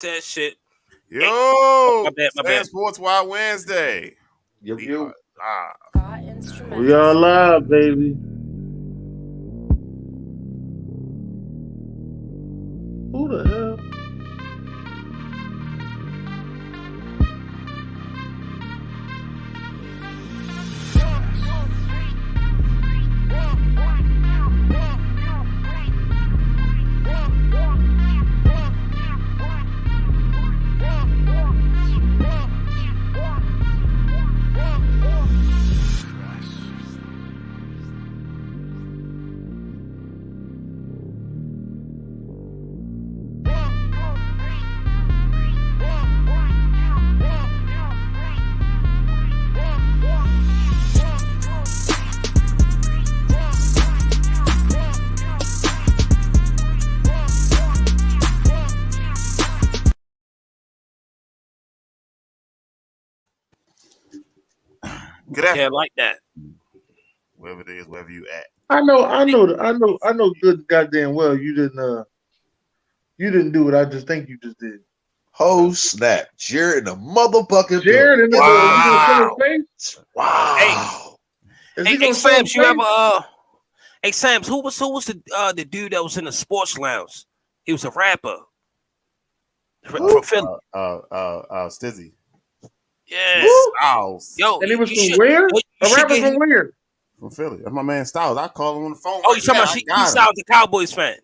that shit. Yo, my bad. SamzSportz Wild Wednesday. You. We are live, baby. Who the hell? Good afternoon. Yeah, like that. Wherever it is, wherever you at. I know good goddamn well you didn't do what I just think you just did. Oh snap! Jared in the motherfucking Jared in the Wow. Wow. Hey, Sams, you ever Hey, Sams, who was the dude that was in the sports lounge? He was a rapper from Philly. Stizzy. Yeah. Styles. Yo, And he was from where? A rapper from where? From Philly. That's my man Styles. I call him on the phone. Oh, you talking about he Styles, the Cowboys fan?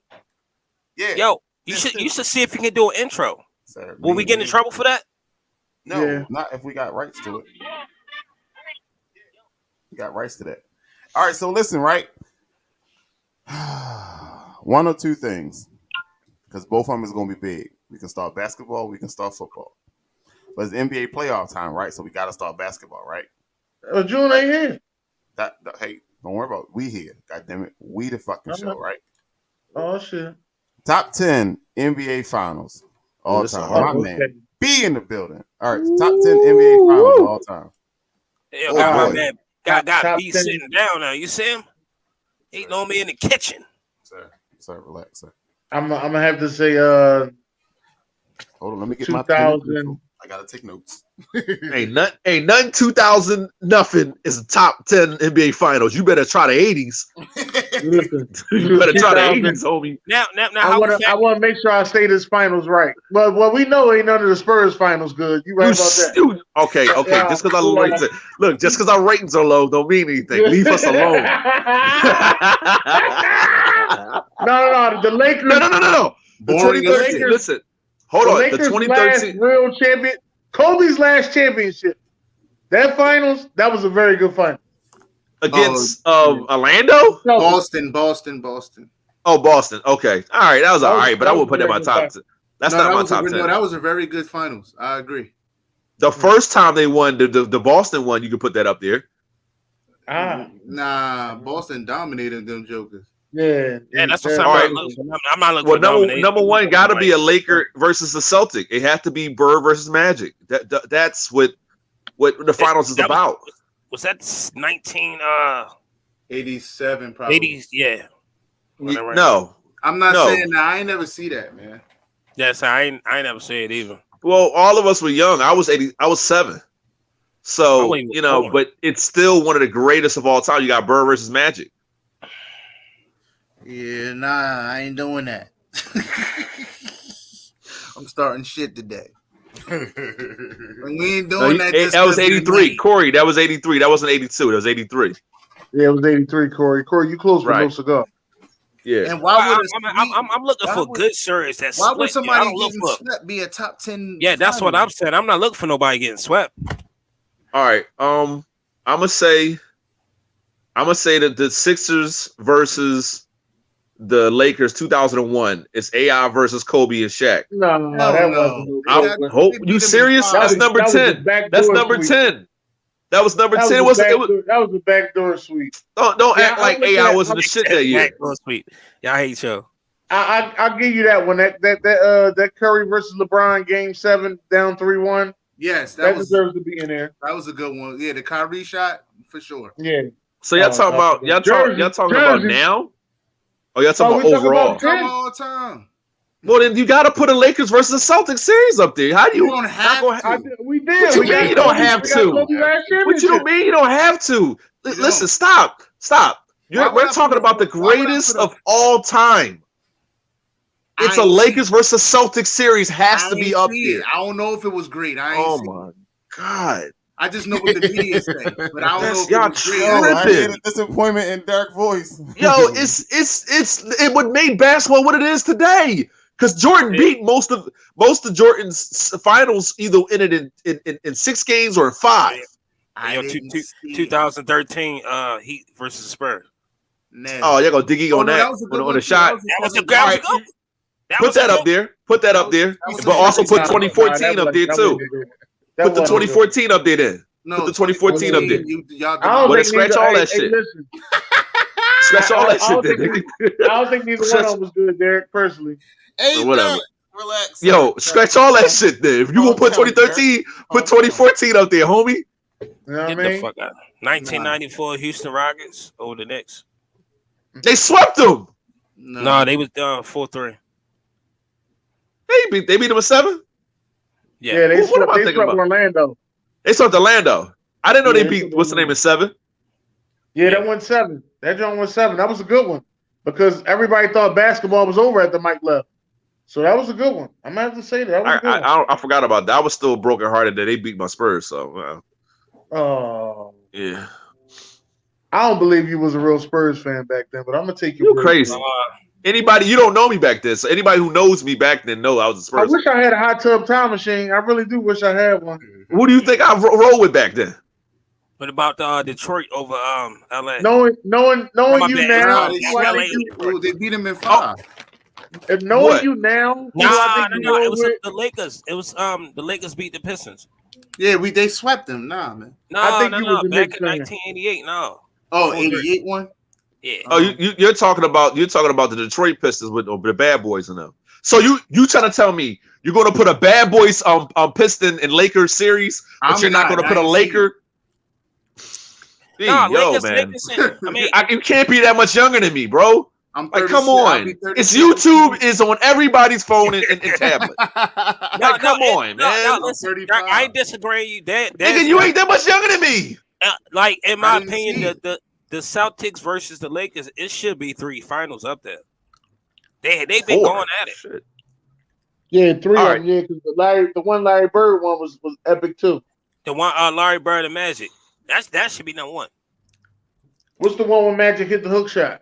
Yeah. Yo, you should see if you can do an intro. Sir, Will we get in trouble for that? No, not if we got rights to it. We got rights to that. All right, so listen, right? One or two things, because both of them is going to be big. We can start basketball, we can start football. But it's NBA playoff time, right? So we got to start basketball, right? June ain't here. Hey, don't worry about it. We here. God damn it. We the fucking show, right? Oh, shit. Top 10 NBA finals all time. My man. B in the building. All right, top 10 NBA finals all time. Yeah, my man got B sitting down now. You see him? Eating on me in the kitchen. Sir, relax, sir. I'm gonna have to say hold on, let me get 2000. I gotta take notes. ain't nothing 2000 nothing is the top 10 NBA finals. You better try the 80s. Listen, you better try the 80s, homie. Now I want to make sure I say this finals right. Well, we know ain't none of the Spurs finals good. You right about that? Okay. Just because our ratings are low don't mean anything. Leave us alone. No. The Lakers. No. The 2013. Listen. Hold on. The 2013 real champion, Kobe's last championship. That finals, that was a very good final. Against Orlando? No. Boston. Oh, Boston. Okay. All right. That was all right, but I would put that in my top 10. That's not my top 10. No, that was a very good finals. I agree. The first time they won, the Boston one, you could put that up there. Nah, Boston dominated them jokers. Yeah, that's what I'm not looking for. Number one got to be a Laker versus a Celtic. It had to be Bird versus Magic. That's what the finals is about. Was that 1987? Probably 80s, yeah. No, I'm not saying that. I ain't never see that, man. Yes, I ain't never see it either. Well, all of us were young. I was 7. So but it's still one of the greatest of all time. You got Bird versus Magic. Yeah, nah, I ain't doing that. I'm starting shit today. We ain't doing that. That was 83, Corey. That was 83. That wasn't 82. That was 83. Yeah, it was 83, Corey. Corey, you close with no cigar. Yeah. And why would I'm looking for good series that why split. would somebody getting swept be a top 10? Yeah, that's what I'm saying. I'm not looking for nobody getting swept. All right. I'm gonna say that the Sixers versus the Lakers 2001 is AI versus Kobe and Shaq. No, that wasn't. You serious? That's number 10. That's number 10. That was number 10. That was a backdoor sweep. Don't act like AI wasn't the shit that year. Backdoor sweep. Yeah, I hate you. I'll give you that one. That Curry versus LeBron game 7 down 3-1. Yes, that deserves to be in there. That was a good one. Yeah, the Kyrie shot for sure. Yeah. So y'all talking about y'all talking about now? Oh, y'all talking about overall? All time. Well, then you got to put a Lakers versus Celtics series up there. How do you? You don't have to. We did. What you mean you don't have to? What you mean you don't have to? Listen, stop. We're talking about the greatest of all time. It's a Lakers versus Celtics series. Has to be up there. I don't know if it was great. Oh my God. I just know what the media say, but I don't know if y'all it was great. I hear the disappointment in Derek's voice. Yo, it would make basketball what it is today. Because Jordan beat most of Jordan's finals either ended in 6 games or 5. 2013 Heat versus Spurs. Oh, y'all gonna dig on that on the shot. Put that up there. Put that up there. But also put 2014 up there too. Put the 2014 up there then. Put the 2014 up there. But scratch all that shit. Scratch all that shit. I don't think neither one of them was good, Derek, personally. Hey, whatever. Relax. Yo, scratch all that shit there. If you gonna put 2013, put 2014 up there, homie. You know what I Get mean? the fuck out. 1994 Houston Rockets over the Knicks. They swept them. No, they was 4-3. They beat them with 7. Yeah, they swept Orlando. They swept Orlando. I didn't know they beat what's the name in 7. Yeah, that went 7. That joint went 7. That was a good one because everybody thought basketball was over after Mike left. So that was a good one. I'm gonna have to say that. I forgot about that. I was still brokenhearted that they beat my Spurs. So, oh yeah. I don't believe you was a real Spurs fan back then, but I'm gonna take you. You crazy. Anybody, you don't know me back then. So anybody who knows me back then know I was a Spurs. I wish I had a hot tub time machine. I really do wish I had one. Who do you think I rolled with back then? What about Detroit over LA? Knowing you now, they beat them in 5. If knowing you now, no, it was the Lakers. It was the Lakers beat the Pistons. Yeah, they swept them. Nah, man. No, back in 1988. No. Oh, 88 one. Yeah. Oh, you're talking about the Detroit Pistons with the bad boys in them. So you trying to tell me you're going to put a bad boys Piston and Lakers series, but you're not going to put a Laker? No, yo, Lakers, man. Lakers, I mean, you can't be that much younger than me, bro. I'm like, come on. It's YouTube is on everybody's phone and tablet. Come on, man. Listen, I ain't disagreeing you. Nigga, you ain't that much younger than me. Like, in my opinion, the Celtics versus the Lakers, it should be 3 finals up there. They've been going at it. Shit. Yeah, 3 of them. Yeah, because the one Larry Bird one was epic too. The one Larry Bird and Magic. That should be number 1. What's the one when Magic hit the hook shot?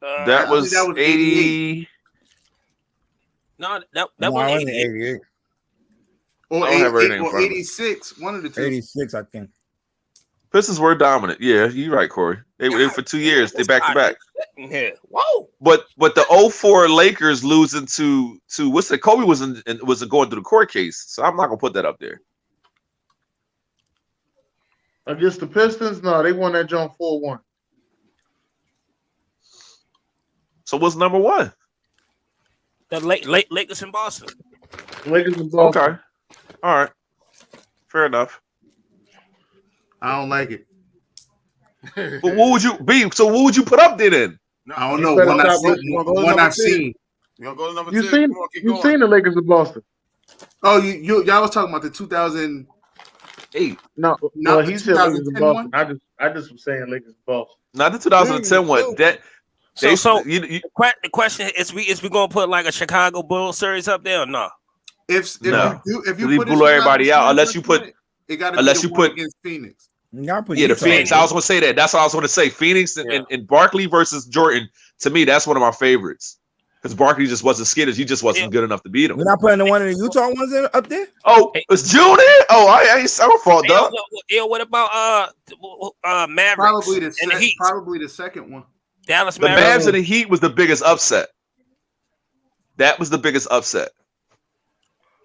That was 80. No, that was 88. Or 86. One of the 2. 86, I think. Pistons were dominant. Yeah, you're right, Corey. They were for 2 years. They back to back. Yeah. Whoa. But the 04 Lakers losing to what's the Kobe wasn't going through the court case, so I'm not gonna put that up there. Against the Pistons, no, they won that joint 4-1. So what's number 1? The Lakers in Boston. Lakers in Boston. Okay. All right. Fair enough. I don't like it. But what would you be? So what would you put up there then? I don't know. One I've seen. You gonna go to number 2? You've seen the Lakers in Boston. Oh, y'all was talking about the 2008. No, he said Lakers in Boston. I just was saying Lakers in Boston. Not the 2010 one. The question is: we gonna put like a Chicago Bulls series up there or no? If you put blew everybody out, unless you put against Phoenix. The Phoenix. I was gonna say that. That's what I was gonna say. Phoenix and Barkley versus Jordan. To me, that's one of my favorites because Barkley just wasn't skittish. He just wasn't good enough to beat him. We're not putting the one in the Utah ones up there. Oh, it's June there. Oh, I ain't fault, dog. What about Mavericks? Probably the second one. Dallas the Mavericks. Mavs and the Heat was the biggest upset. That was the biggest upset.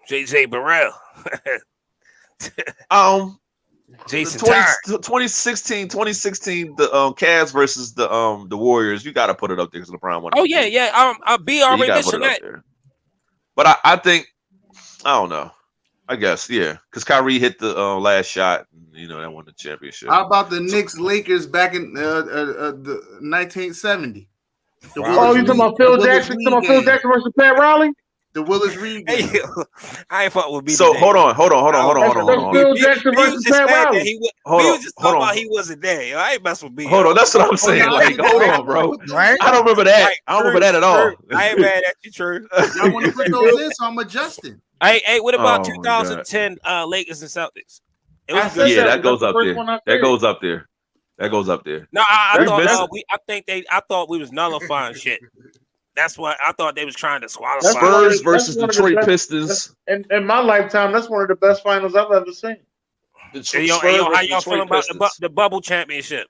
JJ Burrell. Jason 2016, the Cavs versus the Warriors. You got to put it up there because LeBron won. Oh yeah. I'll be already mentioned that. But I think I don't know. I guess because Kyrie hit the last shot. And, that won the championship. How about the Knicks Lakers back in the 1970? Oh, you talking about Phil Jackson? You talking about Phil Jackson versus Pat Riley? The Willis Reed game. Hey, I ain't fuck with B. So today. hold on. That's Phil Jackson B was versus just Pat mad that Riley. he was. Hold B on, was just hold talking on. about he wasn't there. I ain't mess with B. Hold on, that's what I'm saying. Like, hold on, bro. Right? I don't remember that. I don't remember that at all. I ain't mad at you, true. I want to put those in, so I'm adjusting. Hey, what about Oh, my God. 2010 Lakers and Celtics? It I was said good. Yeah, that. that goes That's up the first there. one I That said. goes up there. That goes up there. No, I That's thought missing. I thought we was nullifying shit. That's what I thought they was trying to swallow. That's Spurs one versus of the Detroit best- Pistons. In my lifetime, that's one of the best finals I've ever seen. Hey, yo, how y'all feeling about the bubble championship?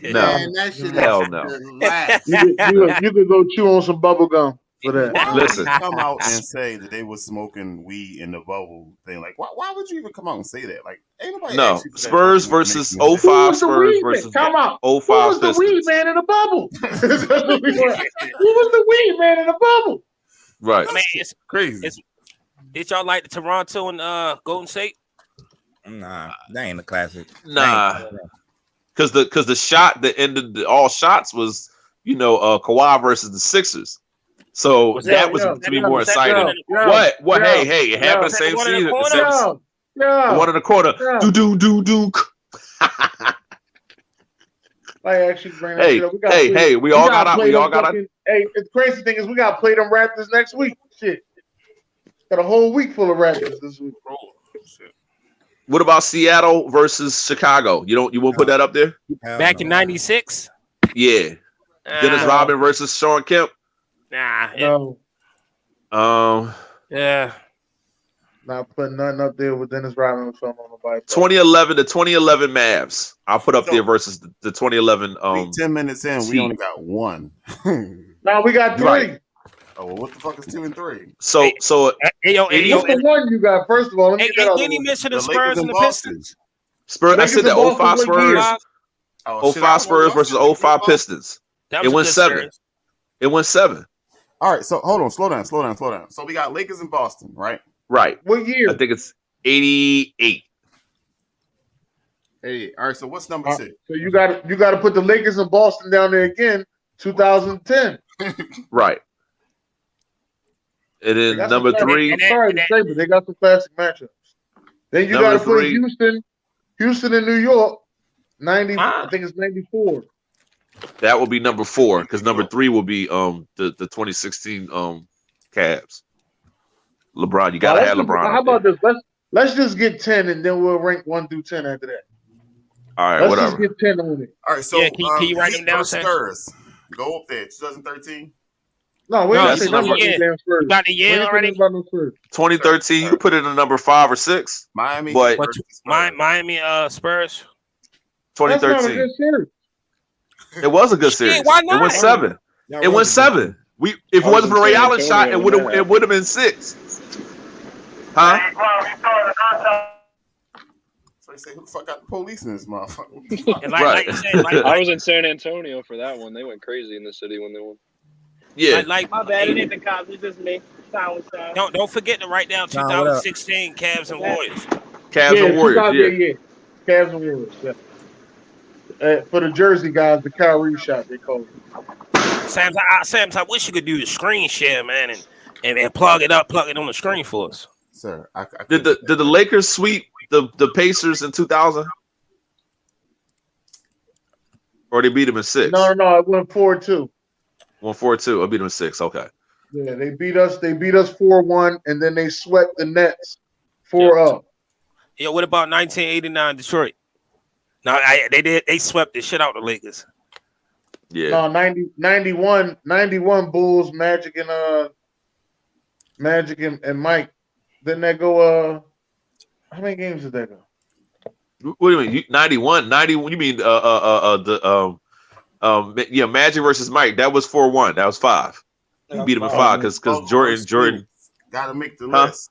No. Man, that shit Hell is no. the last. You could go chew on some bubble gum for that. Why would Listen. you come out and say that they was smoking weed in the bubble thing? Like, why would you even come out and say that? Like, ain't nobody No. asked you for that Spurs fucking versus information. 05 Who was the Spurs weed versus man? Come on. 05 Who was the weed Pistons. man in the bubble? That's what we want. Who was the weed man in the bubble? Right. I mean, it's Crazy. did y'all like the Toronto and Golden State? Nah, that ain't a classic. Nah. Because the shot that ended all shots was, Kawhi versus the Sixers. So that was to me more exciting. What? Hey, it happened the same One in the season. corner? The one in the corner. Do. I actually bring that shit up. Hey, we all got. Hey, the crazy thing is we got to play them Raptors next week. Shit. Got a whole week full of Raptors this week. What about Seattle versus Chicago? You won't put that up there? Back in '96? Yeah. Dennis Rodman versus Sean Kemp. Nah. No, Yeah. not putting nothing up there with Dennis Rodman or something on nobody. 2011, the 2011 Mavs. I'll put up there versus the 2011. 10 minutes in, we only got one. No, we got 3. Right. Oh, well, what the fuck is 2 and 3? So What's the one you got? First of all, let me get that didn't he mention the Spurs Lakers and the Boston. Pistons? Spurs. I said that Lakers and 05 Boston, what year? Spurs. Oh, shit, 05 Spurs versus 05 Pistons. That It was a went good 7. series. It went 7. All right, so hold on, slow down. So we got Lakers and Boston, right? Right. What year? I think it's 88. Hey, all right. So what's number 6? So you got to put the Lakers and Boston down there again. 2010. Right. And then number 3. I'm sorry to say, but they got some classic matchups. Then you got to put Houston and New York. 90. I think it's 94. That will be number 4 because number 3 will be the 2016 Cavs. LeBron, you gotta have LeBron. How about this? Let's just get 10 and then we'll rank 1 through 10 after that. All right, Let's whatever. just get 10 on it. All right, so Yeah, can you write them down, Sam? Spurs. Go up there. 2013. No, we No, ain't say nothing about yeah. these damn Spurs. You got the year already? 2013, you put it in number 5 or 6. Miami. But versus Spurs. Miami Spurs. 2013. It was a good series. Shit, why not? It went 7. It went 7. If it wasn't for Ray Allen shot, it would have been 6. Huh? So they say, who the fuck got the police in this motherfucker? And like you said, I was in San Antonio for that one. They went crazy in the city when they won. Yeah. My bad. It ain't the cops. It's just me. Don't forget to write down 2016 Cavs and Warriors. Cavs and Warriors. Yeah. Cavs and Warriors. Yeah. For the Jersey guys, the Kyrie shot they call it. Sam's, I wish you could do the screen share, man, and plug it on the screen for us. Sir, I Did the Lakers sweep the Pacers in 2000? Or they beat them in 6? No, it went 4-2. 1-4-2. I beat them in 6. Okay. Yeah, they beat us 4-1, and then they swept the Nets 4-0. Yeah, what about 1989 Detroit? No, they swept the shit out of the Lakers. Yeah. No, 91 Bulls, Magic and Mike. Didn't that go how many games did that go? What do you mean? 91? 91? You mean Magic versus Mike? That was 4-1. That was 5. You beat him in 5 because Jordan gotta make the list.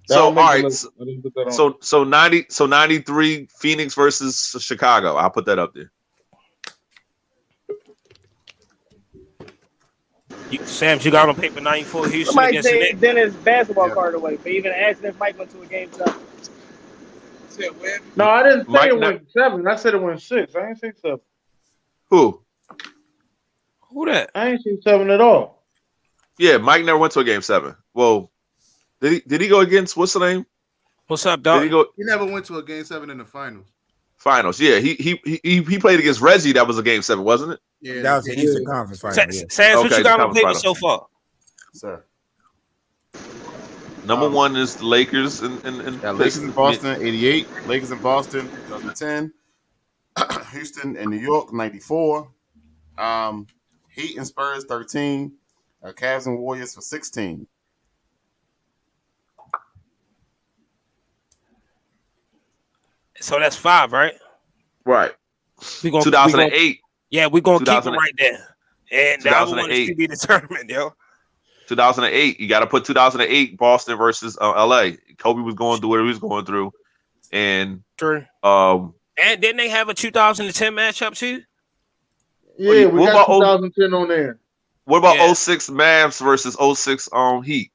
So all right, so 93 Phoenix versus Chicago. I'll put that up there. Sam's, you got on paper 94 Houston Somebody against the say Knicks. Dennis basketball card away, but even asking if Mike went to a game 7. No, I didn't say it went 7. I said it went 6. I didn't say 7. Who? Who that? I ain't seen 7 at all. Yeah, Mike never went to a game 7. Well, did he go against what's the name? What's up, dog? Did he go He never went to a game 7 in the finals. finals? Yeah, he played against Reggie. That was a game 7, wasn't it? Yeah, That was the Eastern Conference final. Yeah. Sans, what Okay, you got the on paper conference so far? Sir. Number 1 is the Lakers and Lakers in Boston, 88. Lakers in Boston, 2010. Houston and New York, 94. Heat and Spurs, 13. Cavs and Warriors for 16. So that's 5, right? Right. We gonna 2008. we're gonna keep it right there. And the other one is 2008. to be determined, yo. 2008. You got to put 2008 Boston versus LA. Kobe was going through what he was going through, and True. And didn't they have a 2010 matchup too? Yeah, we what got about 2010 on there. What about Yeah. 06 Mavs versus 06 Heat?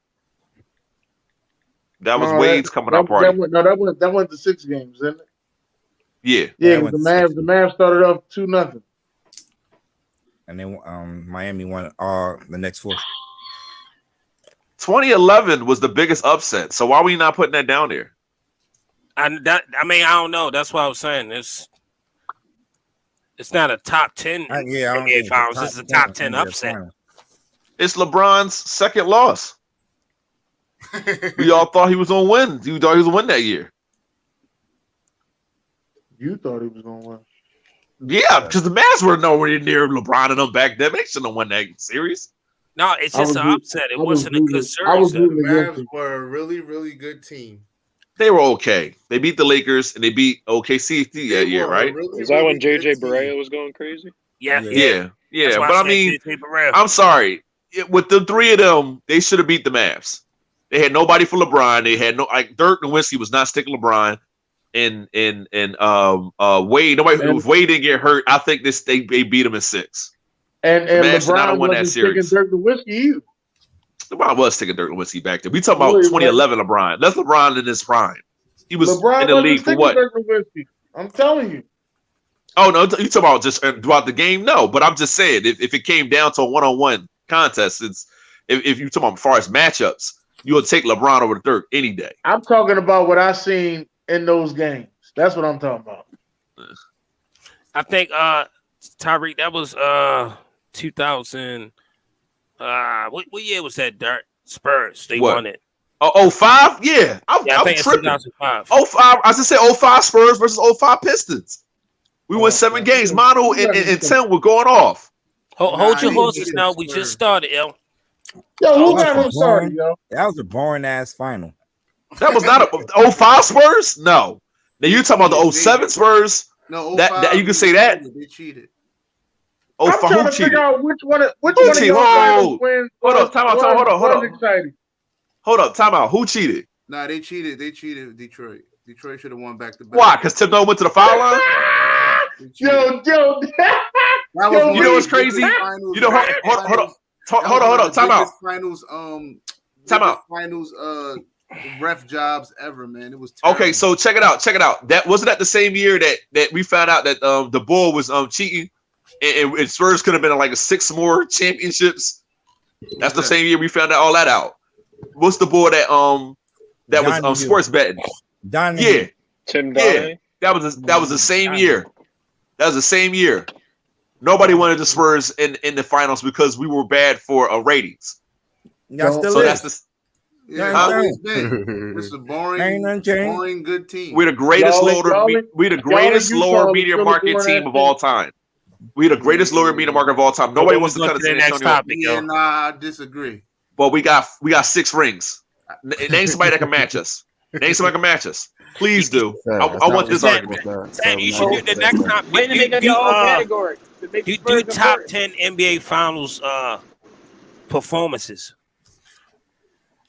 That was No, Wade's coming out party. That went to 6 games, didn't it? Yeah. Yeah, That 'cause went the Mavs started off 2-0. And then Miami won the next 4. 2011 was the biggest upset. So why are we not putting that down there? I mean, I don't know. That's what I was saying. It's not a top 10 I don't NBA think finals. it's It's a top 10 NBA upset. final. It's LeBron's second loss. We all thought he was gonna win. You thought he was gonna win that year. You thought he was going to win. Yeah, because the Mavs were nowhere near LeBron and them back then. They shouldn't have won that series. No, it's I just was an root- upset. It I was wasn't a rooting- good I series. was though. rooting The against Mavs him. were a really, really good team. They were okay. They beat the Lakers and they beat OKC that They year, were a right? really, Is that when really JJ good team. Barea was going crazy? Yeah, Yeah. Yeah. That's why But I said mean, JJ Barea. I'm sorry. With the 3 of them, they should have beat the Mavs. They had nobody for LeBron. They had no Dirk Nowitzki was not sticking LeBron, and Wade. Nobody. If Wade didn't get hurt, I think they beat him in 6. And Mavs should not have LeBron won that wasn't taking series. Dirk Nowitzki either. LeBron was taking Dirk Nowitzki back there. We talking about No, he 2011 LeBron. That's LeBron in his prime. He was LeBron in the wasn't league for taking what? Dirk Nowitzki. I'm telling you. Oh no, you talking about just throughout the game? No, but I'm just saying if it came down to a 1-on-1 contest, it's if you talking about as far as matchups, you would take LeBron over Dirk any day. I'm talking about what I seen in those games. That's what I'm talking about. I think Tyreek, that was 2000. What year was that? Dirk Spurs. They What? won it. Oh, 05? Yeah. I I'm think it's tripping. 2005. 05. I just said 05 Spurs versus 05 Pistons. We won 7 games. Manu and 10 were going off. Hold your he horses didn't now. We swear. just started, yo. Yo, Oh, who got him started, yo? That was a boring ass final. That was not a 05 Spurs? No. Now you talking about the 07 Spurs? No, That you can say that. They cheated. I'm 05 trying who to cheated? figure out which one of Who y'all cheated? guys Hold wins. up, time out, hold up. Exciting. Hold up, time out. Who cheated? Nah, they cheated. They cheated Detroit. Detroit should have won back to back. Why? Because Tim went to the foul line? They cheated. Yo. That was Yo, one you know of what's the crazy? biggest finals- You know, hold up, time out. Finals, Time biggest out. finals, ref jobs ever, man. It was terrible. Okay, so check it out. That wasn't that the same year that we found out that the Bull was cheating, and Spurs could have been like 6 more championships. That's the same year we found out all that out. What's the Bull that was Donahue. sports betting? Donahue. Yeah, Tim yeah. Donahue. That was the same year. That was the same year. Nobody wanted the Spurs in the finals because we were bad for ratings. Y'all still So is. that's Yeah, Huh? always been. It's a Ain't boring, nothing changed. boring good team. we're the greatest Y'all in Utah lower was media really market doing team that of all time. We're the greatest lower media market of all time. Nobody wants to cut us the in next Antonio. topic, Yeah, yo. nah, I disagree. But we got 6 rings. Name somebody that can match us. Name somebody that can match us. Please do. I want this argument. Sam, you should do the next time. Wait to make up your own category. To make the Do Spurs top important. 10 NBA Finals performances.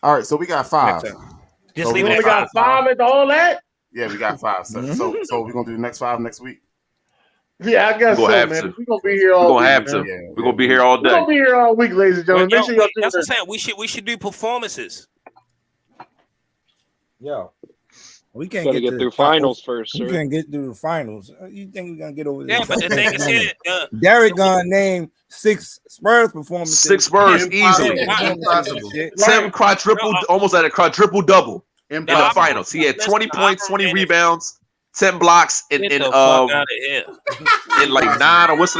All right, so we got 5. Just So leave we it We at got 5. 5 at all that? Yeah, we got 5. So we're gonna do the next 5 next week. Yeah, I guess We're so, gonna have man. to. We're gonna be here We're all gonna week. have man. to. Yeah, We're gonna be here all We're gonna day. be here all week, ladies and gentlemen. Make sure y'all That's what tune I'm in. saying. We should do performances. Yo. We can't Got to get to through the finals first, We sir. can't get through the finals. You think we're gonna get over Yeah, this? but the thing is here, Derek gonna name 6 Spurs performances. 6 Spurs easily. Impossible. Tim almost at a quadruple double in the Impossible. finals. He had 20 points, 20 rebounds, 10 blocks, get the fuck out of here. in like 9 or what's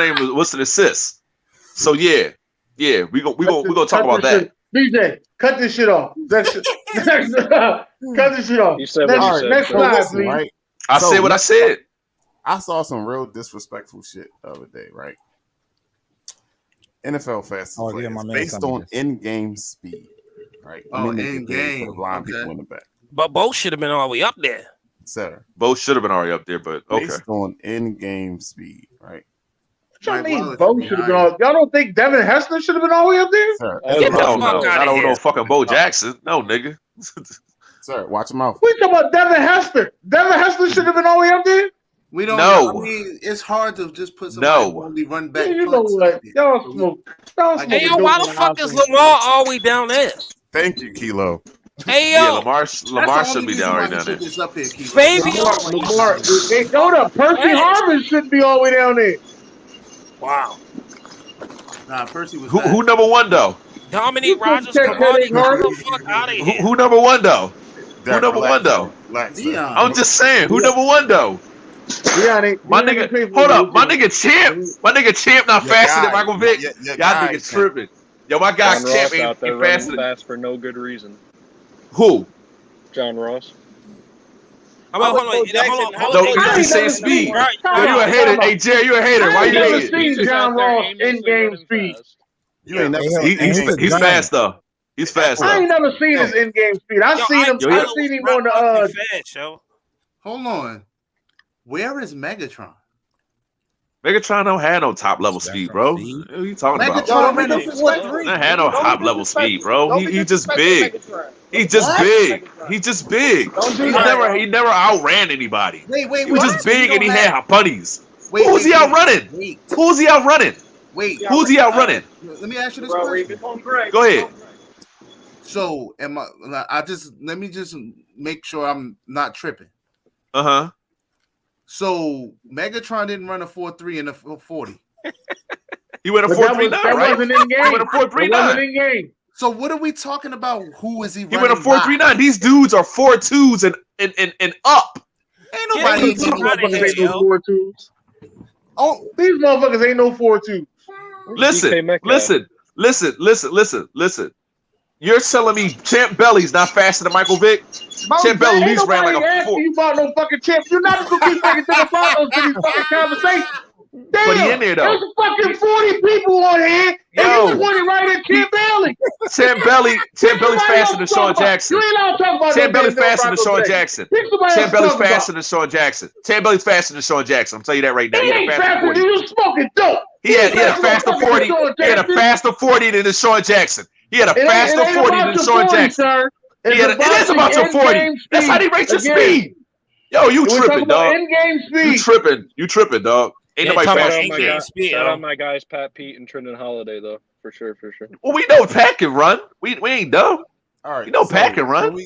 an assist. So yeah, we gonna talk about that. BJ, cut this shit off. Cut this shit off. You said what you said. Next sir. slide, Listen, please. right? I said what I said. I saw some real disrespectful shit the other day, right? NFL fastest Oh, yeah, players my man based told me on this. in-game speed, right? Oh, And then they get paid in-game. for the blind Okay. people in the back, But both should have been all the way up there. sir. Both should have been already up there, but okay. Based on in-game speed, right? What y'all Mike mean? Wallace Both would be should have been higher. all. Y'all don't think Devin Hester should have been all the way up there? Sir, Get the Hell fuck no. outta I don't here. know fucking Bo Jackson. No, nigga. sir, watch him out. We talking about Devin Hester. Devin Hester should have been all the way up there. We don't No. know. I mean, it's hard to just put somebody No. only run back. You know what? Y'all smoke. Y'all smoke. Hey, yo, why the fuck is Lamar all the way down there? Thank you, Kilo. Hey, Yeah, yo. Lamar should be down right down there. This up here, Keith. Baby. Lamar, they go to Percy Harvin shouldn't be all the way down there. Wow. Nah, Percy was. Who number 1 though? Dominique Rogers, check come on, Derek get Harvin. the fuck out of here. Who number 1 though? Derek, number relax, one, though? Relax, sir. Dion. I'm just saying, who number 1 though? My nigga, hold up, my nigga Champ not Your faster than guy, Michael Vick. your Y'all guy, niggas tripping. Yo, my guy John Champ Ross out there ain't faster running than fast for no good reason. who? John Ross. Hold on. No, he's the same speed. Right. Yo, you a hater. Hey, Jerry, you a hater. Why I you ain't never hating? seen John Ross in-game speed. You ain't never Hey, seen yo, anything. He's fast though. He's fast I though. ain't never seen his in-game speed. I've seen him. Yo, I've seen him on the. fast, yo. Hold on. Where is Megatron? Megatron don't have no top level speed, bro. What are you talking about? Megatron ran a He 4.3. don't have no top level speed, bro. He just big. He's just What? big. He's just big. He never outran anybody. Wait. He was just big and he had bunnies. Wait, Who was he outrunning? Wait. Who's he outrunning? Wait. Who's he outrunning? Let me ask you this question. Go ahead. So, let me just make sure I'm not tripping. Uh-huh. So, Megatron didn't run a 4.3 and a 40. He went a 4.39, That right? wasn't in game. He went a It wasn't 4.39. in game. So, what are we talking about? Who is he He running went a 4.39. These dudes are 4.2s and up. Ain't nobody Yeah, These motherfuckers ain't no 4.2s. Oh, These motherfuckers ain't no 4.2s. Listen. You're telling me Champ Belly's not faster than Michael Vick? Champ Belly at least ran like a asking 4. you about no fucking champ. You're not gonna keep taking to the finals for these fucking conversations. Damn, But he in there, though. There's fucking 40 people on here, and Yo. you pointed right at Champ Bailey. Champ Belly's faster than Sean Jackson. You ain't allowed to talk about Champ no Belly's damn faster than Bronco Sean today. Jackson. Pick somebody Champ else Belly's to talk faster than Sean Jackson. Champ Belly's faster than Sean Jackson. I'm telling you that right now. He ain't faster than you smoking dope. He had a faster 40. He had a faster 40 than Sean Jackson. He had a faster 40 than Sean Jackson. It is about your 40. That's how they rate your speed. Yo, you tripping, dog. In-game speed. You tripping, dog. Ain't nobody faster than that. Shout out my guys, Pat Pete and Trenton Holiday, though, for sure. Well, we know Pat can run. We ain't dumb. All right. You know Pat can run.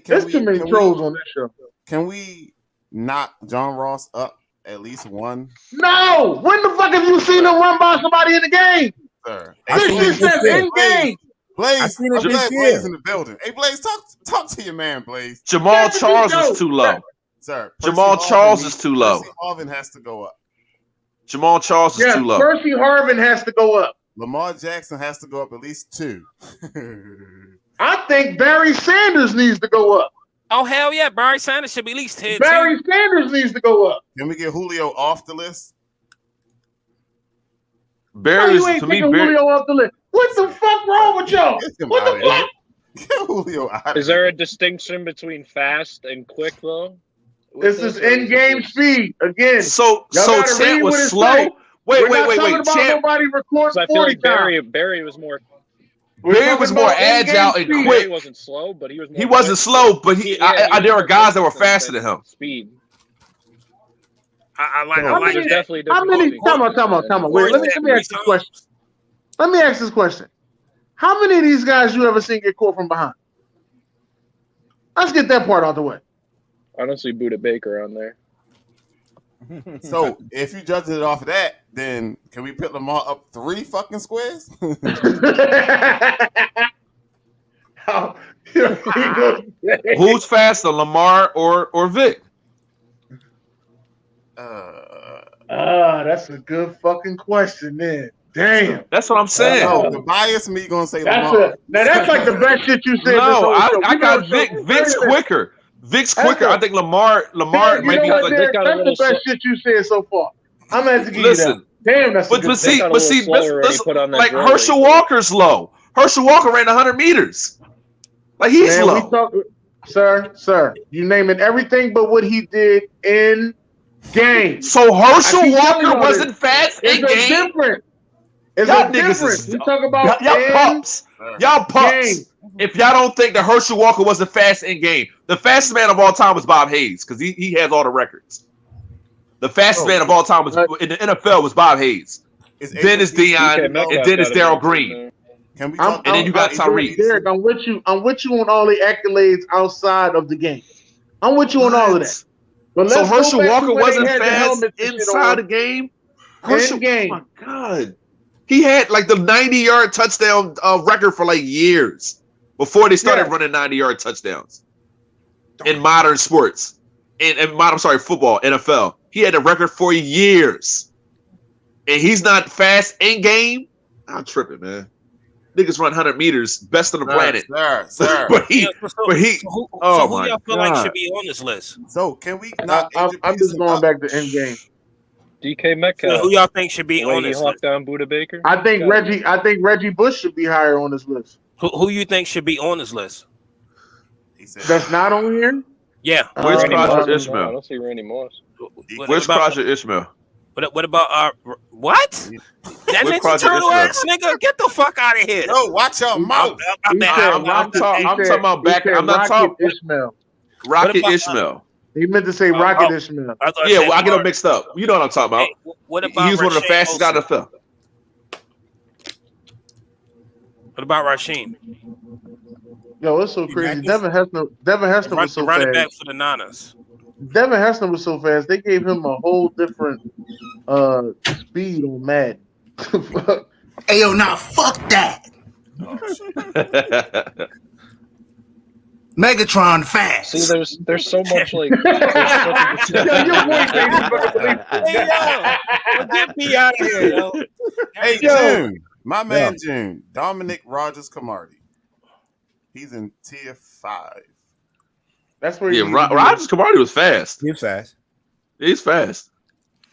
There's too many trolls on this show. Can we knock John Ross up at least one? No! When the fuck have you seen him run by somebody in the game? Sir. This shit says in-game. Blaze, seen it this Blaze year. in the building. Hey, Blaze, talk to your man, Blaze. Jamal Charles is too low. Sir, Jamal Charles is too low. Percy Harvin has to go up. Jamal Charles is too low. Percy Harvin has to go up. Lamar Jackson has to go up at least 2. I think Barry Sanders needs to go up. Oh, hell yeah. Barry Sanders should be at least 10. Barry Sanders needs to go up. Can we get Julio off the list? Barry you ain't to me. taking Julio off the list. What the fuck wrong with y'all? Get him What out the of fuck? here. Get Julio out of Is there a distinction between fast and quick, though? This is in-game speed again. So Y'all gotta read Champ what was it slow. say. Wait. About Champ nobody record 'Cause I feel 40 like times. Barry was more. Barry was more agile and speed. quick. Barry wasn't slow, but he was. More He wasn't quick. slow, but He was there were more guys that were quick faster than him. Speed. I like There's that. definitely a How difference many? between- Come on. Wait, let me ask this question. Let me ask this question. How many of these guys you ever seen get caught from behind? Let's get that part out the way. I don't see Buda Baker on there. So if you judge it off of that, then can we put Lamar up 3 fucking squares? Who's faster, Lamar or Vic? That's a good fucking question, then. Damn. That's what I'm saying. No, the bias me gonna say That's Lamar. now that's like the best shit you said. No, I got Vic. Vic's quicker. Vic's quicker. I think Lamar might be like that's the best shit you said so far. I'm gonna have to give you that. Damn, that's but see, like Herschel Walker's low. Herschel Walker ran 100 meters. Like he's low. Sir, you naming everything but what he did in game. So Herschel Walker wasn't fast in game. Different. It's y'all a difference. We talk about y'all pups. Y'all pups. If y'all don't think that Herschel Walker wasn't fast in game, the fastest man of all time was Bob Hayes because he has all the records. The fastest man of all time was in the NFL was Bob Hayes. Then it's Deion, and then it's Darryl Green. Can we and then you got Tyrese. Derek, I'm with you on all the accolades outside of the game. I'm with you on all of that. But so Herschel Walker wasn't fast inside the game? Herschel, oh my God. He had like the 90-yard touchdown record for like years before they started running 90-yard touchdowns in modern sports. Football, NFL. He had a record for years. And he's not fast in game. I'm tripping, man. Niggas run 100 meters, best on the planet. Sir. but he. who y'all feel like should be on this list? So can we? I'm just going back to end game. DK Metcalf. So who y'all think should be on this list? Down Buda Baker. I think Reggie Bush should be higher on this list. Who you think should be on this list? That's not on here. Yeah. Where's Crosby Ishmael? I don't see Randy Moss. Where's Crosby Ishmael? What about what? That ninja turtle ass nigga, get the fuck out of here! No, watch your mouth. I'm talking about back. I'm not talking Ishmael. Rocket Ishmael. He meant to say Rocket Ishmael. Yeah, well, I get them mixed up. You know what I'm talking about. Hey, what about he was one of the fastest guys in the film. What about Rasheem? Yo, it's so crazy. Devin Hester was so running fast. back for the Niners. Devin Hester was so fast. They gave him a whole different speed on Madden. Hey, yo, now fuck that. Megatron fast. See, there's so much like. Get me out of here, yo. Hey, June, my man June, Dominic Rogers-Cromartie. He's in tier 5. That's where Rogers-Cromartie was fast. He's fast. He's fast.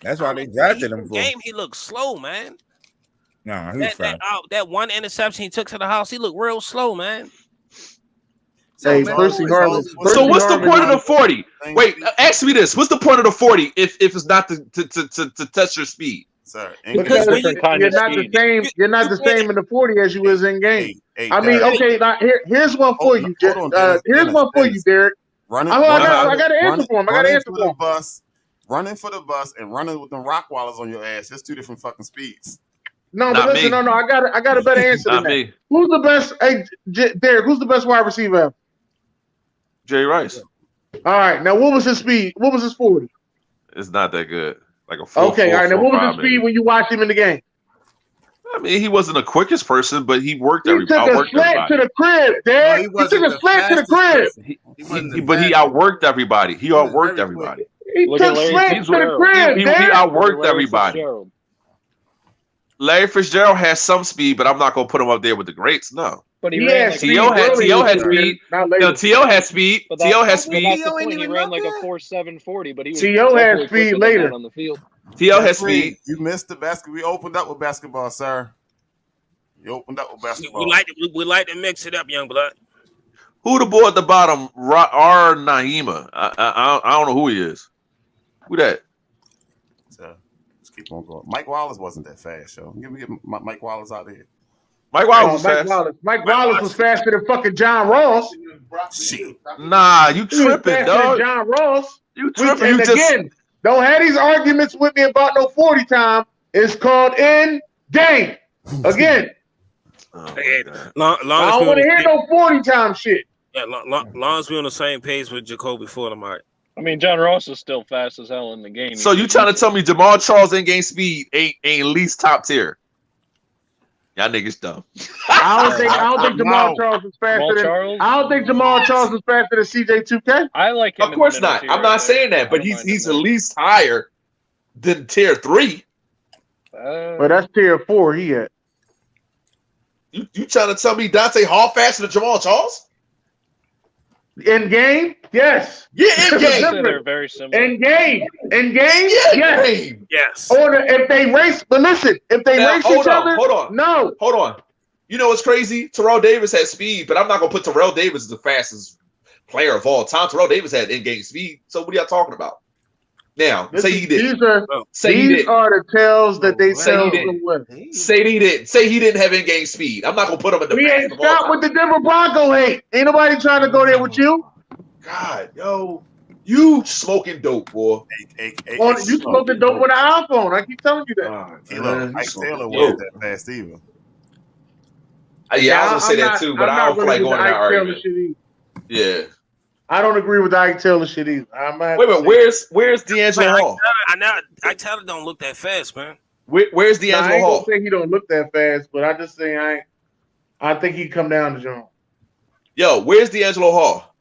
That's why they drafted him for. Game, he looked slow, man. No, he's fast. That one interception he took to the house, he looked real slow, man. Hey, Percy Harvin. So what's the point of the 40? Wait, ask me this. What's the point of the 40 if it's not to test your speed? Sir, because you're not the same. You're not the same in the 40 as you was in game. I mean, okay. Now here's one for you. Here's one for you, Derek. I got to answer for him. I got to answer for him. Running for the bus and running with them rock wallers on your ass. That's 2 different fucking speeds. No, but listen, no. I got a better answer than that. Me. Who's the best? Hey, Derek, who's the best wide receiver? Jerry Rice. All right. Now, what was his speed? What was his 40? It's not that good. Like a 4. Okay. All right. Now, what was his speed when you watched him in the game? I mean, he wasn't the quickest person, but he worked everybody. He took a slant to the crib, Derek. He took a slant to the crib. But he outworked everybody. He outworked everybody. He took slants to the crib, He outworked everybody. Larry Fitzgerald has some speed, but I'm not going to put him up there with the greats. No. But he ran like T.O. had speed. No, T.O. had speed. T.O. had speed. He ran like a 4.740, but he was T.O. had speed later on the field. T.O. had speed. You missed the basket. We opened up with basketball, sir. You opened up with basketball. We like to mix it up, young blood. Who the boy at the bottom? R. Naima. I don't know who he is. Who that? Let's keep on going. Mike Wallace wasn't that fast, yo. Get Mike Wallace out there. Mike Wallace was fast. Mike Wallace was faster than fucking John Ross. Shit. Nah, you tripping, dog. John Ross. You tripping. And again, don't have these arguments with me about no 40 time. It's called in game. Again. I don't want to hear no 40 time shit. Yeah, long as we're on the same page with Jacoby Ford, I'm all right. I mean, John Ross is still fast as hell in the game. So you trying to tell me Jamal Charles in-game speed ain't at least top tier? Y'all niggas dumb. I don't think Jamal Charles is faster Jamal than. Charles? I don't think Jamal Charles is faster than CJ2K. I like him. Of course not. I'm not saying that, but he's at least higher than tier 3. But that's tier 4. He at. You trying to tell me Dante Hall faster than Jamal Charles? In game, yes. Yeah, in game. They're very similar. In game, Yeah, yes. game. Yes. Or if they race, but listen, if they Now, race hold each on, other, hold on. no. Hold on. You know what's crazy? Terrell Davis had speed, but I'm not gonna put Terrell Davis as the fastest player of all time. Terrell Davis had in-game speed. So what are y'all talking about? Now, say he did. These are the tells that they tell them with. Say he did. Say he didn't have in-game speed. I'm not gonna put him in the We ain't stop with the Denver Bronco hate. Ain't nobody trying to go there with you. God, yo, you smoking dope, boy. You smoking dope with an iPhone. I keep telling you that. Ike Taylor wasn't that fast either. Yeah, I was gonna say that too, but I don't feel like going to that argument. Yeah. I don't agree with the Ike Taylor shit either. Wait, where's D'Angelo Hall? Ike Taylor don't look that fast, man. Where's D'Angelo I ain't Hall? gonna say he don't look that fast, but I just say I think he come down to John. Yo, where's D'Angelo Hall?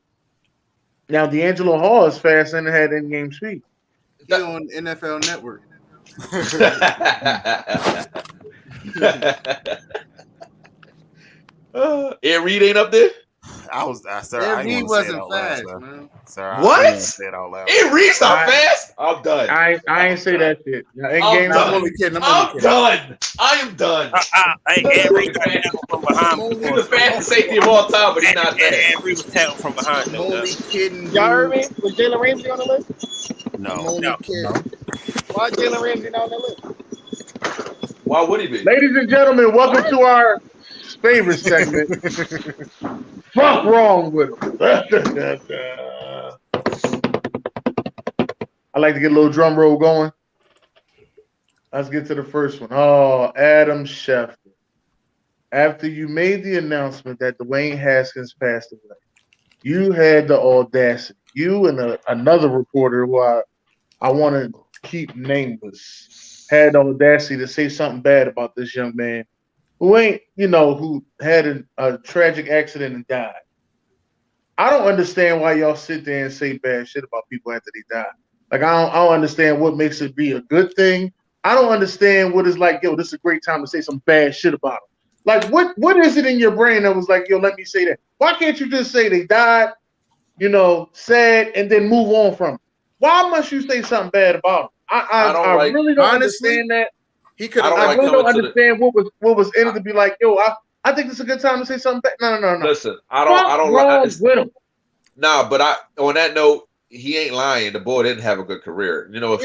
Now D'Angelo Hall is fast and had in-game speed. He on NFL Network. Ed Reed ain't up there? Ed Reed wasn't fast, man. Sir, what? Ed Reed's not fast? I'm done. I ain't say that shit. I'm done. I am done. Ed Reed got tackled from behind. He's the fastest safety of all time, but he's not fast. Ed Reed was tackled from behind. Y'all heard me? Was Jalen Ramsey on the list? No. Why Jalen Ramsey not on the list? Why would he be? Ladies and gentlemen, welcome to our favorite segment. Fuk Wrong Wit Em. I like to get a little drum roll going. Let's get to the first one. Oh, Adam Scheffler. After you made the announcement that Dwayne Haskins passed away, you had the audacity. You and another reporter who I want to keep nameless had the audacity to say something bad about this young man who who had a tragic accident and died. I don't understand why y'all sit there and say bad shit about people after they die. Like, I don't understand what makes it be a good thing. I don't understand what it's like, yo, this is a great time to say some bad shit about them. Like, what is it in your brain that was like, yo, let me say that? Why can't you just say they died, sad, and then move on from it? Why must you say something bad about them? I really don't understand that. I really don't understand what was in it to be like, yo, I think it's a good time to say something bad. No. Listen, I don't like. Nah, but on that note, he ain't lying. The boy didn't have a good career. It ain't the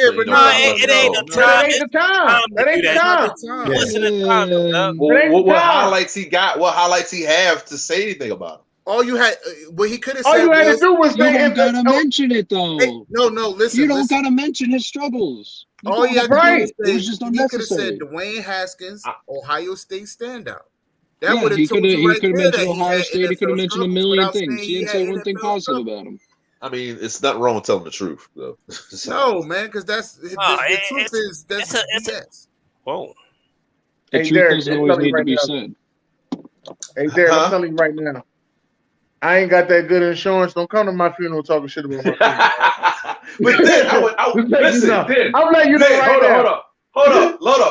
time. That ain't the time. Listen to the time. What highlights he got? What highlights he have to say anything about him? All you had, what he could have said. All you had to do was you don't gotta mention it though. Hey, no, listen. You don't gotta mention his struggles. All you had to do was it was just unnecessary. He could have said Dwayne Haskins, Ohio State standout. He could have mentioned Ohio State. He could have mentioned a million things. He didn't say one thing positive about him. I mean, it's nothing wrong with telling the truth, though. No, man, because the truth is yes. Whoa. The truth doesn't always need to be said. Hey, Derek, I'm telling you right now. I ain't got that good insurance. Don't come to my funeral talking shit about my funeral. But then I'm letting you know right now. Hold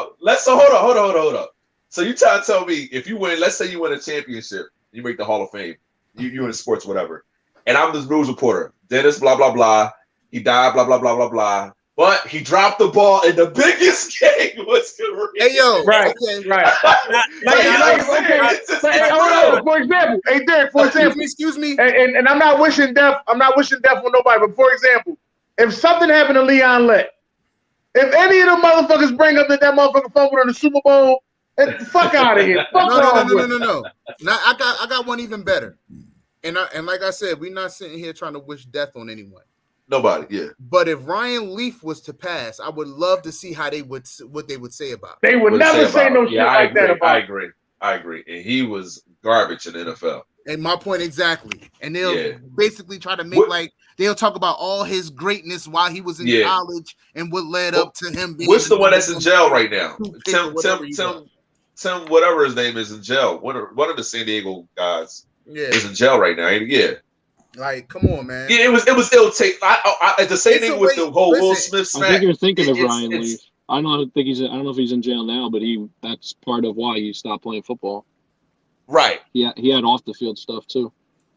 up. So you try to tell me if you win, let's say you win a championship, you make the Hall of Fame, you in sports, whatever, and I'm the news reporter, Dennis, blah blah blah, he died, blah blah blah blah blah, but he dropped the ball in the biggest game of his career. Hey yo, right. For example, hey Derek, excuse me, and I'm not wishing death. I'm not wishing death on nobody. But for example, if something happened to Leon Lett, if any of them motherfuckers bring up that motherfucker fumbled in the Super Bowl, fuck out of here. No. Now I got one even better. And like I said, we're not sitting here trying to wish death on anyone. Nobody, yeah. But if Ryan Leaf was to pass, I would love to see what they would say about it. They would never say no shit like that about I agree. And he was garbage in the NFL. And my point exactly. And they'll basically try to make they'll talk about all his greatness while he was in college and what led up to him being. What's the one that's in jail right now? Tim, whatever his name is in jail. One of the San Diego guys is in jail right now. Yeah. Like, come on, man. Yeah, it was ill take. The same thing with the whole Will Smith smack. I think you're thinking of Ryan Leaf. I don't know if he's in jail now, but that's part of why he stopped playing football. Right. Yeah, he had off the field stuff too.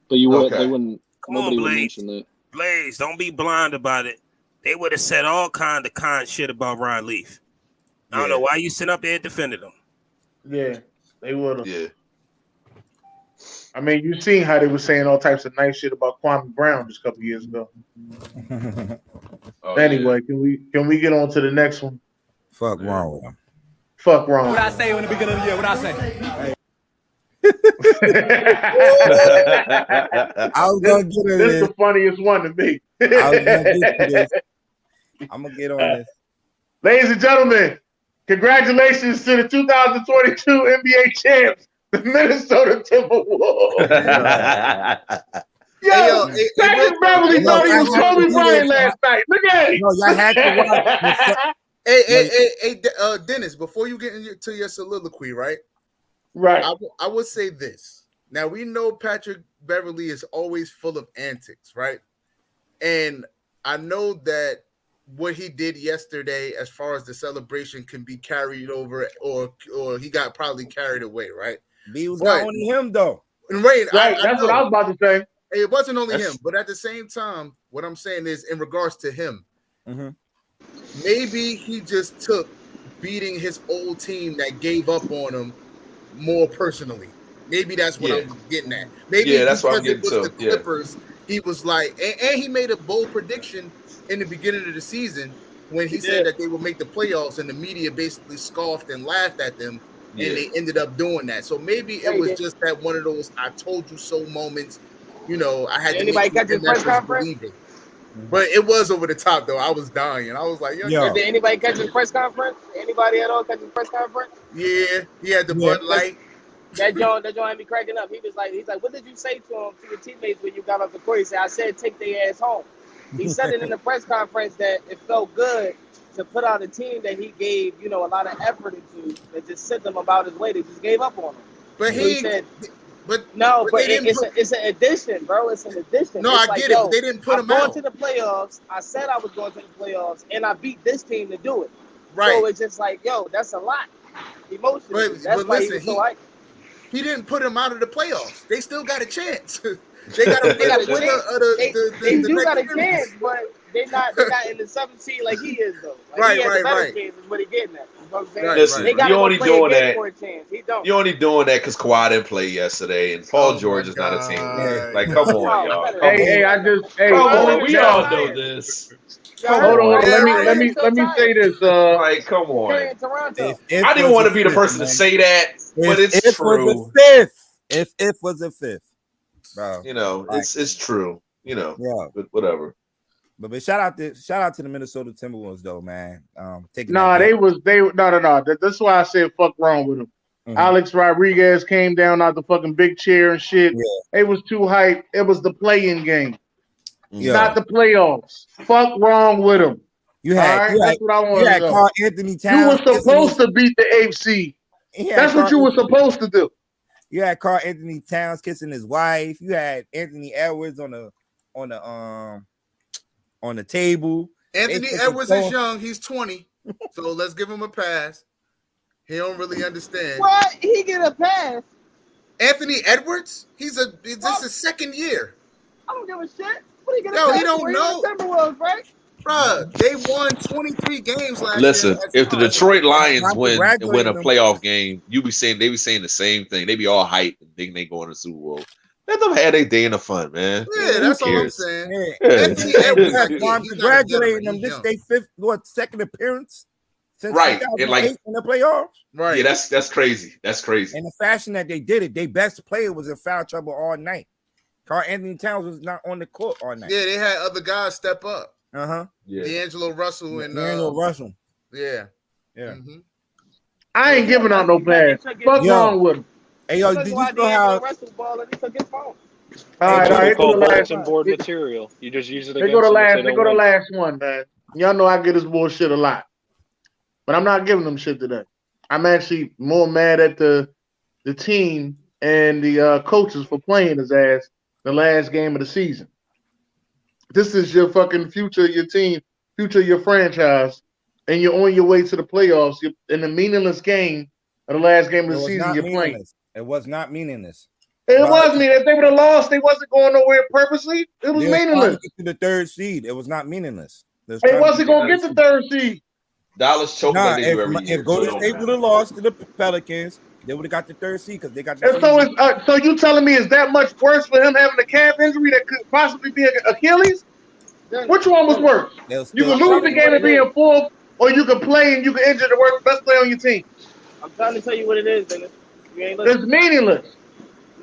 But they wouldn't. Nobody would mention that. Blaze, don't be blind about it. They would have said all kind of shit about Ryan Leaf. I don't know why you sit up there and defended him. Yeah, they would have. Yeah. I mean, you seen how they were saying all types of nice shit about Kwame Brown just a couple years ago. Anyway, can we get on to the next one? Fuck wrong with him. Fuck wrong. What I say in the beginning of the year? What I say? I was gonna get on this. This is the funniest one to me. I was gonna get to this. I'm gonna get on this. Ladies and gentlemen, congratulations to the 2022 NBA champs, the Minnesota Timberwolves. Yo, Patrick Beverly thought he was Kobe Bryant last night. Look at him. No, y'all had to watch. Hey, Dennis, before you get into your soliloquy, right? Right. I would say this. Now, we know Patrick Beverly is always full of antics, right? And I know that what he did yesterday as far as the celebration can be carried over or he got probably carried away, right? It was not only him, though. Right. That's what I was about to say. It wasn't only him, but at the same time, what I'm saying is in regards to him, maybe he just took beating his old team that gave up on him more personally. Maybe that's what I'm getting at. Maybe that's what I'm getting to. The Clippers, he was like, and he made a bold prediction in the beginning of the season when he said that they would make the playoffs, and the media basically scoffed and laughed at them, and they ended up doing that. So maybe it was just that one of those "I told you so" moments. You know, I had anybody catch his press conference? But it was over the top, though. I was dying. I was like, yo. Did anybody catch his press conference? Anybody at all catch his press conference? Yeah, he had the Bud Light. That John had me cracking up. He's like, what did you say to your teammates when you got off the court? He said, I said, take their ass home. He said it in the press conference that it felt good to put out a team that he gave, a lot of effort into, that just sent them about his way. They just gave up on him. But so he said, it's an addition, bro. It's an addition. No, I get it. But they didn't put him out. To the playoffs. I said I was going to the playoffs, and I beat this team to do it. Right. So it's just like, that's a lot emotionally. That's why he was so hyped. He didn't put him out of the playoffs. They still got a chance. They got a chance. They do got a chance, but they're not in the 7th seed like he is, though. Like right. Chance is what he getting at. You know what I'm saying? Listen, you only doing that. He don't. You're only doing that because Kawhi didn't play yesterday, and Paul George is not a team. Like, come on, y'all. Come on, we all know this. Hold on, let me say this. Like, come on. I didn't want to be the person to say that, but it's true. If was a fifth, bro. It's true. But whatever. But shout out to the Minnesota Timberwolves though, man. That's why I said fuck wrong with them. Alex Rodriguez came down out the fucking big chair and shit. Yeah. It was too hype. It was the play-in game. Not the playoffs. Fuck wrong with him. That's what I want to know. Carl Anthony Towns. You were supposed to beat the AFC. That's what you were supposed to do. You had Carl Anthony Towns kissing his wife. You had Anthony Edwards on the table. Anthony Edwards is young. He's 20. So let's give him a pass. He don't really understand. What? He get a pass? Anthony Edwards? This is his second year. I don't give a shit. What are you gonna he don't know. Timberwolves, right? Bruh, they won 23 games last year. Listen, if the Detroit Lions win a playoff game, they be saying the same thing. They be all hyped and think they going to the Super Bowl. Let them have their day in the fun, man. Yeah, that's all I'm saying. I'm congratulating them. This their second appearance since 2008 in the playoffs. Right. Yeah, that's crazy. That's crazy. And the fashion that they did it, their best player was in foul trouble all night. Carl Anthony Towns was not on the court all night. Yeah, they had other guys step up. Yeah. D'Angelo Russell and Russell. Yeah. Yeah. I ain't giving out no pass. Fuck wrong with him. Hey, yo, did you know how? Russell ball and he took his phone. All right, They here go call the last bulletin board material. You just use it They go against to them if last. they They don't go to win. last one, man. Y'all know I get this bullshit a lot, but I'm not giving them shit today. I'm actually more mad at the team and the coaches for playing his ass the last game of the season. This is your fucking future, your team, future, your franchise, and you're on your way to the playoffs. You're in a meaningless game of the last game of the season you're playing. It was not meaningless. It was meaningless. If they would have lost, they wasn't going nowhere purposely. It was meaningless. To get to the third seed, it was not meaningless. They wasn't going to get the third seed. Dallas choking like they do every year. If Golden State would have lost to the Pelicans, they would have got the third seed because they got the. So you telling me is that much worse for him having a calf injury that could possibly be Achilles? Which one was worse? You can lose the game and be in fourth, or you can play and you can injure the best player on your team. I'm trying to tell you what it is, Dennis. You ain't It's meaningless.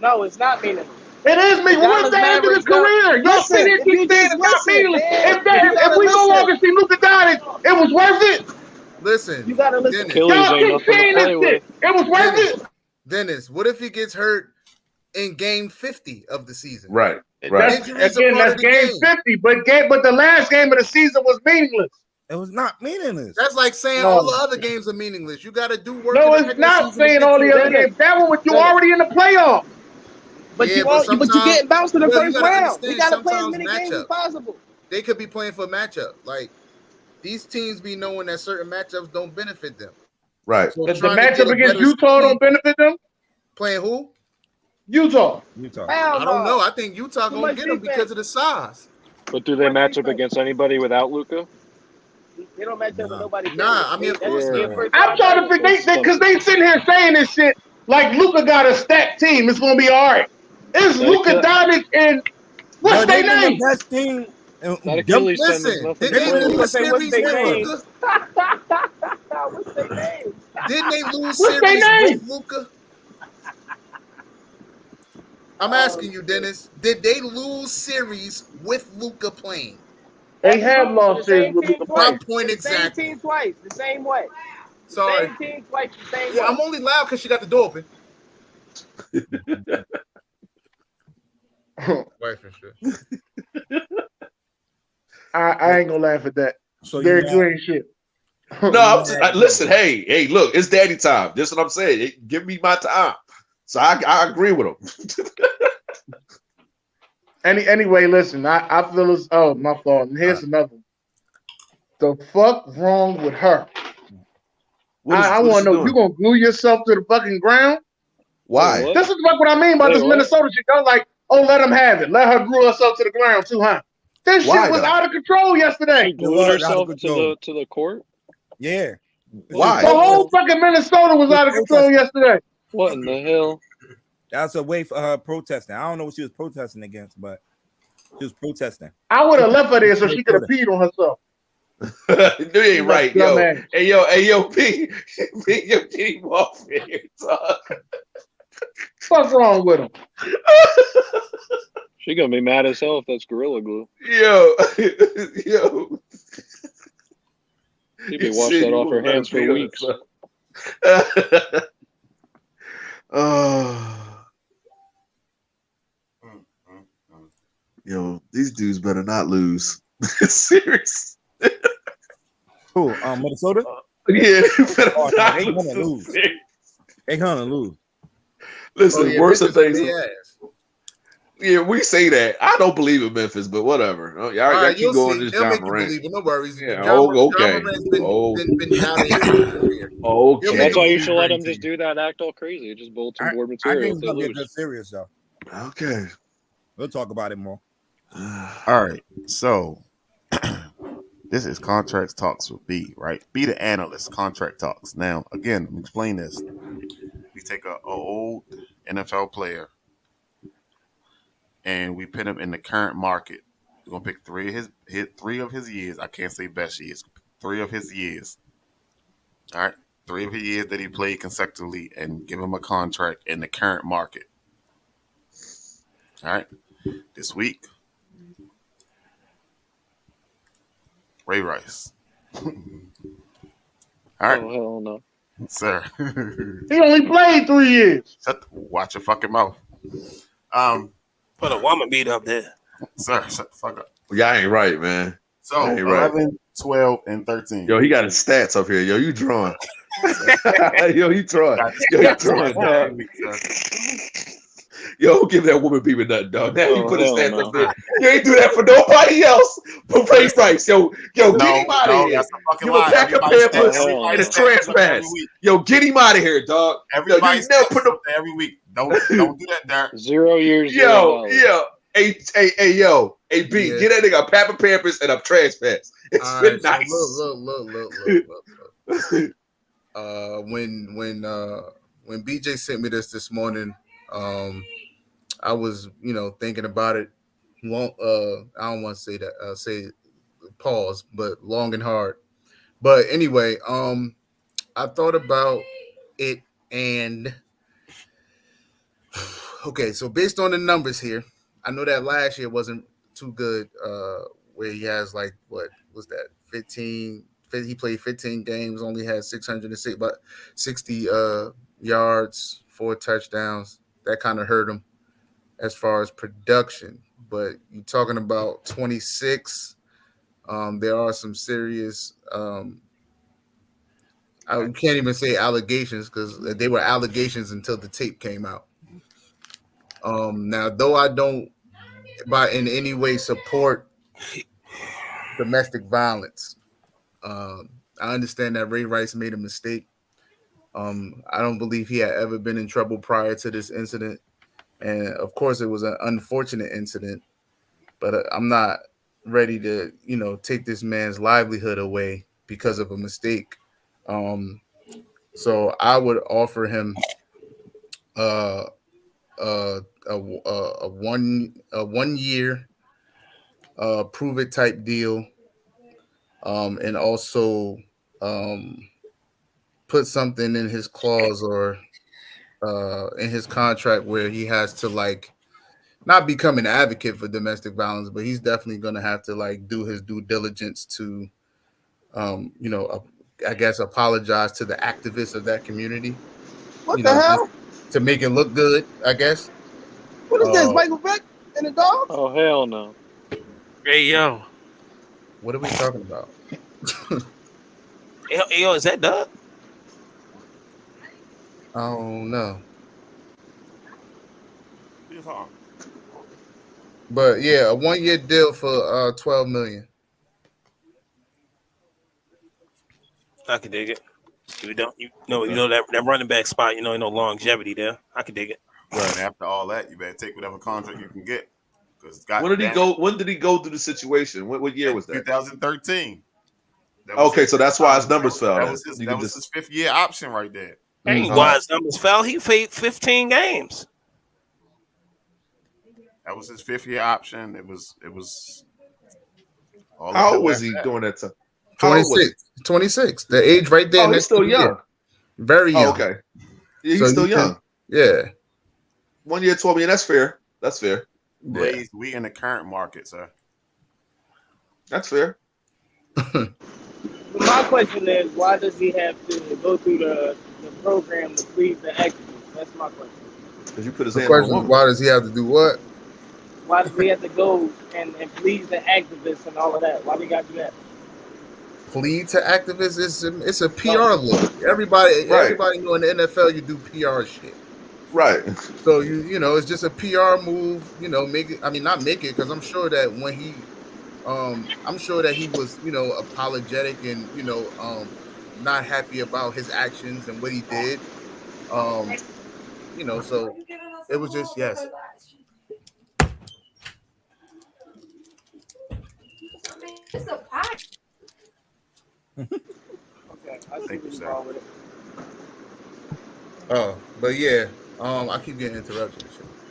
No, it's not meaningless. It is meaningless. What's the end of his career? Y'all sit here keep saying it's not meaningless. If we no longer see Luka Doncic, it was worth it. Listen, you gotta listen. Y'all keep saying this shit. It was worth it. Dennis, what if he gets hurt in game 50 of the season? Right. That's game 50, but the last game of the season was meaningless. It was not meaningless. That's like saying all the other games are meaningless. You got to do work. No, it's not saying all the other games. That one was you already in the playoffs. But you getting bounced in the first round. You got to play as many games as possible. They could be playing for a matchup. Like these teams be knowing that certain matchups don't benefit them. Right. So the matchup against Utah don't benefit them. Playing who? Utah. I don't know. I think Utah gonna get them because of the size. But do they match up against anybody without Luka? They don't match up with nobody. Nah, I mean, of course I'm trying to figure because they sitting here saying this shit like Luka got a stacked team. It's gonna be all right. It's Luka Doncic and what's their name? Best team. Listen, did they lose series with Luka? What's their name? Didn't they lose What's their series name? with Luka? I'm asking you, Dennis. Did they lose series with Luka playing? They have lost series with Luka playing. My point exactly. Same team twice, the same way. Sorry. Same team twice, the same way. I'm only loud because she got the door open. Right for sure. I ain't gonna laugh at that. So Derek, you ain't shit. No, listen. Hey, look, it's daddy time. That's what I'm saying. Give me my time. So I agree with him. Anyway, listen, I feel as my fault. And here's another one. The fuck wrong with her? I want to know. You gonna glue yourself to the fucking ground? Why? This is what I mean by this Minnesota shit. They're like, let them have it. Let her glue herself to the ground too, huh? This shit was out of control yesterday. She glued herself to the court. Yeah. Why? The whole fucking Minnesota was out of control yesterday. What in the hell? That's a way for her protesting. I don't know what she was protesting against, but she was protesting. I would have left her there so she could have peed on herself. You ain't right, yo. Hey, yo, P, get him off here, dog. What's wrong with him? She gonna be mad as hell if that's Gorilla Glue. Yo. She'd be washed that off her hands for weeks. Yo, these dudes better not lose. Serious. Who? Minnesota? Yeah, they gonna lose. They gonna lose. Listen, worse than things. Yeah, we say that. I don't believe in Memphis, but whatever. Y'all keep going this John Morant. No worries. Yeah, okay. Okay. That's why you should let them just do that, act all crazy. It's just bulletin board material. I think it's gonna get serious though. Okay. We'll talk about it more. All right. So this is contracts talks with B, right? B Da Analyst, contract talks. Now, again, let me explain this. We take an old NFL player and we put him in the current market. We're gonna pick three of his years. I can't say best years. 3 of his years. All right. 3 of his years that he played consecutively and give him a contract in the current market. All right. This week, Ray Rice. All right. Oh, hell no. Sir. He only played 3 years. Watch your fucking mouth. Put a woman beat up there. Sir, shut the fuck up. Y'all ain't right, man. So, 11, 12, and 13. Yo, he got his stats up here. Yo, you drawing. Yo, he drawing. Yo, he drawing, dog. Yo, give that woman beating nothing, dog. Now he put his stats up there. You ain't do that for nobody else but Ray Rice. Yo, get him out of here. Give a pack of Pampers and a trash bags. Yo, get him out of here, dog. Everybody never put them every week. Don't do that, Derek. 0 years. Yo, hey, B, get that nigga a pack of Pampers and a trash bags. It's been nice. Look. When BJ sent me this morning, I was, thinking about it. I don't want to say that. Say pause, but long and hard. But anyway, I thought about it, and okay. So based on the numbers here, I know that last year wasn't too good. Where he has like what was that 15? He played 15 games, only had 660 yards, 4 touchdowns. That kind of hurt him as far as production. But you're talking about 26. There are some serious I can't even say allegations because they were allegations until the tape came out. Now, though I don't in any way support domestic violence, I understand that Ray Rice made a mistake. I don't believe he had ever been in trouble prior to this incident. And of course, it was an unfortunate incident, but I'm not ready to, take this man's livelihood away because of a mistake. So I would offer him a 1 year prove it type deal, and also put something in his clause or in his contract where he has to not become an advocate for domestic violence, but he's definitely going to have to do his due diligence to, I guess apologize to the activists of that community. What the hell? To make it look good, I guess. What is this, Michael Vick and the dog? Oh, hell no. Hey, yo. What are we talking about? Hey, yo, is that Doug? I don't know. But yeah, a 1 year deal for $12 million. I can dig it. You know that running back spot. No longevity there. I can dig it. Right. After all that, you better take whatever contract you can get. When did he go? When did he go through the situation? What year was that? 2013. Okay, so that's why his numbers fell. That was his 5th year option right there. Ain't why his numbers fell. He played 15 games. That was his 5th year option. It was. How old was he during that time? 26. The age right there. Oh, he's still young. Very young. Okay. Yeah, he's still young. Yeah. 1 year, 12 million. That's fair. That's fair. Yeah. We in the current market, sir. That's fair. My question is, why does he have to go through the program to please the activists? That's my question. Because you put his hand on a woman. Why does he have to do what? Why does he have to go and please the activists and all of that? Why do you got to do that? Plead to activists? It's a PR look. Everybody know in the NFL you do PR shit. Right. So it's just a PR move. Make it. I mean, not make it, because I'm sure that when he, I'm sure that he was, apologetic and not happy about his actions and what he did. So it was just yes. Okay, I think what's wrong with it. Oh, but yeah, I keep getting interrupted.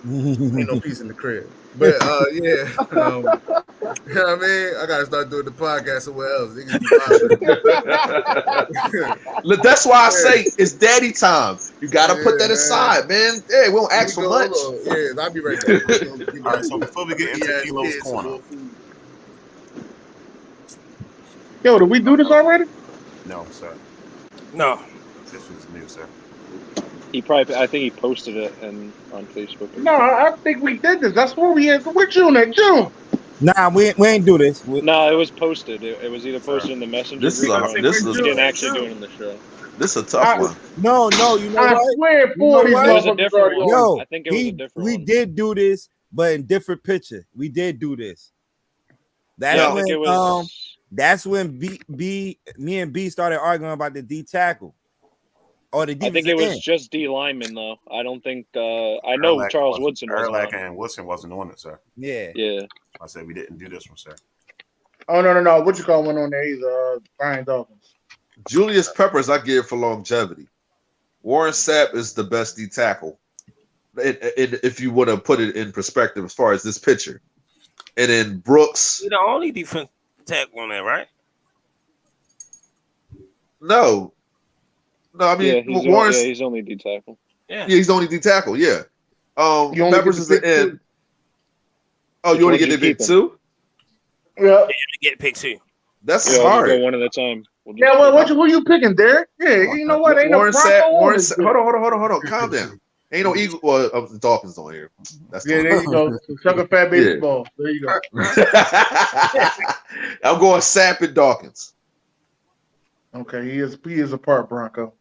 Ain't no peace in the crib. But yeah, you know what I mean? I gotta start doing the podcast somewhere else. Look, that's why I say it's daddy time. You gotta put that aside, man. Hey, we don't ask for much. Yeah, I'll be right back. All right, so before we get into Kilo's corner. Yo, did we do this already? No, sir. No. This was new, sir. I think he posted it on Facebook. No, I think we did this. That's where we had. We're June at June. Nah, we ain't do this. No, it was posted. It was either posted in the messenger. This is we didn't actually do it in the show. This is a tough one. No, you know I what? swear, You know these what? It was a different one. Yo, I think it was a different we one. did do this, but in different picture. We did do this. That's Yeah, I when think it was. that's when me and B started arguing about the D tackle. Or the I think it was just D lineman though. I don't think I know Charles Woodson wasn't on it. and Woodson wasn't on it, sir. Yeah. I said we didn't do this one, sir. Oh no! What you call one on there? He's Brian Dawkins. Julius Peppers, I give for longevity. Warren Sapp is the best D tackle. If you want to put it in perspective, as far as this picture, and then Brooks. You're the only defense tackle on there, right? No, I mean he's only D tackle. Yeah, he's only D tackle. Yeah. Peppers is the end. Oh, you want to get the pick too? Yeah. Get pick two. That's hard. We'll go one at a time. Who you picking, Derek? Yeah, you know what? Ain't Warren no Sapp. Hold on. Calm down. Ain't no Eagle. Well, the Dolphins on here. That's there you go. Sucker fat baseball. Yeah. There you go. I'm going Sapp and Dawkins. Okay, he is a part Bronco.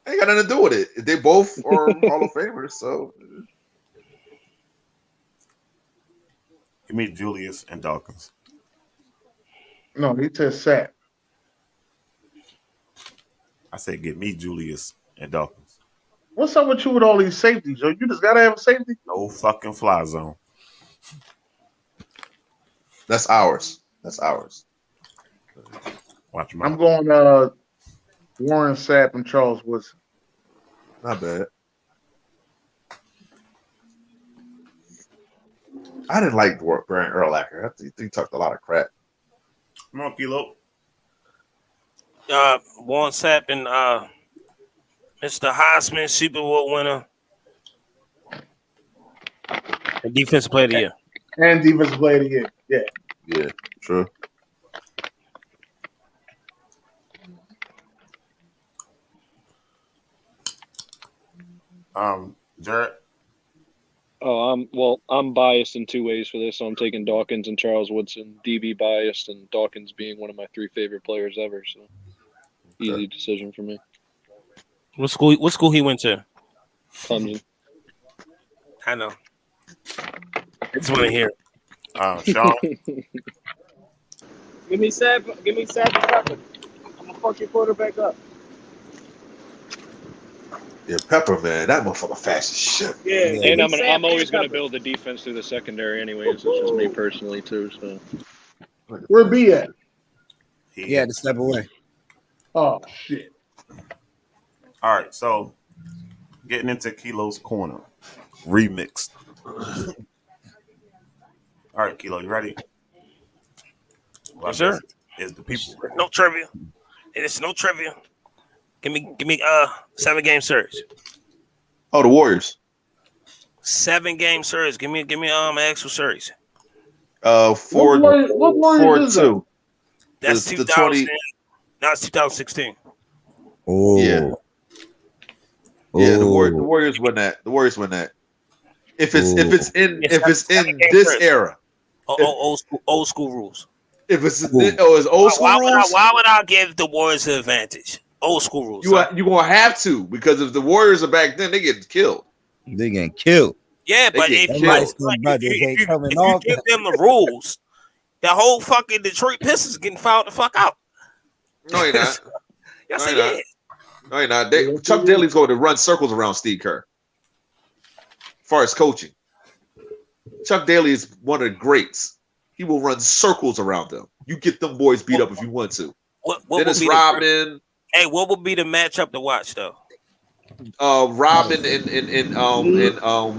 Ain't got nothing to do with it. They both are Hall of Famers, so. Give me Julius and Dawkins. No, he said Sapp. I said give me Julius and Dawkins. What's up with you with all these safeties? Yo? You just gotta have a safety. No fucking fly zone. That's ours. Watch I'm going Warren Sapp and Charles Woodson. Not bad. I didn't like Brian Urlacher. I think he talked a lot of crap. Come on, Kilo. Warren Sapp and Mr. Heisman Super Bowl winner. And defensive player of the year. And defensive player of the year. Yeah. Yeah, true. Jared. Oh, I'm biased in two ways for this, so I'm taking Dawkins and Charles Woodson. DB biased, and Dawkins being one of my 3 favorite players ever. So easy decision for me. What school he went to? Clemson. I know. I just want to hear. Sean. Give me Sapp and Pepper. I'm gonna fuck your quarterback up. Yeah, Pepper, man, that motherfucker fast as shit. Yeah, and I'm always going to build the defense through the secondary anyways. It's just me personally too. So where B at? He had to step away. Oh shit! All right, so getting into Kilo's corner, remixed. All right, Kilo, you ready? Yes, sir. Is the people ready? No trivia. It's no trivia. Give me 7-game series. Oh, the Warriors. 7-game series. Give me actual series. 4-2. That's 2000. No, it's 2016. Oh. Yeah. Yeah, the Warriors win that. If it's in this era. Old school rules. If it's old school rules. Why would I give the Warriors the advantage? Old school rules. You gonna have to, because if the Warriors are back then, they get killed. They getting killed. Yeah, but if you give them the rules, the whole fucking Detroit Pistons getting fouled the fuck out. No, you're not. Yes, they is. No, you're not. Chuck Daly's going to run circles around Steve Kerr. As far as coaching, Chuck Daly is one of the greats. He will run circles around them. You get them boys beat up if you want to. Dennis Rodman. Hey, what would be the matchup to watch though? Robin and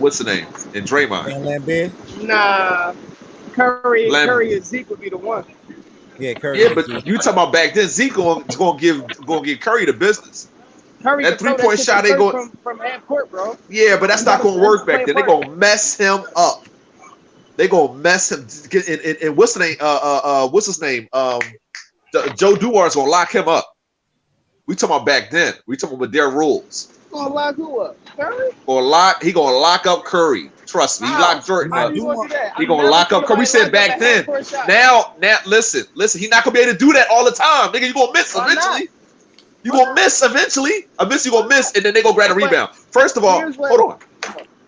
what's the name? And Draymond. Nah, Curry and Zeke would be the one. Yeah, Curry. Yeah, but you talking about back then? Zeke gonna give Curry the business. Curry, that 3-point shot they go from half court, bro. Yeah, but that's not gonna work back then. They gonna mess him up. They gonna mess him. And what's the name? What's his name? Joe Duar's gonna lock him up. We talking about back then. We talking about their rules. Gonna lock who up? Curry? He gonna lock up Curry. Trust me. He locked Jordan up. He gonna lock up Curry. We said back then. Now, listen. He's not gonna be able to do that all the time. Nigga, you gonna miss eventually. You gonna miss eventually. Eventually, you gonna miss, and then they gonna grab a rebound. First of all, hold on.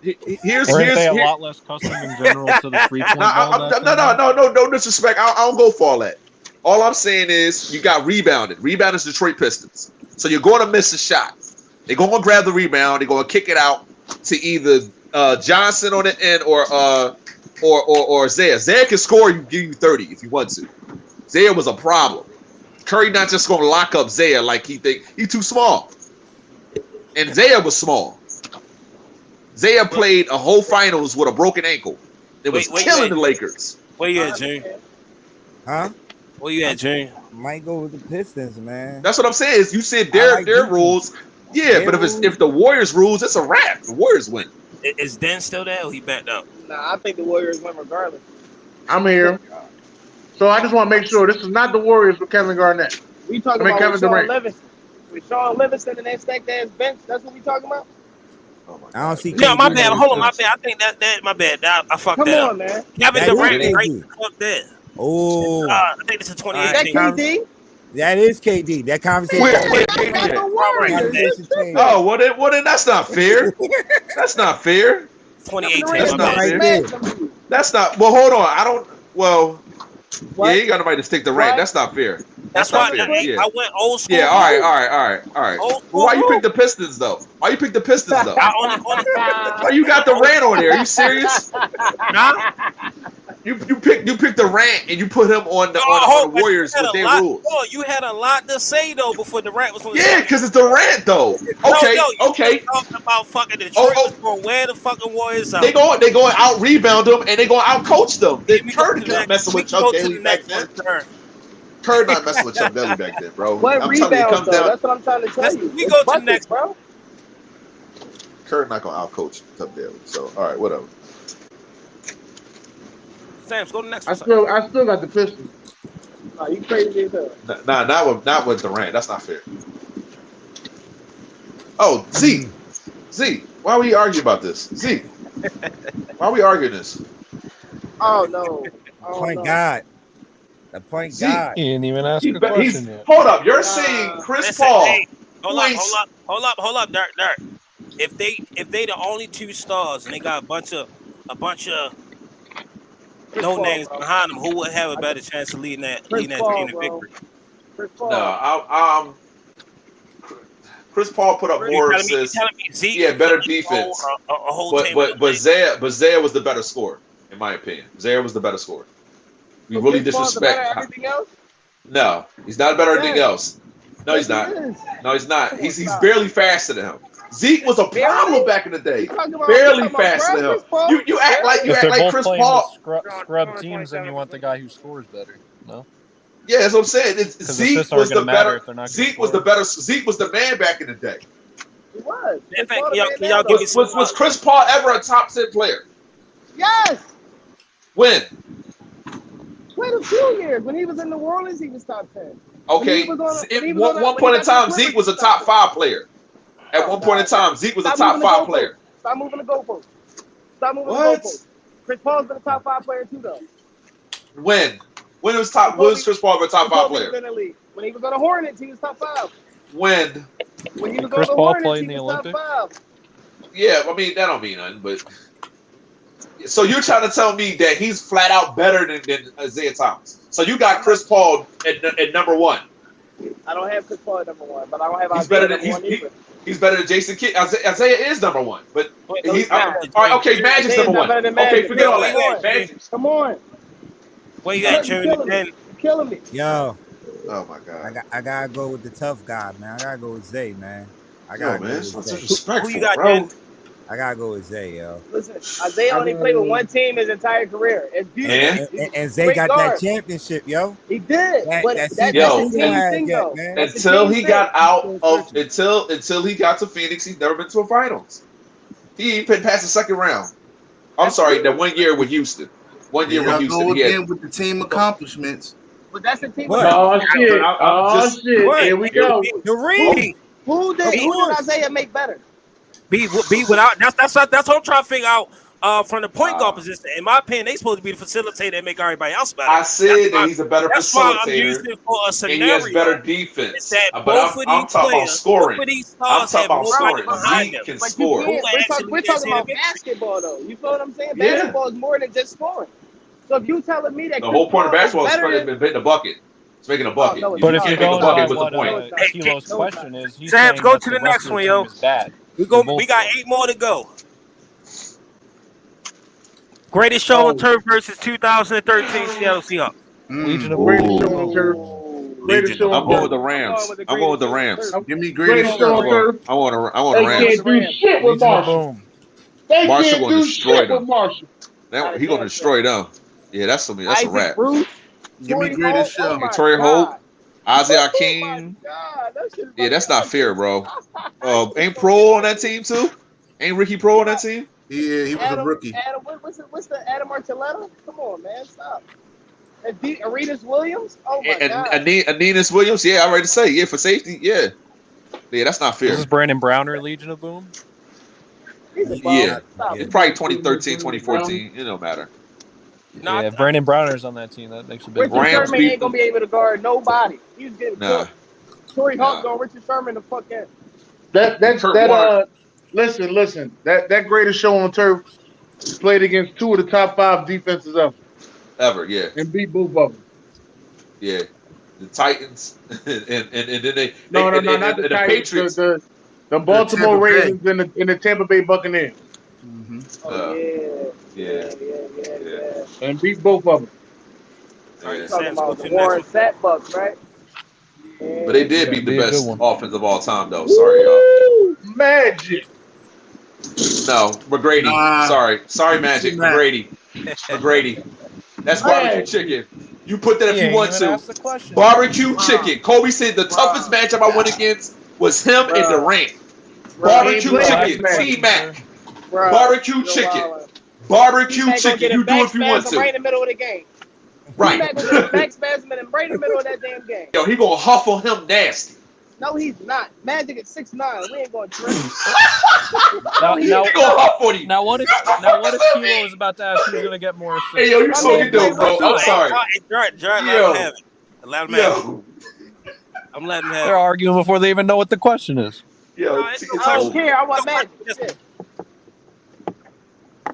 Here's a lot less custom in general to the 3-point ball. No disrespect. I don't go for all that. All I'm saying is you got rebounded. Rebound is Detroit Pistons. So you're going to miss a shot. They're going to grab the rebound. They're going to kick it out to either Johnson on the end or Zaire. Zaire can score and give you 30 if you want to. Zaire was a problem. Curry not just going to lock up Zaire like he think he's too small. And Zaire was small. Zaire played a whole finals with a broken ankle. It was killing the Lakers. Where you at, June? Huh? Where you at, June? Might go with the Pistons, man. That's what I'm saying. Is you said their rules. Yeah, but if the Warriors rules, it's a wrap. The Warriors win. Is Dan still there or he backed up? Nah, I think the Warriors win regardless. I'm here. So I just want to make sure this is not the Warriors with Kevin Garnett. We talking about Kevin Durant. With Sean Livingston and that stacked ass bench. That's what we talking about. I don't see. No, my bad. Hold on, my bad. I think that my bad. I fucked that up. Come on, man. Kevin Durant, great. Fuck that. Oh, I think it's a 2018. Is that KD? That is KD. That conversation. Oh, well then that's not fair. That's not fair. 2018. That's not fair. That's not. Well, hold on. I don't. Well, yeah, you got nobody to stick the rank. That's not fair. That's why I went old school. Yeah, all right. Well, why you pick the Pistons though? Why you got the rant on there? Are you serious? Nah. You picked the rant and you put him on the Warriors with their rules. Oh, you had a lot to say though before the rant was on. Yeah, because it's the rant though. Okay. Talking about fucking Detroit for where the fucking Warriors are. They going out rebound them and they going out coach them. Curry not messing with Chuck Daly back then. Curry not messing with Chuck Daly back then, bro. What rebounds though? That's what I'm trying to tell you. We go to the next, bro. Curry not gonna out coach Chuck Daly. So all right, whatever. Sam's, go to the next I still got the Pistons. Oh, you crazy as hell. Nah, not with Durant. That's not fair. Oh, Z, why are we arguing about this? Z, why are we arguing this? Oh no. Point guard. The point guard. He didn't even ask a question yet. Hold up, you're saying Chris Paul. Hey, hold up, Derek. If they the only two stars and they got a bunch of no names behind them, who would have a better chance of leading that team to victory? No, Chris Paul put up more assists. Yeah, better defense. But Zaire was the better scorer, in my opinion. Zaire was the better scorer. We really disrespect. Everything else? No, he's not better than anything else. No, he's not. No, he's not. He's barely faster than him. Zeke was a problem back in the day. Barely faster than him. You act like Chris Paul. Scrub teams, and you want the guy who scores better. No. Yeah, that's what I'm saying. Zeke was the better. Zeke was the better. Zeke was the man back in the day. He was. In fact, y'all give me some. Was Chris Paul ever a top 10 player? Yes. When? Played a few years. When he was in New Orleans, he was top 10. Okay. At one point in time, Zeke was a top 5 player. At one point in time, Zeke was a top 5 player. Stop moving the goalposts. Stop moving the goalposts. Chris Paul's been a top 5 player too, though. When was Chris Paul a top 5 player? When he was on the Hornets, he was top 5. When he was on Chris the Paul Hornets, played he in the was Olympics? top 5. Yeah, I mean that don't mean nothing, but so you're trying to tell me that he's flat out better than Isaiah Thomas. So you got Chris Paul at number 1. I don't have Chris Paul at number 1, but I don't have he's better than he's better than Jason Kidd. Isaiah is number 1, but he's all right. Okay, Magic's number 1. Okay, forget all that. Magic. Come on. Where you at, Junior? You're killing me. Yo. Oh my God. I gotta go with the tough guy, man. I gotta go with Zay, man. Who you got, bro? I gotta go with Zay, yo. Listen, Isaiah only played with one team his entire career. And Zay got that championship, yo. He did. Until he got until he got to Phoenix, he's never been to a finals. He ain't been past the second round. I'm sorry, that 1 year with Houston. 1 year with Houston. Go again with the team accomplishments. But that's the team. Oh shit! Here we go. Who did Isaiah make better? Be without. That's what I'm trying to figure out. From the point guard position, in my opinion, they supposed to be the facilitator and make everybody else better. I said that he's a better that's why I'm facilitator, using for a scenario, and he has better defense. But I'm talking about scoring. I'm talking about scoring. Zeke can score. We're talking about basketball, though. You feel what I'm saying? Basketball is more than just scoring. So if you telling me that the whole point of basketball is hitting the bucket. It's making a bucket. But if you you're going bucket by with the point. Kilo's question is, he's Sam, saying go that to the rest next of one, team yo. is bad. We got 8 more to go. Greatest show on turf versus 2013 Seattle Seahawks. Legion of Greatest show on turf. Greatest show on I'm going with the Rams. I'm going with the Rams. Give me greatest show on turf. I want the Rams. They can't do shit with Marshall. They Marshall can't gonna do destroy shit them. with Marshall. He gonna destroy them. Yeah, that's a wrap. Give me greatest show. Victoria Holt, Isaiah King. Yeah, that's not fair, bro. Ain't Pro on that team too? Ain't Ricky Pro on that team? Yeah, he was a rookie. Adam, what's the Adam Archuleta? Come on, man, stop. And Arenas Williams? Oh my God. Anenas Williams? Yeah, I ready to say. Yeah, for safety. Yeah. Yeah, that's not fair. This is Brandon Browner, Legion of Boom? Yeah. It's probably 2013, 2014. It don't matter. Yeah, if Brandon Browner's on that team, that makes a big Richard Sherman ain't going to be able to guard nobody. He's getting cooked. Torrey Hunt going Richard Sherman the fuck in. Listen. That greatest show on turf played against 2 of the top 5 defenses ever, yeah. And beat both of them. Yeah. The Titans and then they not the Titans, Patriots. The Baltimore Ravens and the Tampa Bay Buccaneers. Yeah. And beat both of them. You're talking about the Warren Sapp Bucks, right? But they did beat the best offense of all time, though. Sorry, y'all. Magic. No, McGrady. Sorry, Magic. McGrady. That's barbecue chicken. You put that if you want to. Barbecue chicken. Kobe said the toughest matchup I went against was him and Durant. Barbecue chicken. T-Mac. Barbecue chicken. Barbecue chicken. You do if you want to. Right in the middle of the game. Right. Back spasm and right in the middle of that damn game. Yo, he gonna huffle him nasty. No, he's not. Magic at 6'9". We ain't going to drink. Now what if Kilo is about to ask who's gonna get more assists? Hey, yo, you smoking dope, bro. I'm sorry. Jared, let him have it. Let him have it. I'm letting him have it. They're arguing before they even know what the question is. Yo, I don't care. I want Magic.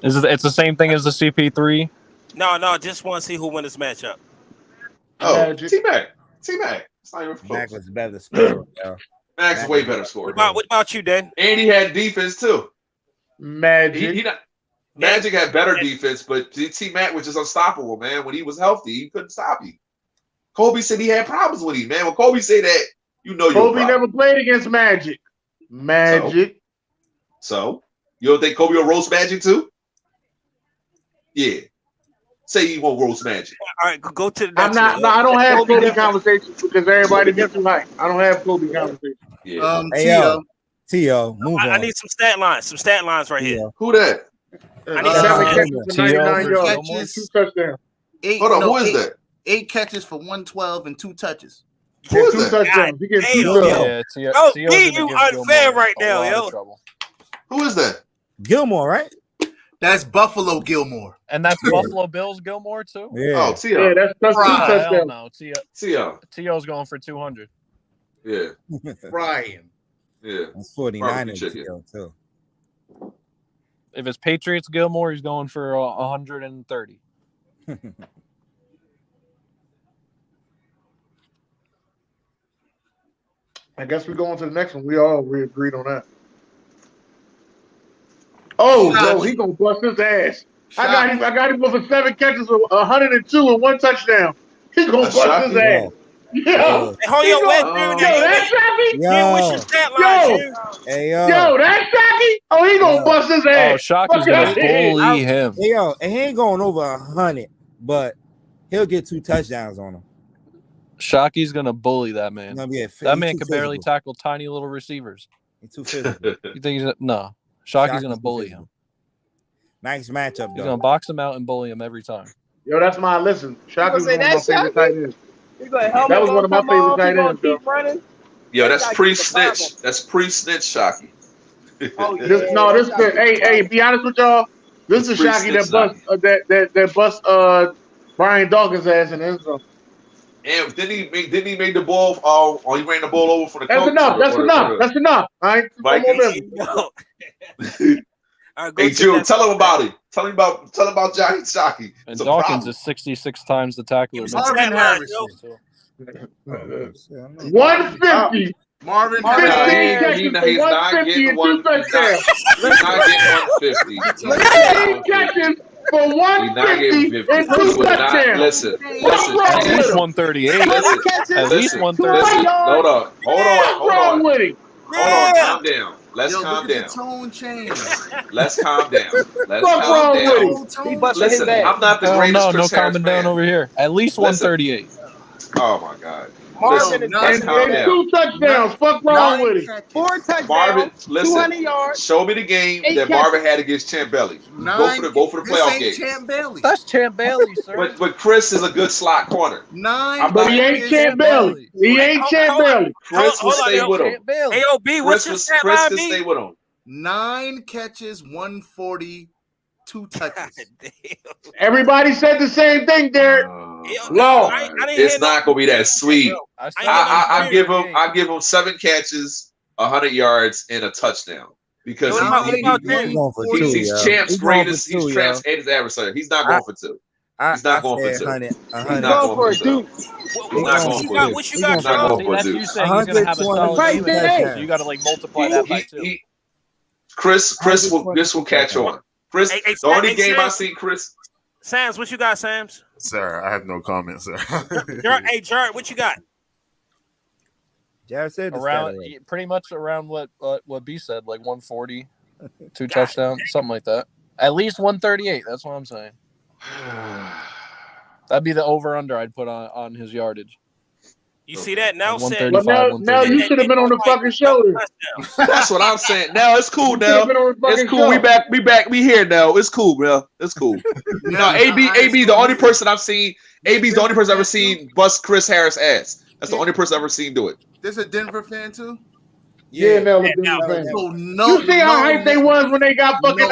It's the same thing as the CP3? No, just want to see who win this matchup. Oh, T-Mac. It's not even close. Mac was better scorer. Mac's way better scorer. What about you, Dan? And he had defense too. Magic. Magic had better defense, but T-Mac was just unstoppable, man. When he was healthy, he couldn't stop you. Kobe said he had problems with him, man. When Kobe said that, Kobe never played against Magic. So you don't think Kobe will roast Magic too? Yeah. Say you won't roast Magic. All right, go to the next one. No, I don't have Kobe conversations because everybody gets too hype. I don't have Kobe conversations. Yeah. T.O., move on. I need some stat lines right here. Who that? I need 7 catches for 99 yards, 2 touchdowns. Hold on, who is that? 8 catches for 112 and 2 touches. Who is that? Touchdowns. He gets 2 you unfair right now, yo. Who is that? Gilmore, right? That's Buffalo Gilmore. And that's Buffalo Bills Gilmore, too? Yeah. Oh, T.O. Yeah, that's 2 touchdowns. No, T.O. T.O.'s going for 200. Yeah. Ryan. Yeah. That's 49 too. If it's Patriots Gilmore, he's going for 130. I guess we're going to the next one. We agreed on that. Oh, bro, he gonna bust his ass. I got him for 7 catches, 102 and 1 touchdown. He's gonna bust his ass. Yo, that's Shocky. Yo, that's Shocky. Oh, he gonna bust his ass. Oh, Shocky's gonna bully him. Hey, yo, and he ain't going over 100, but he'll get 2 touchdowns on him. Shocky's gonna bully that man. That man can barely tackle tiny little receivers. He's too physical. You think no? Shocky's gonna bully him. Nice matchup, though. He's gonna box him out and bully him every time. Yo, that's my listen. Shocky's one of my favorite tight ends. That was one of my favorite tight ends, though. Yo, that's pre-snitch. That's pre-snitch, Shockey. Oh, yeah. Hey, be honest with y'all. This is Shockey that bust Brian Dawkins' ass in the end zone. And didn't he make the ball? Or he ran the ball over for the. That's enough. That's enough. All right. Hey, Drew, tell him about it. Tell him about Johnny Shockey. And Dawkins is 66 times the tackler. Marvin Harrison. 150. Marvin Harrison. He's not getting 150. He's not getting 150. 15 catches for 150 and 2 touchdowns. Listen. At least 138. At least 138. Hold on. Calm down. Let's calm down. Tone change. Let's calm down. Listen, I'm not the greatest. No calming down over here. At least 138. Oh my God. Marvin and 2 touchdowns. Fuck wrong with it. 4 touchdowns. Marvin, 200 yards. Show me the game that Marvin had against Champ Bailey. Go for the playoff game. Champ Bailey. That's Champ Bailey, sir. But Chris is a good slot corner. But he ain't Champ Bailey. He ain't Champ Bailey. Chris will stay with him. AOB, what's your stat Chris by can me? stay with him. 9 catches, 140, 2 touches. Everybody said the same thing, Derek. No, it's not gonna be that sweet. I give him 7 catches, 100 yards, and a touchdown because he's Champ's greatest. He's Champ's adversary. He's not going for 2. He's not going for 2. He's not going for 2. He's not going for 2. What you got? He's not going for 2. You saying he's gonna have a solid game. You got to multiply that by 2. This will catch on. Chris, the only game I see, Chris. Sams, what you got, Sams? Sir, I have no comment, sir. Hey, Jared, what you got? Jared said pretty much around what B said, like 140, 2 touchdowns, something like that. At least 138. That's what I'm saying. That'd be the over/under I'd put on his yardage. You see that now? Now you should have been on the fucking shoulder. That's what I'm saying. Now it's cool. Now it's cool. We back. We here now. It's cool, bro. It's cool. No, AB, the only person I've seen. AB's the only person I've ever seen bust Chris Harris' ass. That's the only person I've ever seen do it. This a Denver fan too? Yeah, Denver fan. You see how hyped they was when they got fucking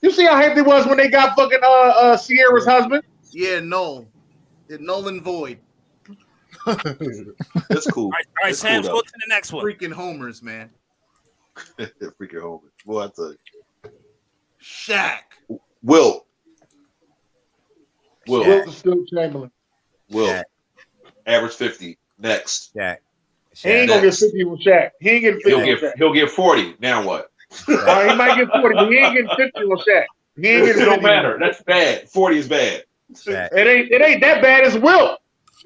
You see how hyped they was when they got fucking Sierra's husband? Yeah, no. It's null and void. That's cool. All right, Sam, go to the next one. Freaking homers, man. Freaking homers. Boy, I tell you. Shaq. Will still Chamberlain. Will. Average 50. Next. Shaq. He ain't gonna get 50 with Shaq. He ain't getting 50 with Shaq. He'll get 40. Now what? He might get 40, but he ain't getting 50 with Shaq. He ain't getting 50. It don't matter. That's bad. 40 is bad. It ain't that bad as Will.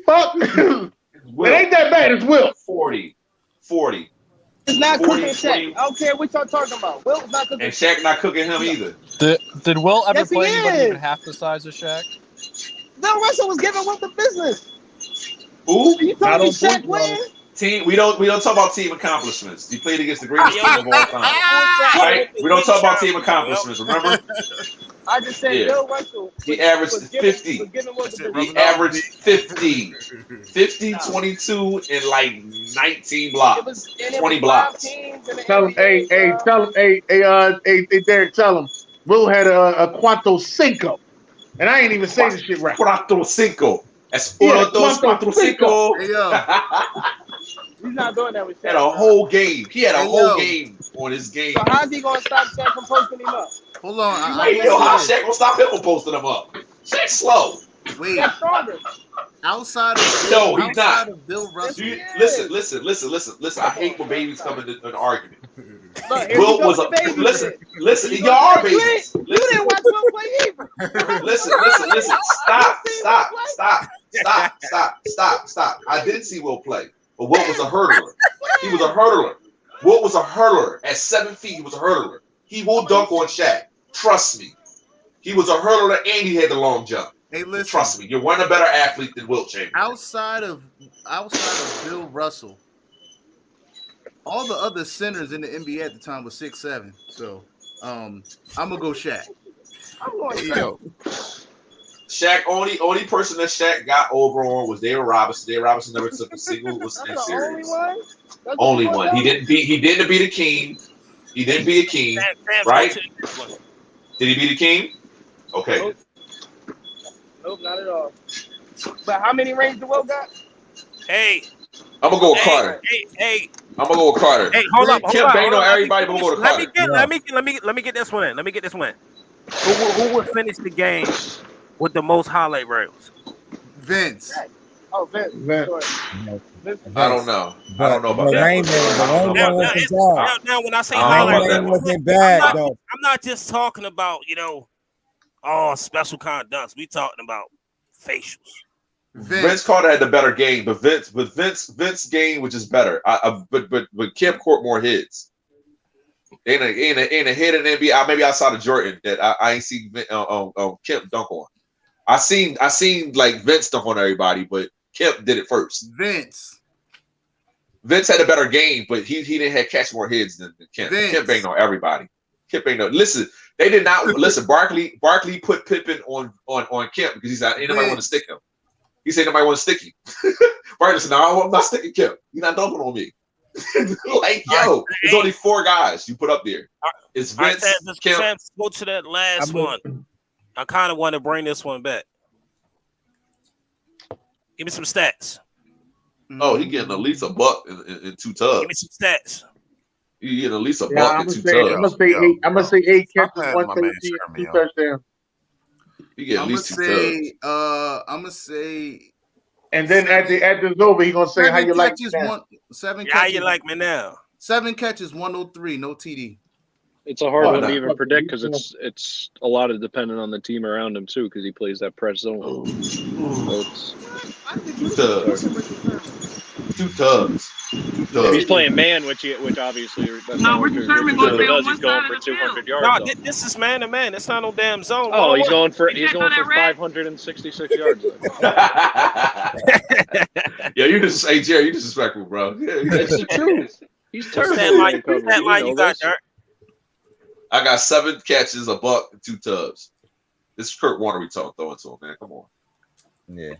Fuck. It ain't that bad as Will. 40. It's not cooking Shaq. I don't care what y'all talking about. Will's not cooking. And Shaq not cooking him either. Did Will ever play anybody even half the size of Shaq? Bill Russell was giving Will the business. Who? Are you telling me Shaq win? Team, we don't talk about team accomplishments. He played against the greatest team of all time. Right? We don't talk about team accomplishments, remember? I just said Bill Russell. He averaged 50. He averaged 50. 50, 22, and like 19 blocks. 20 blocks. Tell him, hey, Derek, tell him. Will had a cuatro cinco. And I ain't even saying this shit right. Cuatro cinco. That's cuatro cinco. He's not doing that with Shaq. He had a whole game. He had a whole game on his game. So how's he gonna stop Shaq from posting him up? Hold on. How Shaq gonna stop him from posting him up? Shaq's slow. Wait. Outside of Bill Russell. Listen. I hate when babies come into an argument. Look, Will was a listen. Y'all are babies. You didn't watch Will play either. Listen. Stop. I did see Will play, but Will was a hurdler. He was a hurdler. Will was a hurdler. At 7 feet, he was a hurdler. He will dunk on Shaq. Trust me. He was a hurdler and he had the long jump. Hey, listen. Trust me. You're one better athlete than Wilt Chamberlain. Outside of Bill Russell, all the other centers in the NBA at the time was 6'7". So I'm gonna go Shaq. I'm going Shaq. Shaq only person that Shaq got over on was David Robinson. David Robinson never took a single That's the series. only one. Only one. He didn't beat Akeem. He didn't beat Akeem, right? Did he beat Akeem? Okay. Nope, not at all. But how many rings the Will got? Hey. I'm gonna go with Carter. Hey. I'm gonna go with Carter. Hey, hold up. Kemp banged on everybody, but we'll go to Carter. Let me get this one in. Let me get this one in. Who would finish the game with the most highlight reels? Vince. Oh, Vince. I don't know. I don't know about that. Now, when I say highlight, wasn't bad though. I'm not just talking about special kind of dunks. We talking about facials. Vince Carter had the better game, but Vince game, which is better. But Kemp caught more hits. Ain't a hit in the NBA. Maybe outside of Jordan that I ain't seen Kemp dunk on. I seen like Vince dunk on everybody, but Kemp did it first. Vince had a better game, but he didn't have catch more hits than Kemp. Kemp banged on everybody. Kemp banged on. Listen, they did not listen. Barkley put Pippen on Kemp because he's not. Ain't nobody want to stick him. He said nobody want to stick him. Barkley said, "No, I'm not sticking Kemp. He's not dunking on me." Like, yo, there's only 4 guys you put up there. It's Vince, Kemp. Let's go to that last one. I kind of want to bring this one back. Give me some stats. Oh, he getting at least a buck in 2 tubs. Give me some stats. He getting at least a buck in 2 tubs. I'm gonna say 8 catches, 113, 2 touchdowns. He getting at least 2 tubs. I'm gonna say. And then at the over, he gonna say how you like that. 7 catches. How you like me now? 7 catches, 103, no TD. It's a hard one to even predict because it's a lot of dependent on the team around him too because he plays that press zone. So it's 2 tubs. If he's playing man, which obviously that's not what Richard does. He's going for 200 yards. No, this is man to man. It's not no damn zone. Oh, he's going for 566 yards. Yeah, you just hey Jerry, you disrespectful, bro. Yeah, that's the truth. He's terrible. That line you got, Derek. I got 7 catches, a buck, and 2 tubs. This is Kurt Warner we throwing to him, man. Come on. Yeah.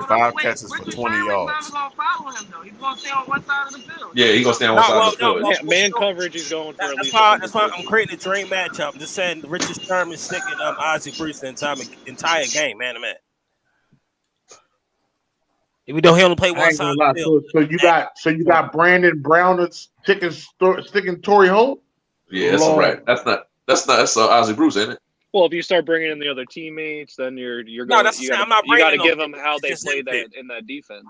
5 catches for 20 yards. He's gonna follow him though. He's gonna stay on one side of the field. Yeah, he's gonna stay on one side of the field. Man coverage, he's going for at least. That's why I'm creating a dream matchup. I'm just saying Richard Sherman sticking Isaac Bruce the entire game, man to man. Even though he only played one side of the field. So you got Brandon Brown sticking Torrey Holt? Yeah, that's right. That's Isaac Bruce, ain't it? Well, if you start bringing in the other teammates, then you're going. No, that's you got to give them how they play that in that defense.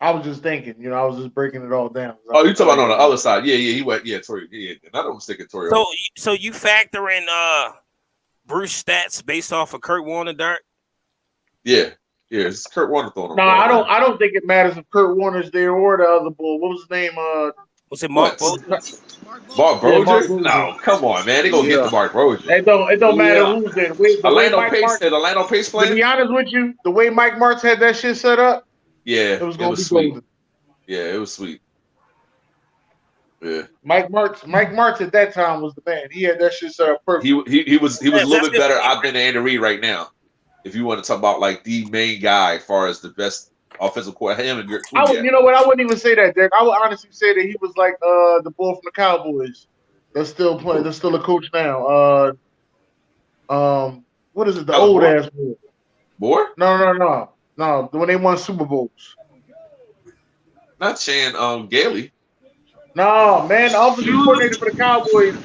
I was just thinking, I was just breaking it all down. Oh, you talking about on the other side? Yeah, he went. Yeah, Torrey. Yeah, another one sticking Torrey. So you factor in Bruce stats based off of Kurt Warner, Derek? Yeah, it's Kurt Warner throwing him. No, I don't think it matters if Kurt Warner's there or the other bull. What was his name? Was it Mark Bozier? Mark Bozier? No, come on, man. They gonna get the Mark Bozier. It don't matter who's there. Orlando Pace playing? To be honest with you, the way Mike Martz had that shit set up, it was sweet. Golden. Yeah, it was sweet. Yeah. Mike Martz at that time was the man. He had that shit set up perfect. He was a little bit better out than Andy Reid right now. If you want to talk about like the main guy as far as the best offensive core, him and you know what? I wouldn't even say that, Derek. I would honestly say that he was like the bull from the Cowboys. That's still playing. That's still a coach now. What is it? The old ass bull. Moore? No. When they won Super Bowls. Not Chan Gailey. No, man. The offensive coordinator for the Cowboys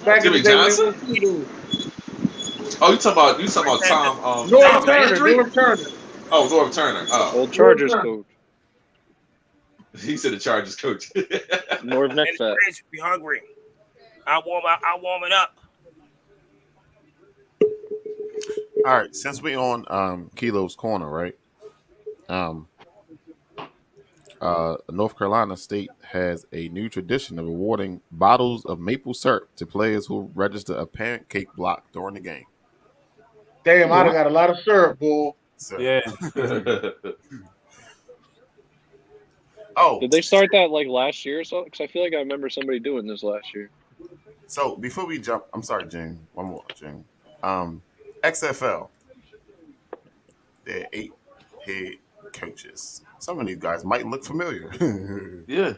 back Jimmy in the day. Johnson? Oh, you talking about Tom? Norv Turner. Oh, Norv Turner. Oh, old Chargers coach. He said the Chargers coach. Norv Neckfat. Be hungry. I'll warm it up. All right, since we on Kilo's corner, right? North Carolina State has a new tradition of awarding bottles of maple syrup to players who register a pancake block during the game. Damn, I'd have got a lot of syrup, bull. Yeah. Oh, did they start that like last year or so? Because I feel like I remember somebody doing this last year. So before we jump, I'm sorry, Jane. One more, Jane. XFL. There are 8 head coaches. Some of these guys might look familiar. Yeah.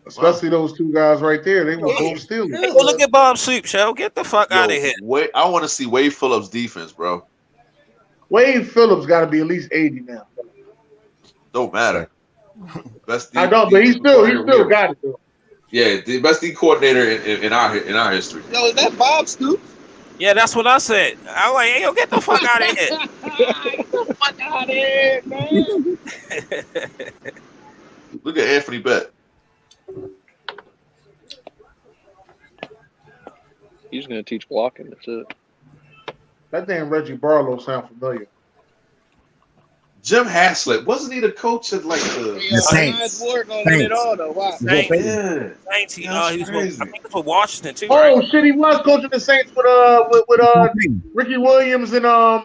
Especially those 2 guys right there. They were both Steelers. Hey, go look at Bob Soup, Show. Get the fuck out of here. I want to see Wade Phillips' defense, bro. Wade Phillips got to be at least 80 now. Don't matter. Best I don't, but he still got it though. Yeah, the best D coordinator in our history. Yo, is that Bob Stoops? Yeah, that's what I said. I'm like, hey, yo, get the fuck out of here. Get the fuck out of here, man. Look at Anthony Bett. He's going to teach blocking. That's it. That damn Reggie Barlow sound familiar. Jim Haslett, wasn't he the coach at like the Saints? It all, though. Wow. Saints. Yeah. Saints. He was with, I think it was with Washington too. Oh right? shit, he was coaching the Saints with Ricky Williams and Aaron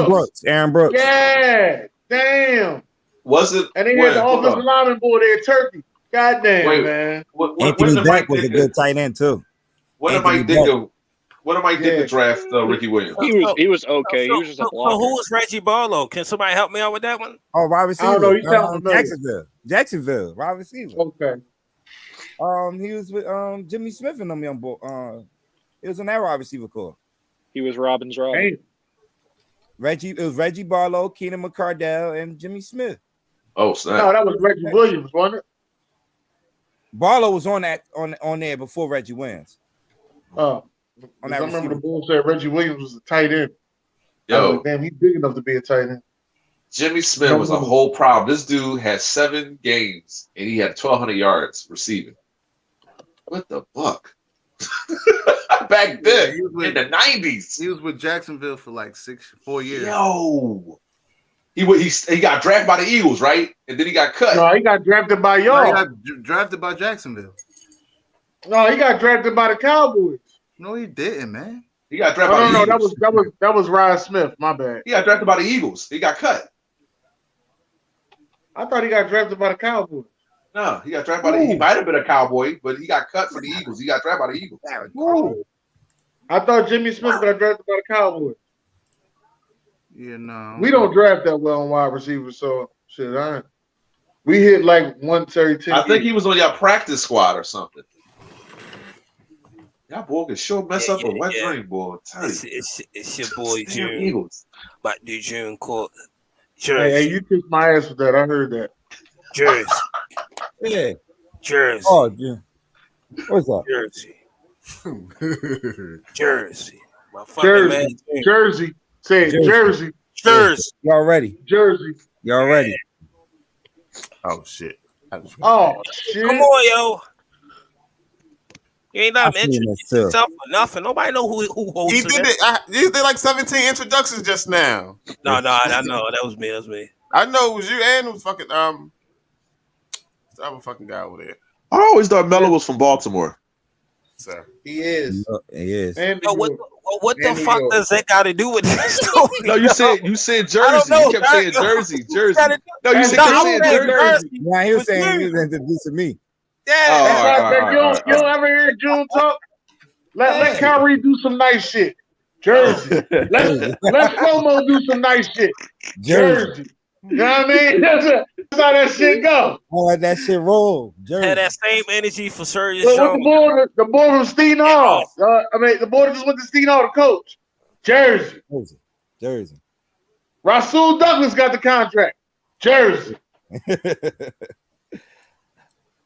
Brooks. Aaron Brooks. Yeah, damn. Was it? And they had the offensive lineman boy there, Turkey. God damn, man. Anthony Beck was a good tight end too. What am I thinking? What am I thinking? Draft Ricky Williams. He was okay. He was just a blocker. So who was Reggie Barlow? Can somebody help me out with that one? Oh, wide receiver. I don't know. He sounds familiar. Jacksonville, wide receiver. Okay. He was with Jimmy Smith and them young boy. It was on that wide receiver core. He was Robin's Robin. It was Reggie Barlow, Keenan McCardell, and Jimmy Smith. Oh, snap. No, that was Reggie Williams, wasn't it? Barlow was on there before Reggie Williams. Oh. I remember the Bulls said Reggie Williams was a tight end. Yo, like, damn, he's big enough to be a tight end. Jimmy Smith was a whole problem. This dude had 7 games and he had 1,200 yards receiving. What the fuck? Back then, in the 90s, he was with Jacksonville for like 4 years. Yo, he got drafted by the Eagles, right? And then he got cut. No, he got drafted by y'all. No, he got drafted by Jacksonville. No, he got drafted by the Cowboys. No, he didn't, man. He got drafted by the Eagles. that was Ryan Smith. My bad. He got drafted by the Eagles. He got cut. I thought he got drafted by the Cowboys. No, he got drafted by the. He might have been a Cowboy, but he got cut for the Eagles. He got drafted by the Eagles. Ooh. I thought Jimmy Smith got drafted by the Cowboys. Yeah, no. We don't draft that well on wide receivers, so shit. We hit like once every 10 I think he was on your practice squad or something. Y'all boy can sure mess up a wet dream, boy. It's your boy June. Eagles. But the June court. Hey, you kicked my ass with that. I heard that. Jersey. Yeah. Jersey. Oh, yeah. What's up? Jersey. Jersey. Jersey. Say it. Jersey. Jersey. Y'all ready? Jersey. Y'all ready? Oh shit. Oh shit. Come on, yo. You ain't not introducing yourself or nothing. Nobody know who holds He did it. You did like 17 introductions just now. No, I know. That was me. I know it was you and it was fucking the other fucking guy over there. I always thought Melo was from Baltimore. So he is. He is. Yo, what the fuck does that got to do with this story? No, you said Jersey. You kept saying Jersey. No, you kept saying Jersey. Yeah, he was saying he was introducing me. Yeah. You don't ever hear June talk? Let Kyrie do some nice shit. Jersey. Let Slow-Mo do some nice shit. Jersey. You know what I mean? That's how that shit go. I let that shit roll. Jersey. Had that same energy for Serious Look, Jones. the boy from Steen Hall. The boy that just went to Steen Hall, the coach. Jersey. Jersey. Rasul Douglas got the contract. Jersey.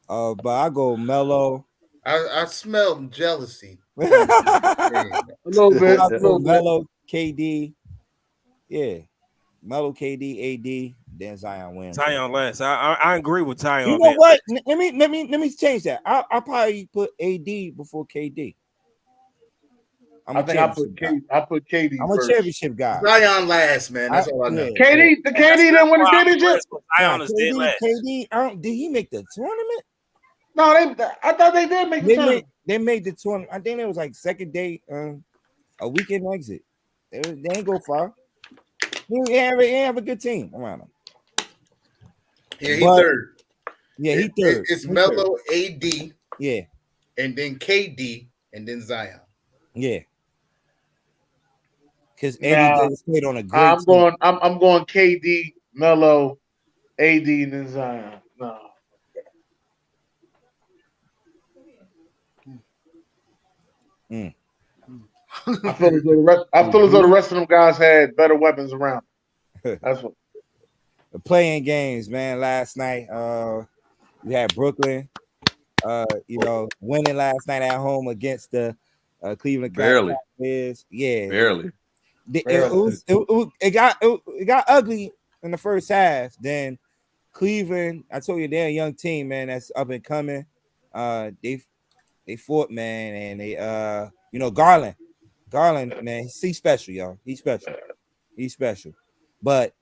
But I go Melo. I smell jealousy. A little bit. Melo, KD. Yeah. Melo, KD, AD, then Zion wins. Zion last. I agree with Zion. You know what? Let me change that. I'll probably put AD before KD. I put KD. I'm a championship guy. Zion last, man. That's all I know. KD didn't win the championship. Zion is dead last. KD, did he make the tournament? No, I thought they did make the tournament. They made the tournament. I think it was like second day, a weekend exit. They ain't go far. He have a good team around him. Yeah, he's third. Yeah, he third. It's Melo, AD. Yeah. And then KD, and then Zion. Yeah. because Anthony Nah, Davis played on a great I'm team. going KD, Melo, AD, and then Zion. No. I feel as though the rest of them guys had better weapons around. That's what. The playing games, man. Last night, we had Brooklyn, winning last night at home against the Cleveland Barely. Cavaliers. Yeah, Barely. It got ugly in the first half. Then Cleveland, I told you, they're a young team, man. That's up and coming. They fought, man, and they Garland, man, he's special, y'all. He's special. But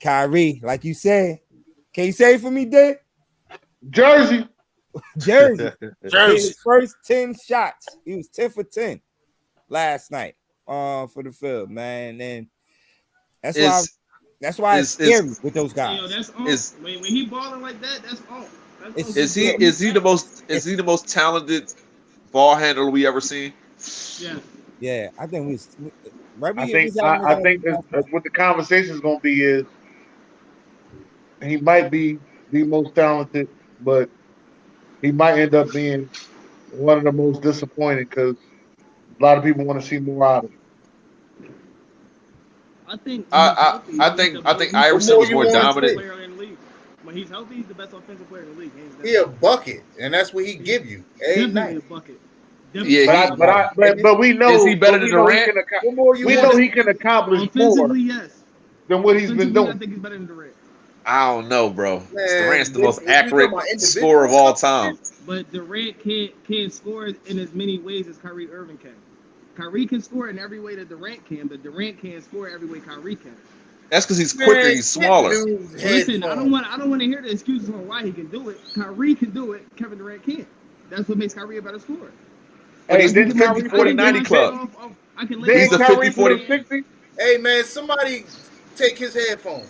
Kyrie, like you said, can you say it for me, Dick? Jersey. His first 10 shots. He was 10 for 10 last night for the field, man. And that's why it's scary with those guys. Yo, that's all. When he balling like that, that's all. Is he the most talented ball handler we ever seen? Yeah. I think what the conversation is going to be is he might be the most talented, but he might end up being one of the most disappointing because a lot of people want to see more out of him. I think Iverson was more dominant. When he's healthy, he's the best offensive player in the league. He a bucket, and that's what he give you. Definitely a bucket. Yeah, but we know is he better than Durant? We know he can accomplish more than what he's been doing. I think he's better than Durant. I don't know, bro. Durant's the most accurate scorer of all time. But Durant can't score in as many ways as Kyrie Irving can. Kyrie can score in every way that Durant can, but Durant can't score every way Kyrie can. That's because he's quicker, he's smaller. Listen, I don't want to hear the excuses on why he can do it. Kyrie can do it. Kevin Durant can't. That's what makes Kyrie a better scorer. But he's the 50-40-90 club. He's the 50-40-60. Hey man, somebody take his headphones.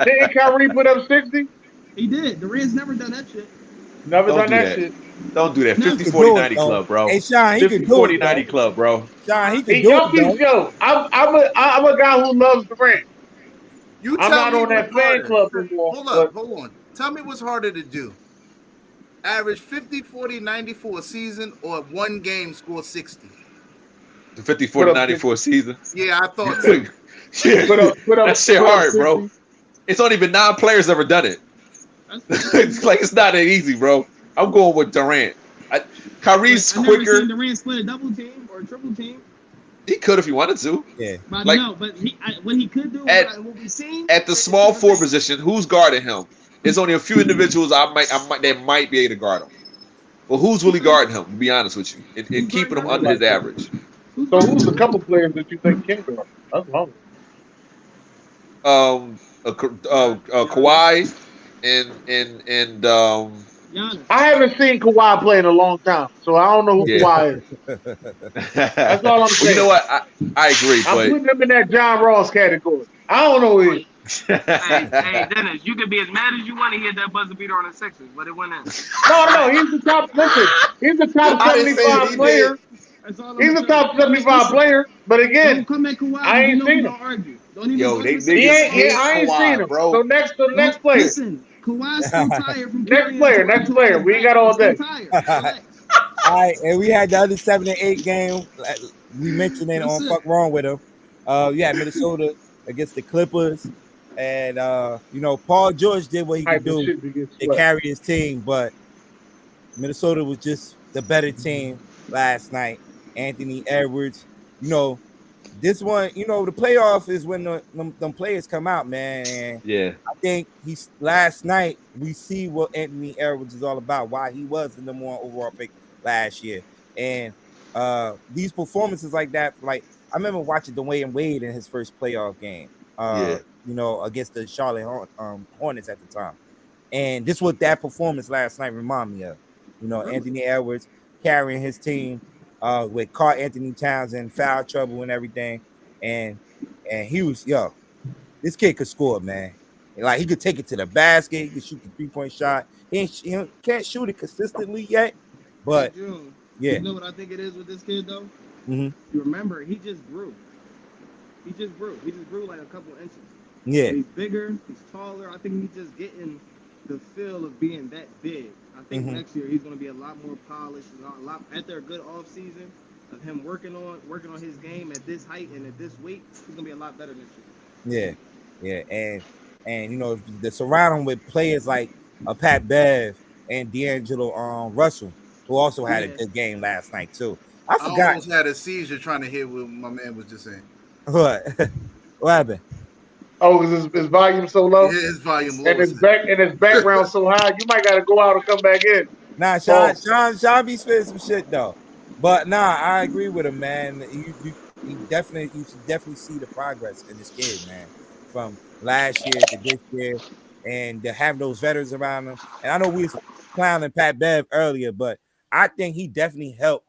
Didn't Kyrie put up 60? He did. Durant's never done that shit. Never done that shit. Don't do that. 50-40-90 club, bro. Hey, Sean, he can do it. 50-40-90 club, bro. Sean, he can do it. Yo, I'm a guy who loves Durant. I'm not on that fan club anymore. Hold on. Tell me what's harder to do. Average 50-40-90 for a season or one game score 60? The 50-40-90 for a season. Yeah, I thought so. Yeah. Put up, that shit hard, 50. Bro. It's only been 9 players ever done it. It's like it's not that easy, bro. I'm going with Durant. Kyrie's quicker. Never seen Durant split a double team or a triple team. He could if he wanted to. Yeah. But like, no, but what he could do what we seen at the small forward position, who's guarding him? There's only a few individuals that might be able to guard him. But who's really guarding him? To be honest with you, and keeping him under his average. So who's a couple players that you think can guard? That's wrong. Kawhi and I haven't seen Kawhi play in a long time, so I don't know who Kawhi is. That's all I'm saying. Well, you know what? I agree, I'm putting him in that John Ross category. I don't know who he is. Hey, Dennis, you can be as mad as you want to hit that buzzer beater on the Sixers, but it went in. No, he's the top. Listen, he's the top 75 player. He's the top 75 player. But again, I ain't seen him. Yo, I ain't seen him. Bro. So next player. Listen, Kawhi's still tired from next player. We ain't got all day. All right, and we had the other 7 and 8 game. We mentioned it on Fuk Wrong Wit Em. You had Minnesota against the Clippers, and Paul George did what he could do to carry his team, but Minnesota was just the better team last night. Anthony Edwards, this one, the playoff is when them players come out, man. And yeah, I think last night we see what Anthony Edwards is all about, why he was the number 1 overall pick last year. And these performances like that, like I remember watching Dwayne Wade in his first playoff game, against the Charlotte Hornets at the time. And this what that performance last night reminded me of. Anthony Edwards carrying his team with Karl Anthony Towns in foul trouble and everything. And he was, this kid could score, man. Like he could take it to the basket, he could shoot the 3-point shot. He can't shoot it consistently yet, but Yeah. You know what I think it is with this kid though? Mm-hmm. You remember he just grew. He just grew like a couple inches. Yeah. He's bigger. He's taller. I think he's just getting the feel of being that big. I think next year he's going to be a lot more polished, a lot after a good off season of him working on his game at this height and at this weight. He's going to be a lot better next year. Yeah, and you know, the surround him with players like Pat Bev and D'Angelo Russell, who also had a good game last night too. I forgot. almost had a seizure trying to hit what my man was just saying. What? What happened? Oh, is his volume so low? Yeah, his volume low. And his background so high, you might got to go out and come back in. Nah, Sean be spitting some shit though. But nah, I agree with him, man. You should definitely see the progress in this kid, man, from last year to this year, and to have those veterans around him. And I know we was clowning Pat Bev earlier, but I think he definitely helped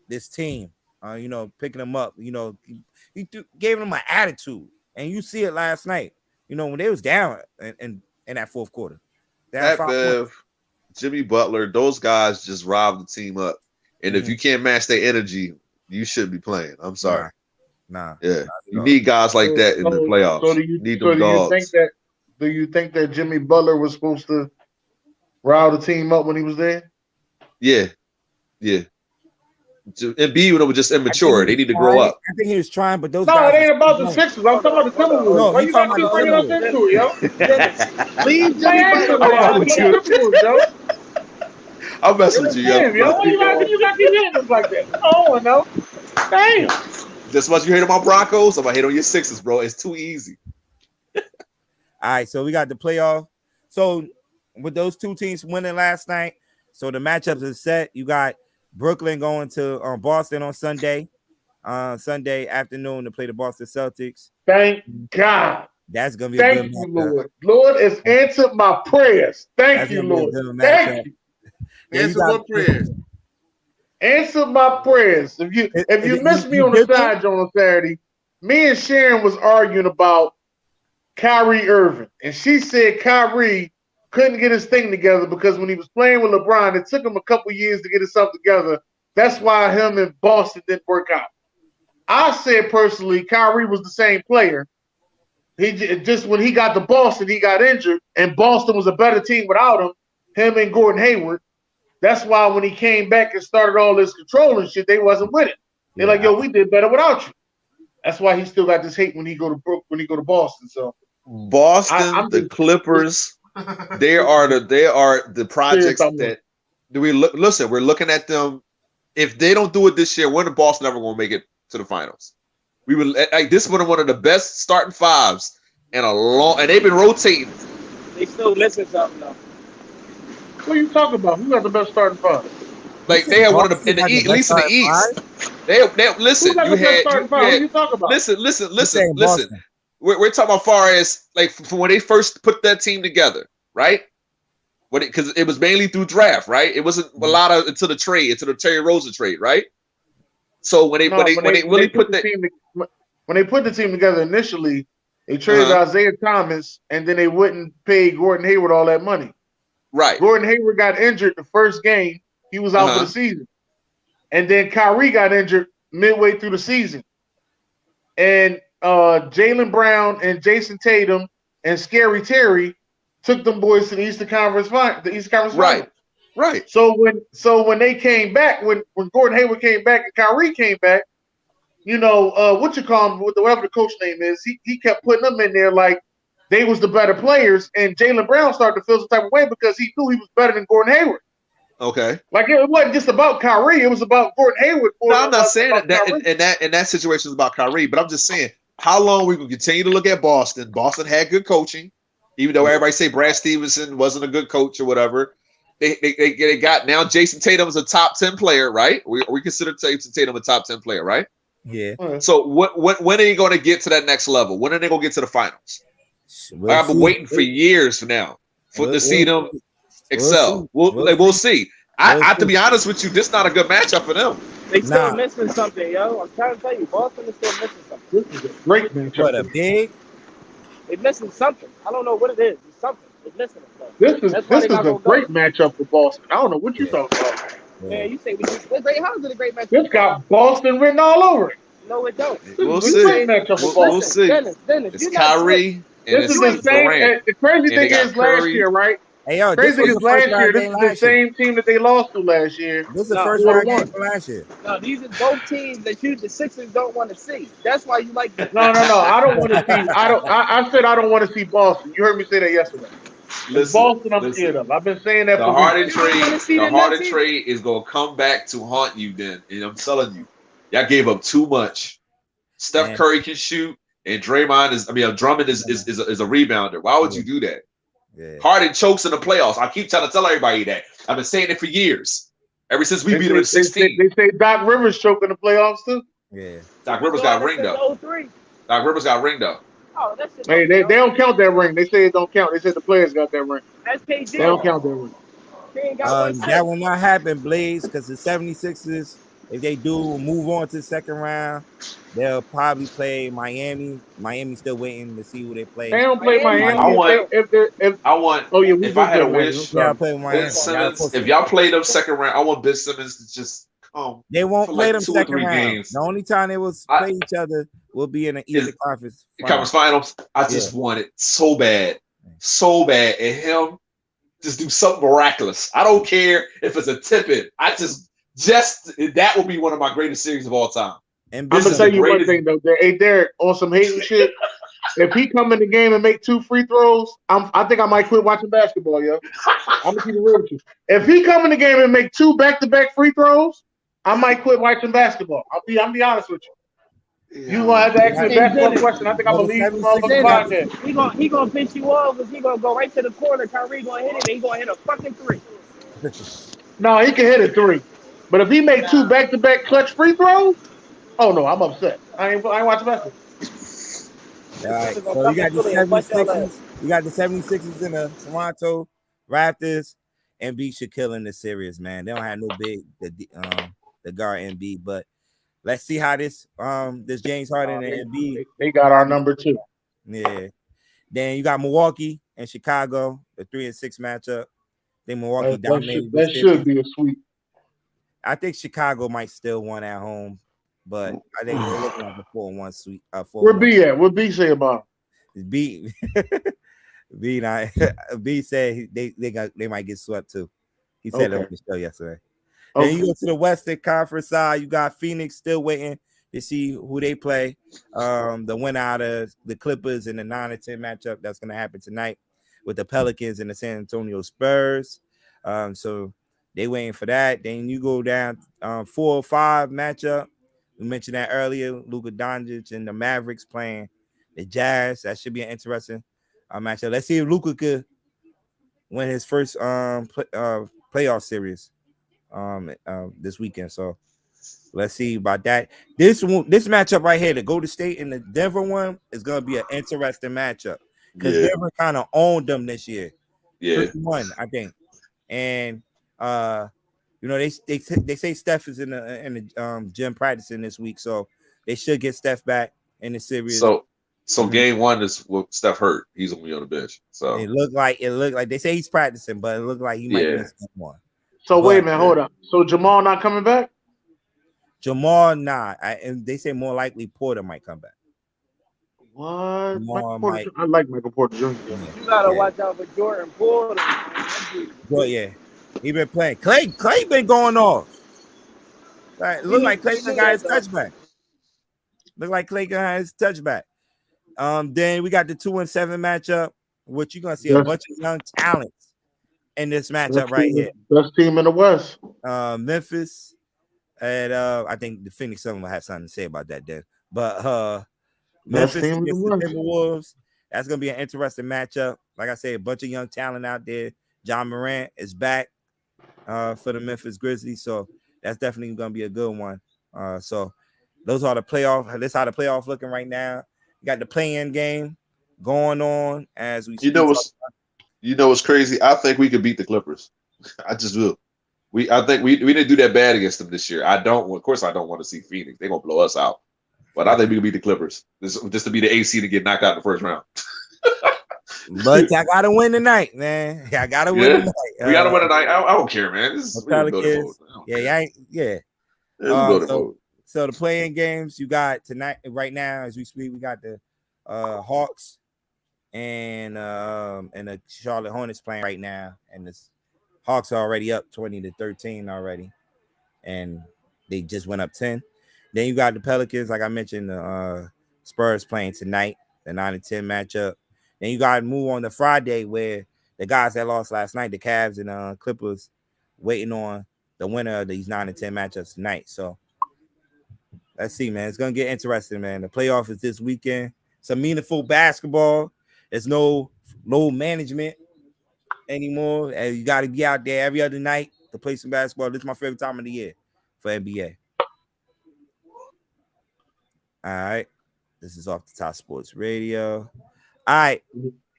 this team. You know, picking them up. You know, he gave them an attitude, and you see it last night. You know, when they was down in that fourth quarter. Pat Bev, Jimmy Butler, those guys just robbed the team up. And if you can't match their energy, you shouldn't be playing. I'm sorry. Nah. Yeah. You need guys like that in the playoffs. So do you think that Jimmy Butler was supposed to rile the team up when he was there? Yeah. Yeah. And B was just immature. They need to grow up. I think he was trying, but those guys. No, it ain't about the Sixers. I'm talking about the Timberwolves. No, why you got to keep bringing us into it, yo? Leave Jimmy Butler, yo. I'm messing with you, yo. Why you got to keep hitting us like that? Oh, no. Damn. Just what you hate on my Broncos, I'm going to hate on your Sixers, bro. It's too easy. All right, so we got the playoff. So with those two teams winning last night, so the matchups are set. You got Brooklyn going to Boston on Sunday afternoon to play the Boston Celtics. Thank God. That's gonna be a good matchup. Lord. Lord has answered my prayers. Thank you, Lord. Thank you. Answer what prayers? Answer my prayers. If you missed me on the side on Saturday, me and Sharon was arguing about Kyrie Irving, and she said Kyrie couldn't get his thing together because when he was playing with LeBron, it took him a couple years to get himself together. That's why him and Boston didn't work out. I said personally, Kyrie was the same player. He just when he got to Boston, he got injured, and Boston was a better team without him and Gordon Hayward. That's why when he came back and started all this controlling shit, they wasn't with it. They're like, yo, we did better without you. That's why he still got this hate when he go to Boston. So Boston, the Clippers. They are the projects that do we look. Listen, we're looking at them. If they don't do it this year, when the Boston ever going to make it to the finals? We would like this one of the best starting fives in a long, and they've been rotating. They still missing something though. What are you talking about? Who got the best starting five? Like they had one of the in the East, at least in the East. They listen. Who you talking about? Listen. We're talking about far as like from when they first put that team together, right? Because it was mainly through draft, right? It wasn't a lot of into the Terry Rozier trade, right? So when they put the team together initially, they traded Isaiah Thomas, and then they wouldn't pay Gordon Hayward all that money. Right. Gordon Hayward got injured the first game; he was out for the season, and then Kyrie got injured midway through the season, and Jaylen Brown and Jason Tatum and Scary Terry took them boys to the Eastern Conference Finals. Right. So when they came back, when Gordon Hayward came back and Kyrie came back, you know, whatever the coach name is, he kept putting them in there like they was the better players, and Jaylen Brown started to feel some type of way because he knew he was better than Gordon Hayward. Okay. Like it wasn't just about Kyrie, it was about Gordon Hayward. No, I'm not saying that in that situation is about Kyrie, but I'm just saying how long we can continue to look at Boston. Boston had good coaching, even though everybody say Brad Stevenson wasn't a good coach or whatever. They got now Jason Tatum is a top 10 player, right? We consider Jason Tatum a top 10 player, right? Yeah. So when are you going to get to that next level? When are they going to get to the finals? I've been waiting for years now to see them excel. We'll see. I to be honest with you, this is not a good matchup for them. They still missing something, yo. I'm trying to tell you, Boston is still missing something. This is a great matchup. What a big. They're missing something. I don't know what it is. It's something. They're missing it. This is a great matchup for Boston. I don't know what you're talking about. Man, you say what great? How is it a great matchup? This got Boston written all over it. No, it don't. We'll This see. great matchup for We'll Boston. see. Dennis, It's you're not Kyrie and This is it's the same. Durant. The crazy And they thing got is last Curry. year, right? Hey, yo, Crazy this is was the first last year. round This game is the last year. same team that they lost to last year. This is the No. first round 4-1. game from last year. No, these are both teams that the Sixers don't want to see. That's why you like them. No. I don't want to see. I said I don't want to see Boston. You heard me say that yesterday. Listen, Boston, I'm scared of. I've been saying that the for Harden weeks. trade is gonna come back to haunt you. Then, and I'm telling you, y'all gave up too much. Steph Curry can shoot, and Drummond is a rebounder. Why would you do that? Yeah. Harden chokes in the playoffs. I keep trying to tell everybody that. I've been saying it for years. Ever since we beat them in 16. They say Doc Rivers choked in the playoffs too. Yeah. Doc Rivers got ring though. Doc Rivers got ring though. Oh, that's just Hey, they don't count that ring. They say it don't count. They said the players got that ring. That's KG. They don't count that ring. That will not happen, Blaze, because the 76ers, if they do move on to the second round, they'll probably play Miami. Miami's still waiting to see who they play. They don't play Miami. If I had a wish, Ben Simmons, if y'all play them second round, I want Ben Simmons to just come. They won't for play like them 2 or second 3 round. games. The only time they will play each other will be in the Eastern Conference Finals. I just want it so bad, and him just do something miraculous. I don't care if it's a tip-in. I just that will be one of my greatest series of all time. I'm gonna tell you one thing though. Hey, Derek, on some hating shit. If he come in the game and make 2 free throws, I think I might quit watching basketball, yo. I'm gonna keep it real with you. If he come in the game and make 2 back-to-back free throws, I might quit watching basketball. I'll be honest with you. You gonna have to ask me a basketball question. I think I'm gonna leave the motherfucking podcast. He gonna pinch you off because he gonna go right to the corner. Kyrie gonna hit it and he gonna hit a fucking 3. No, he can hit a 3. But if he make 2 back-to-back clutch free throws, oh no, I'm upset. I ain't watching basketball. All right, so you got the 76ers. You got the 76ers in the Toronto Raptors. Embiid should kill in this series, man. They don't have no big the guard Embiid, but let's see how this James Harden and Embiid. They got our number 2. Yeah. Then you got Milwaukee and Chicago, the 3-6 matchup. I think Milwaukee dominated. That should be a sweep. I think Chicago might still win at home, but I think they're looking at the 4-1 sweep. Where B at? What B say about him? B said they might get swept too. He said it on the show yesterday. Okay. Then you go to the Western Conference side. You got Phoenix still waiting to see who they play. The winner out of the Clippers in the 9-10 matchup that's going to happen tonight with the Pelicans and the San Antonio Spurs. So they waiting for that. Then you go down 4-5 matchup. We mentioned that earlier. Luka Doncic and the Mavericks playing the Jazz. That should be an interesting matchup. Let's see if Luka could win his first playoff series this weekend. So let's see about that. This matchup right here, the Golden State and the Denver one, is going to be an interesting matchup because Denver kind of owned them this year. Yeah, 1, I think. And they say Steph is in the gym practicing this week, so they should get Steph back in the series. So game 1 is what Steph hurt. He's gonna be on the bench. So it looked like they say he's practicing, but it looked like he might miss one. So wait a minute, hold up. So Jamal not coming back? Jamal not, and they say more likely Porter might come back. What? I like Michael Porter Jr. You gotta watch out for Jordan Porter. Well, yeah, he been playing. Clay been going off. Right, look like Clay got his touchback. Then we got the 2-7 matchup, which you're gonna see a bunch of young talents in this matchup right here. Best team in the West. Memphis, and I think the Phoenix Suns will have something to say about that then. But Memphis against the Timberwolves, that's gonna be an interesting matchup. Like I said, a bunch of young talent out there. John Morant is back for the Memphis Grizzlies, so that's definitely gonna be a good one. So those are the playoff. That's how the playoff looking right now. You got the play-in game going on as we. You know what's crazy? I think we could beat the Clippers. I just will. I think we didn't do that bad against them this year. Of course, I don't want to see Phoenix. They're gonna blow us out. But I think we can beat the Clippers. Just to be the AC to get knocked out in the first round. But I gotta win tonight, man. I gotta win tonight. We gotta win tonight. I don't care, man. This is Pelicans. Yeah. So the playing games you got tonight, right now, as we speak, we got the Hawks and the Charlotte Hornets playing right now, and the Hawks are already up 20-13 already, and they just went up 10. Then you got the Pelicans, like I mentioned, the Spurs playing tonight, the 9-10 matchup. Then you got to move on to Friday, where the guys that lost last night, the Cavs and Clippers, waiting on the winner of these 9-10 matchups tonight. So let's see, man. It's gonna get interesting, man. The playoff is this weekend. Some meaningful basketball. There's no load management anymore. And you got to be out there every other night to play some basketball. This is my favorite time of the year for NBA. All right. This is Off the Top Sports Radio. All right.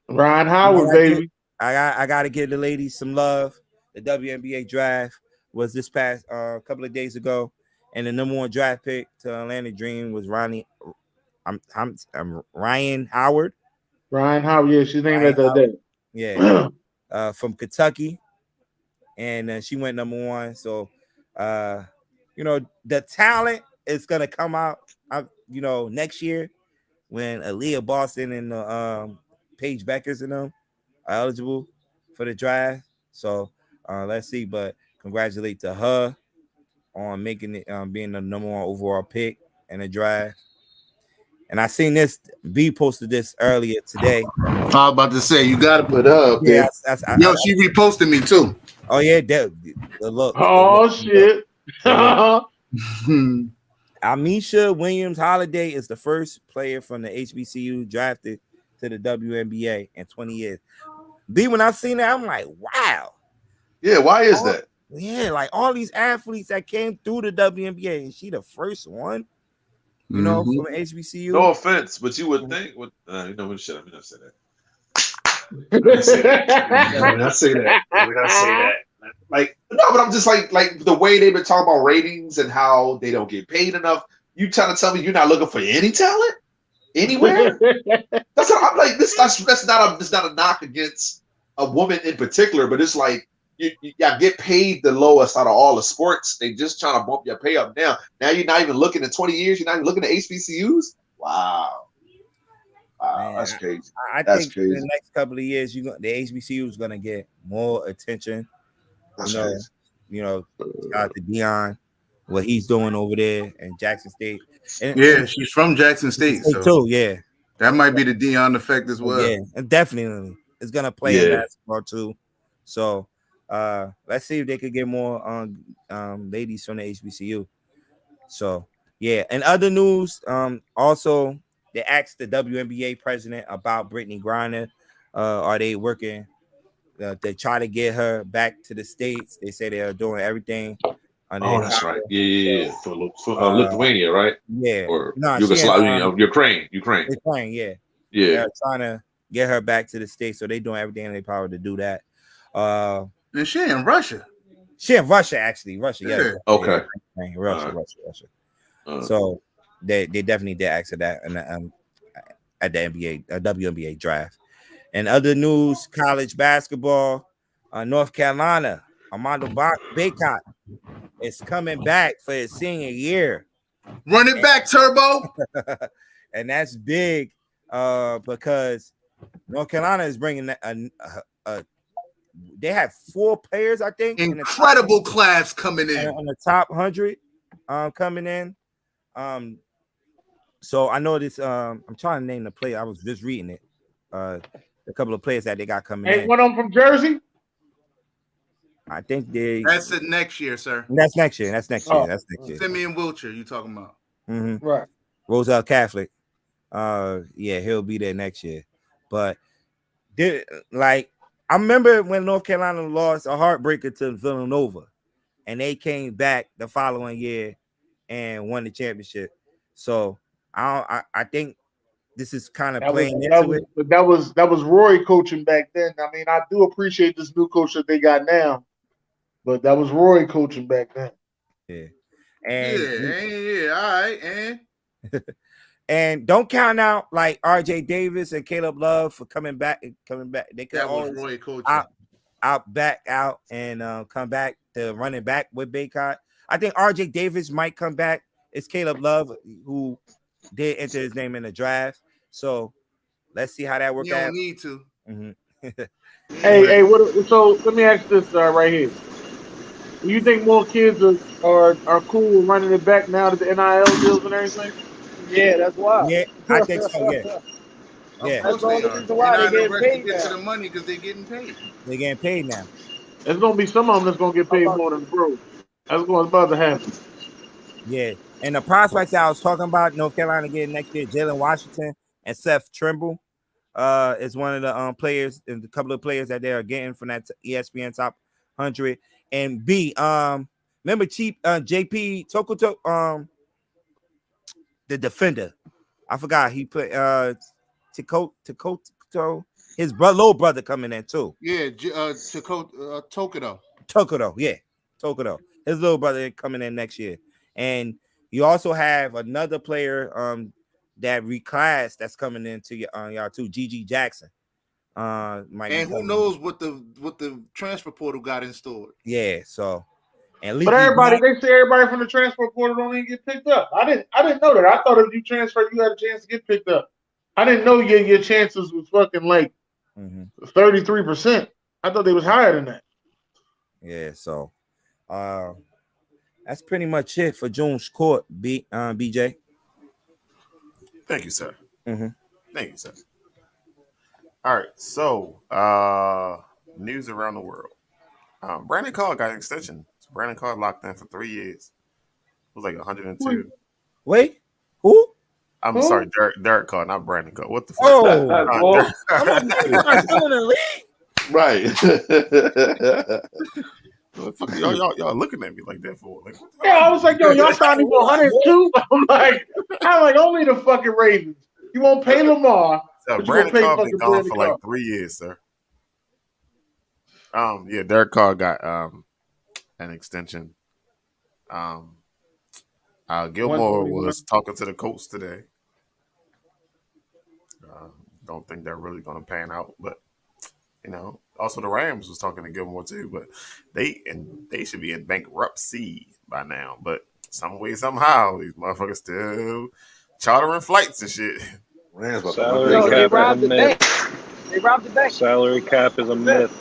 Ryan Howard, baby. I gotta give the ladies some love. The WNBA draft was this past couple of days ago, and the number one draft pick to Atlanta Dream was Ryan Howard. Ryan Howard, yeah, she's named that day. Yeah, from Kentucky, and she went number one. So, the talent is gonna come out, next year when Aaliyah Boston and Paige Beckers and them are eligible for the draft. So let's see. But congratulate to her on making it, being the number one overall pick in the draft. And I seen this. B posted this earlier today. I was about to say, you got to put her up there. Yo, she reposted me too. Oh yeah, the look. Oh shit. Amisha Williams Holiday is the first player from the HBCU drafted to the WNBA in 20 years. B, when I seen that, I'm like, wow. Yeah, why is that? Yeah, like all these athletes that came through the WNBA, and she the first one, from an HBCU. No offense, but you would think, shut up. Let me not say that. Let me not say that. Like, no, but I'm just like the way they've been talking about ratings and how they don't get paid enough. You trying to tell me you're not looking for any talent anywhere? That's what I'm like. That's not a knock against a woman in particular, but it's like you get paid the lowest out of all the sports. They just trying to bump your pay up now. Now you're not even looking at 20 years. You're not even looking at HBCUs. Wow, Man, that's crazy. I think in the next couple of years, the HBCU is gonna get more attention. That's crazy. Shout out to Dion, what he's doing over there in Jackson State. And she's from Jackson State, so too. Yeah, that might be the Dion effect as well. Yeah, and definitely it's gonna play in basketball too. So let's see if they could get more ladies from the HBCU. So yeah, and other news, also they asked the WNBA president about Brittany Griner. Are they working? They try to get her back to the States. They say they are doing everything. That's right. Yeah. For Lithuania, right? Yeah. Or Yugoslavia, Ukraine. Ukraine, yeah. They're trying to get her back to the States, so they're doing everything in their power to do that. And she in Russia. Actually. Russia, yeah. Okay. Yeah, Russia. So they definitely did ask her that at the WNBA draft. And other news, college basketball, North Carolina, Armando Bacot is coming back for his senior year. Run it back, Turbo. And that's big because North Carolina is bringing they have 4 players, I think. Incredible class coming in. On the top 100 coming in. So I know this. I'm trying to name the player. I was just reading it. A couple of players that they got coming in. One of them from Jersey? I think that's it next year, sir. That's next year. That's next year. Simeon Wiltshire, you talking about? Mm-hmm. Right. Roselle Catholic. He'll be there next year. But I remember when North Carolina lost a heartbreaker to Villanova, and they came back the following year and won the championship. So I think this is kind of playing into it. But that was Roy coaching back then. I mean, I do appreciate this new coach that they got now, but that was Roy coaching back then. Yeah. And all right, and And don't count out like RJ Davis and Caleb Love for coming back. They could That was always Roy coaching. back out and come back to running back with Baycott. I think RJ Davis might come back. It's Caleb Love who did enter his name in the draft. So let's see how that works out. You don't need to. Hey, so let me ask this right here. Do you think more kids are cool with running it back now that the NIL deals and everything? Yeah, that's wild. Yeah, I think so. Yeah. Yeah. That's the only reason why they getting paid get to now. the money because they're getting paid. They're getting paid now. There's gonna be some of them that's gonna get paid more than bro. That's what's about to happen. Yeah. And the prospects I was talking about, North Carolina getting next year, Jalen Washington and Seth Trimble is one of the players, and a couple of players that they are getting from that ESPN Top 100. And B, remember JP Tokoto, the defender. I forgot he put Tokoto, his little brother coming in too. Yeah, Tokoto. Tokoto, yeah. Tokoto. His little brother coming in next year. And you also have another player that reclassed that's coming into y'all too, Gigi Jackson. And who knows what the transfer portal got in store? Yeah, so and but they say everybody from the transfer portal don't even get picked up. I didn't know that. I thought if you transferred, you had a chance to get picked up. I didn't know your chances was fucking like 33%. I thought they was higher than that. Yeah, so that's pretty much it for June's Court, BJ. Thank you, sir. Mm-hmm. Thank you, sir. All right, so news around the world. Brandon Carr got an extension. So Brandon Carr locked in for 3 years. It was like 102. Wait, who? I'm sorry, Derek Carr, not Brandon Carr. What the fuck? Oh, I'm still in the league. Right. Fuck, y'all looking at me like that for? Like, yeah, I was like, yo, y'all signed him for 102. I'm like, only the fucking Ravens. You won't pay Lamar. Brandon Carr been gone for like 3 years, sir. Yeah, Derek Carr got an extension. Gilmore was talking to the Colts today. Don't think they're really going to pan out, but also the Rams was talking to Gilmore too, but they should be in bankruptcy by now. But some way, somehow, these motherfuckers still chartering flights and shit. Salary cap is a myth. They robbed the bank. Salary cap is a myth.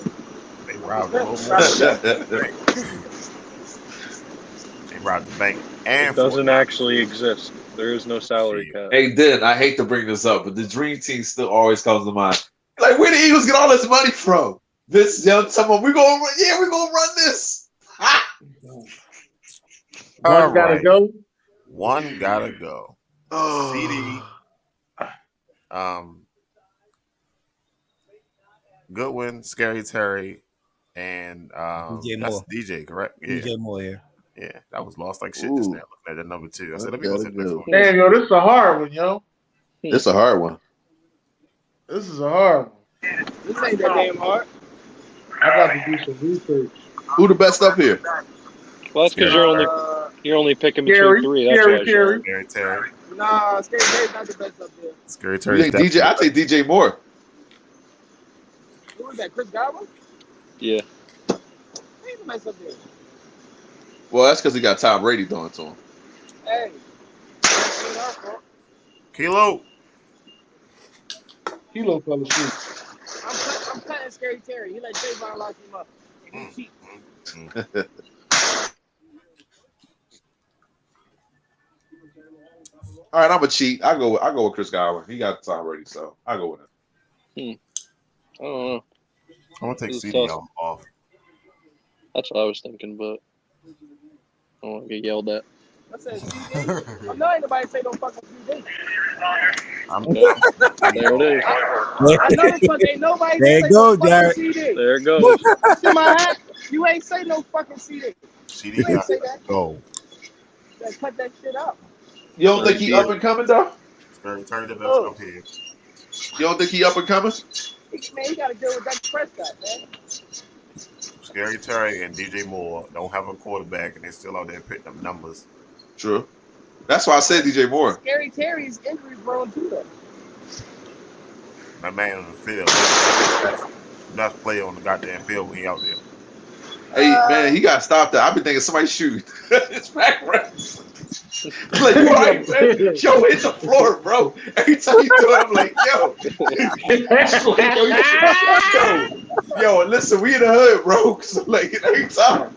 They robbed the They robbed the bank. And it doesn't actually exist. There is no salary cap. Hey, Den, I hate to bring this up, but the dream team still always comes to mind. Like, where the Eagles get all this money from? This young someone, we're gonna run this. One gotta go. One gotta go. CD. Goodwin, Scary Terry, and DJ that's Moore. DJ, correct? Yeah. DJ Moore, yeah. Yeah, that was lost like shit just now. Looking at the number 2. I said, let me go to the next one. Damn, yo, this is a hard one, yo. This is a hard one. This is a hard one. This ain't that damn hard. I got to do some research. Who the best up here? Well, that's because you're only picking between three. That's Scary Terry. Nah, Scary Terry's not the best up there. Scary Terry. I take DJ Moore. Who was that? Chris Godwin? Yeah. He's the best up there. Well, that's because he got Tom Brady throwing to him. Hey. Kilo fell asleep. I'm cutting Scary Terry. He let Javon lock him up. All right, I'm a cheat. I go with Chris Godwin. He got Tom Brady, so I go with him. I don't know. I'm gonna take CD off. That's what I was thinking, but I don't want to get yelled at. I said CD. I know ain't nobody say no fucking CD. There it is. I know this fucking ain't nobody there say you go, no fucking Derek. CD. There it goes. See my hat? You ain't say no fucking CD. CD got to go. You gotta cut that shit out. You don't think he up and coming, though? Scary Terry the best up here. You don't think he up and coming? Man, you gotta deal with that Prescott, man. Scary Terry and DJ Moore don't have a quarterback, and they still out there putting up numbers. True. That's why I said DJ Moore. Scary Terry's injury prone too, though. That man on the field. Best player on the goddamn field when he out there. Hey, man, he got stopped there. I've been thinking somebody shoot. It's back runs. Like, right, man. Yo, hit the floor, bro. Every time you do it, I'm like, yo, listen, we in the hood, bro. So, like, every time.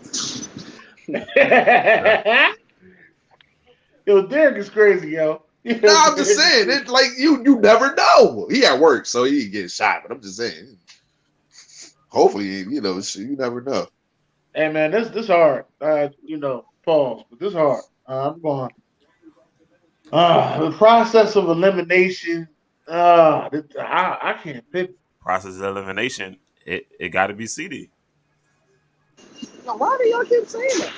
Yo, Derek is crazy, yo. No, I'm just saying, it's like you never know. He at work, so he ain't getting shot. But I'm just saying, hopefully, you never know. Hey man, this hard. Pause, but this hard. I'm going. The process of elimination. I can't pick. Process of elimination. It got to be CD. Now, why do y'all keep saying that?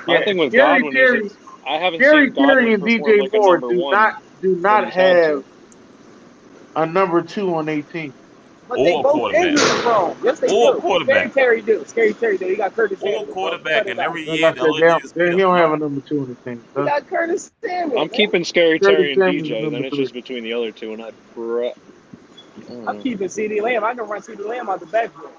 I think with Gary Godwin, Terry, I haven't Gary seen Godwin Terry and perform DJ like a Moore number one. do not have a number 2 on 18. But they both injury prone. Yes, they do. Quarterback. Scary Terry do. He got Curtis Samuel. Quarterback, and every Like year I said, he don't have a number 2 on the team. He got Curtis Samuel. I'm keeping Scary Terry and Samuel's DJ. Then number it's 3. just between the other two, and I'm keeping CD Lamb. I can run CD Lamb out the backfield.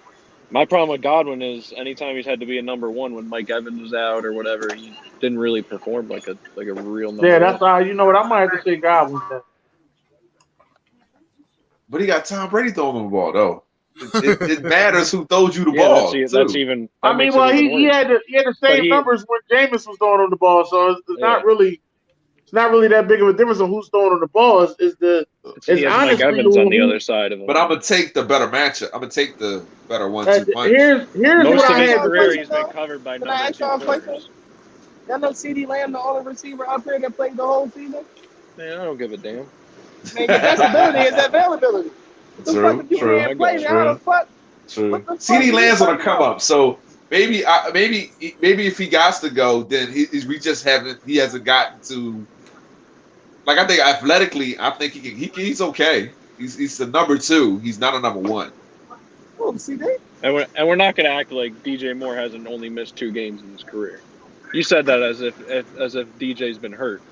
My problem with Godwin is anytime he's had to be a number one when Mike Evans was out or whatever, he didn't really perform like a real number. Yeah, that's why you know what I might have to say. Godwin. But he got Tom Brady throwing him the ball though. It matters who throws you the ball. That's even. I mean, well, he had the same numbers when Jameis was throwing on the ball, so it's not really. It's not really that big of a difference on who's throwing on the ball. It's Mike Evans on the other side of him. But I'm gonna take the better matchup. I'm gonna take the better 1-2 punch. Here's most what of I his had career he's been covered by Can I ask y'all a question? Y'all know CD Lamb, the only receiver out there that played the whole season? Man, I don't give a damn. Man, that's ability is availability. What the fuck if you can't play? How the fuck? True. CD Lamb's on the come up, so maybe if he got to go, then he hasn't gotten to. Like I think athletically, I think he's okay. He's the number 2. He's not a number 1. Oh, see that? And we're not going to act like DJ Moore hasn't only missed 2 games in his career. You said that as if DJ's been hurt.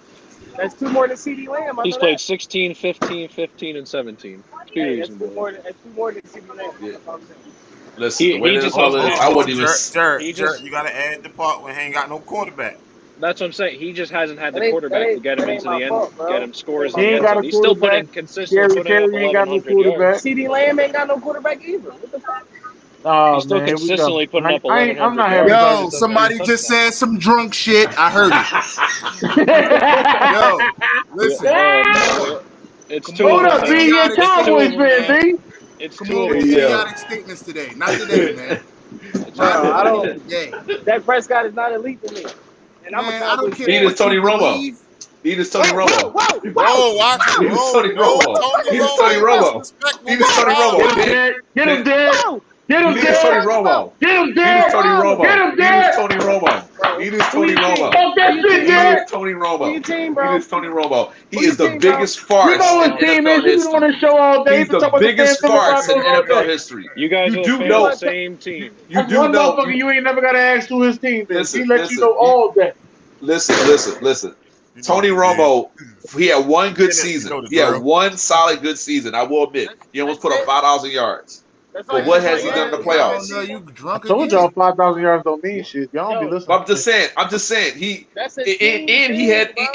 That's 2 more than CD Lamb. He's played 16, 15, 15, and 17. That's 2 more than CD Lamb. Yeah. Listen, I wouldn't even. Jared, you got to add the part when he ain't got no quarterback. That's what I'm saying. He just hasn't had the quarterback to get him into the end, get him scores. He ain't got a He's still putting quarterback. consistent, putting up 1,100 yards. CD Lamb ain't got no quarterback either. What the fuck? Oh, He's still consistently putting up 1,100 I'm not yards. happy. Yo, somebody just said some drunk shit. I heard it. Yo, listen. It's 2 Hold of up, them. B. You're a Cowboys fan, B. It's Come 2 on, of them. idiotic statements today. Not today, man. I don't. Today. Dak Prescott is not elite to me. And I'm Man, a I don't Cowboys care. fan. He is Tony Romo. He is Tony Romo. Whoa, watch it. He is Tony Romo. He is Tony Romo. He is Tony Romo. Get him, Derek. Get him, He is Tony Derek. Romo. Get him, He Derek. is Tony Romo. Get him, He Derek. is Tony Romo. He is Tony Romo. Fuck that shit, He Derek. is Tony Romo. Who your team, bro? He is Tony Romo. He Who your is the team, bro? biggest farce You know in his team NFL is. You've been on history. this show all day. He's You've been the talking about biggest fans farce in all day. NFL history. You guys You are do the know. fans of the same team. You That's do one know. motherfucker you ain't never got to ask who his team is. Listen, He let you know all day. Listen. Tony Romo, he had one good season. He had one solid good season. I will admit, he almost put up 5,000 yards. But what has he done in the playoffs? You drunk I told y'all 5,000 yards don't mean shit. Y'all don't be listening. I'm just saying. He That's a and team he had thing,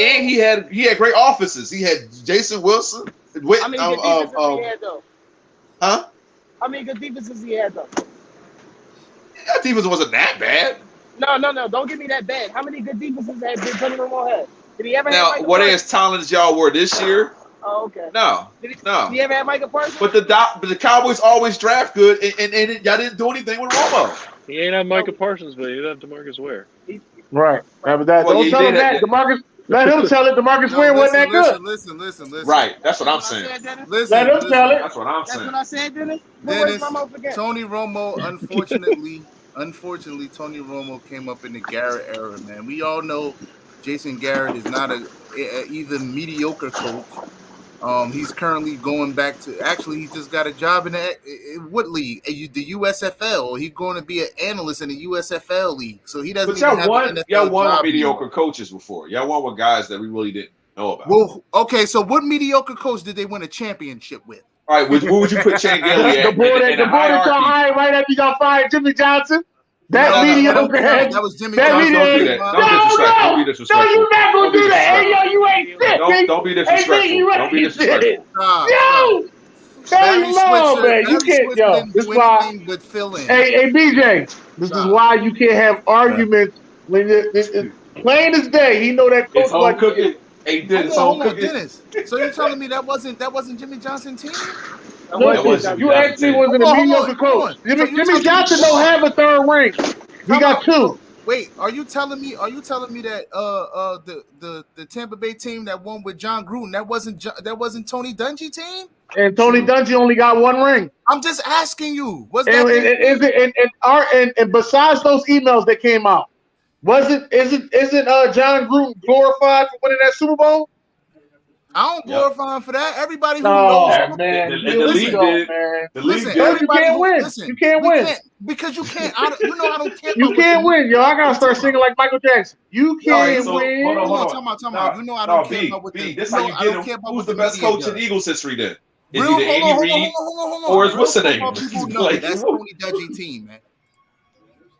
bro. he had great offenses. He had Jason Wilson. How many good defenses he had though? Huh? How many good defenses he had though? That defense wasn't that bad. No. Don't give me that bad. How many good defenses did Tony Romo have? Did he ever have Now, Micah what Parsons? as talented as y'all were this year? Oh, okay. No. Did he ever have Micah Parsons? But the Cowboys always draft good, and y'all didn't do anything with Romo. He ain't have Micah Parsons, but he'd have DeMarcus Ware. Right. But don't tell him that. DeMarcus, let him tell it. DeMarcus Ware wasn't that good. Listen. Right. That's what I'm saying. Let him tell it. That's what I'm That's saying. what I said, Dennis. Dennis, Tony Romo, unfortunately, Tony Romo came up in the Garrett era, man. We all know Jason Garrett is not a either mediocre coach He's currently going back to. Actually, he just got a job in what league? The USFL. He's going to be an analyst in the USFL league. So he doesn't. But even have an NFL y'all won job mediocre anymore. coaches before. Y'all won with guys that we really didn't know about. Well, okay. So what mediocre coach did they win a championship with? All right, where would you put Chan Gailey at? The boy that y'all hired right after y'all fired Jimmy Johnson. That mediocre head. That was Jimmy Johnson. Johnson. Don't be disrespectful. No, you not gonna do that. Hey, yo, you ain't shit. Don't be disrespectful. Don't be disrespectful. Yo, Barry no, man, you can't. Yo, this is why. But fill in. Hey, BJ, this is why you can't have arguments when it's plain as day. He know that coach like cooking. Hey, Dennis, hold on, Dennis. So you're telling me that wasn't Jimmy Johnson's team? Listen, you actually wasn't a mediocre coach. Jimmy Johnson don't have a third ring. He got two. Wait, are you telling me that the Tampa Bay team that won with John Gruden that wasn't Tony Dungy team? And Tony Dungy only got one ring. I'm just asking you. Was and, that and besides those emails that came out, isn't John Gruden glorified for winning that Super Bowl? I don't glorify him for that. Everybody who knows, man, the league did. The league did. You can't win. You can't win because you can't. I don't care. You can't win, yo. I gotta start singing like Michael Jackson. You can't win. Hold on. Talk about. You know I don't care about what this how you get him. Who's the best coach in Eagles history then? Is he the Andy Reid or is what's the name? That's Tony Dungy team, man.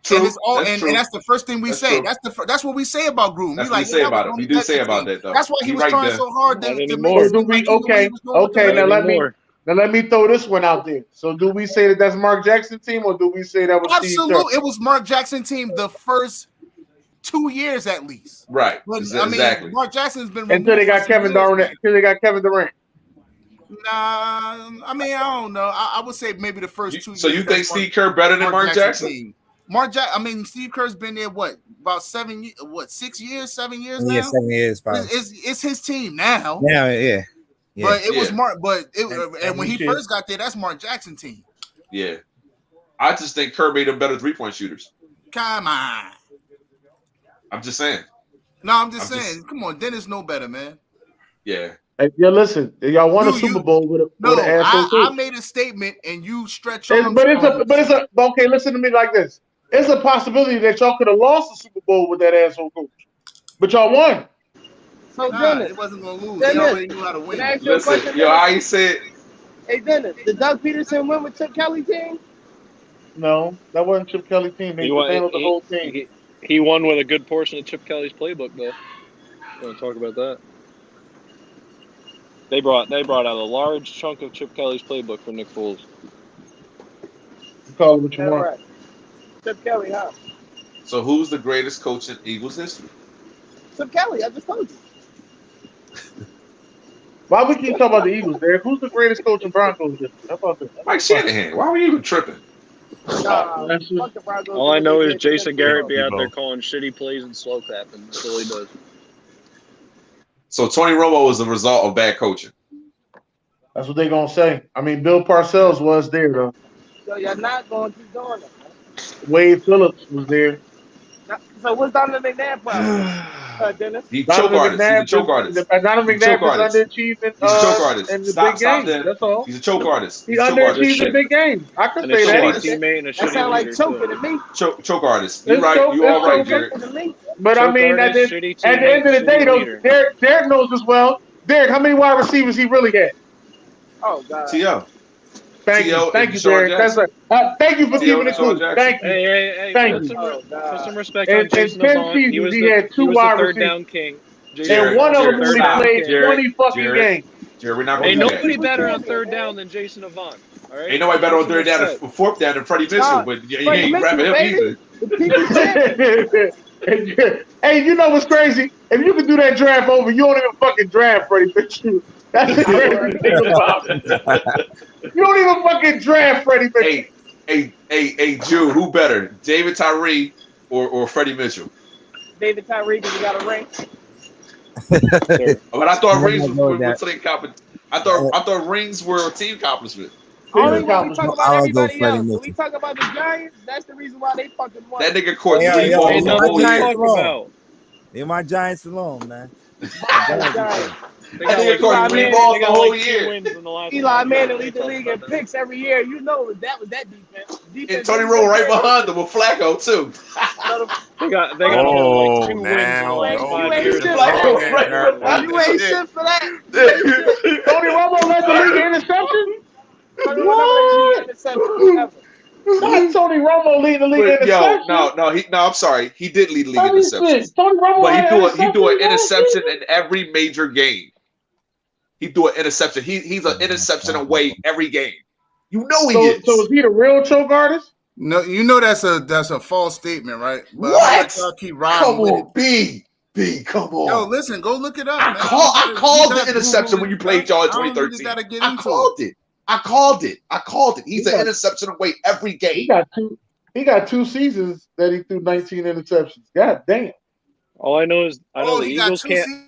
True. And that's the first thing we say. True. That's what we say about Gruden. That's what we say about it. We do say about that though. That's why he was trying so hard to make it. Okay. Now let me throw this one out there. So do we say that that's Mark Jackson team, or do we say that was absolutely? Steve it was Mark Jackson team the first 2 years at least. Right. But, exactly. Mark Jackson's been until they got Kevin Durant. Nah, I don't know. I would say maybe the first 2 years. So you think Steve Kerr better than Mark Jackson? Steve Kerr's been there about 7 years, 6 years, 7 years now? Yeah, 7 years, probably. It's his team now. Yeah. But it was Mark, and when he first got there, that's Mark Jackson team. Yeah. I just think Kerr made them better 3-point shooters. Come on. I'm just saying. No, I'm just saying. Come on, Dennis know better, man. Yeah. Hey, yo, listen, y'all won a Super Bowl with an asshole. I made a statement and you stretch on. Okay, listen to me like this. It's a possibility that y'all could have lost the Super Bowl with that asshole coach, but y'all won. So Dennis, it wasn't gonna lose. They already knew how to win. Listen, yo, I said. Hey Dennis, did Doug Peterson win with Chip Kelly team? No, that wasn't Chip Kelly team. He handled the whole team. He won with a good portion of Chip Kelly's playbook, though. I want to talk about that. They brought out a large chunk of Chip Kelly's playbook for Nick Foles. You call it what you want. Right. Chip Kelly, huh? So who's the greatest coach in Eagles history? Chip Kelly, I just told you. Why we keep talking about the Eagles, Derek? Who's the greatest coach in Broncos history? Mike Shanahan. Why were you even tripping? All I know is Jason Garrett be out there calling shitty plays and slow clapping. That's all he does. So Tony Romo was the result of bad coaching. That's what they're gonna say. I mean, Bill Parcells was there though. So you're not going to keep doing it. Wade Phillips was there. So what's Donovan McNabb problem? Dennis? He's choke artist. He's a choke artist. Donovan McNabb is underachieving. He's a choke artist. In the big games. That's all. He's a choke artist. He's underachieving the big games. I can say that. That sounds like choking to me. Choke artist. You're right. You all right, Derek. But I mean, at the end of the day, though, Derek knows as well. Derek, how many wide receivers he really had? Oh God. T.O. Thank you, Derek. That's right. Thank you for keeping it cool. Thank you. Hey, thank you. Put some respect on Jason Avant. He had two wide third down king. And one of them only played 20 fucking games. Jared, we're not going to do nobody better on third down than Jason Avant. All right? Ain't nobody better on third down than fourth down than Freddie Mitchell, but you ain't grabbing him either. Hey, you know what's crazy? If you could do that draft over, you don't even fucking draft Freddie Mitchell. That's the crazy thing about it. You don't even fucking draft Freddie Mitchell. Hey, Jew, who better, David Tyree or Freddie Mitchell? David Tyree because he got a ring. But I thought rings were team accomplishment. I thought rings were a team accomplishment. Only when we talk about everybody else. When we talk about the Giants, that's the reason why they fucking won. That nigga caught 3 balls. Leave my Giants alone, man. They got like caught 3 balls the whole year. Eli Manning lead the league in picks every year. You know that was that defense. And Tony Romo right behind them with Flacco too. They got like 2 wins in the last 5 years. You ain't shit for that. Tony Romo led the league in interceptions? What? Not Tony Romo lead the league in interceptions. I'm sorry. He did lead the league in interceptions. Tony Romo But he do an interception in every major game. He do an interception. He's an interception away every game. You know he is. So is he the real choke artist? No, you know that's a false statement, right? But What? I'll keep riding Come with on, B, come on. Yo, listen, go look it up. Man. I called the interception when you played y'all in 2013. I called it. He's an interception away every game. He got 2 seasons that he threw 19 interceptions. God damn. All I know is the Eagles can't.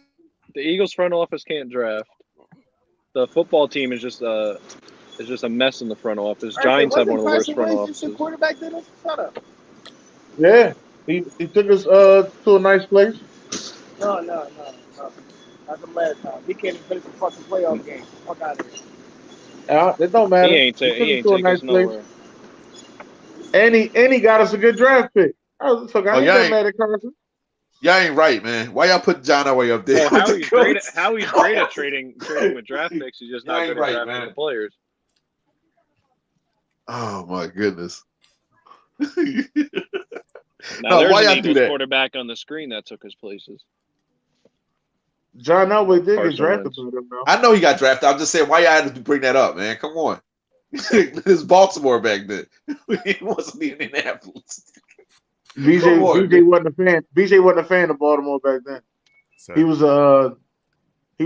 The Eagles front office can't draft. The football team is just a mess in the front office. Giants have one of the worst front offices. Quarterback did it? Shut up. Yeah, he took us to a nice place. No. Not the last time. He can't even finish a fucking playoff game. Fuck out of here. It don't matter. He ain't taking us nowhere. And he got us a good draft pick. I ain't mad at Carson. Y'all ain't right, man. Why y'all put John Elway up there? Well, Howie's great at trading with draft picks. He's just not good at drafting players. Oh my goodness. Now there's an Eagles quarterback on the screen that took his places. John Elway did get drafted by them, though. I know he got drafted. I'm just saying, why y'all had to bring that up, man? Come on. It's Baltimore back then. He wasn't in Indianapolis. BJ wasn't a fan. BJ wasn't a fan of Baltimore back then. Sorry. He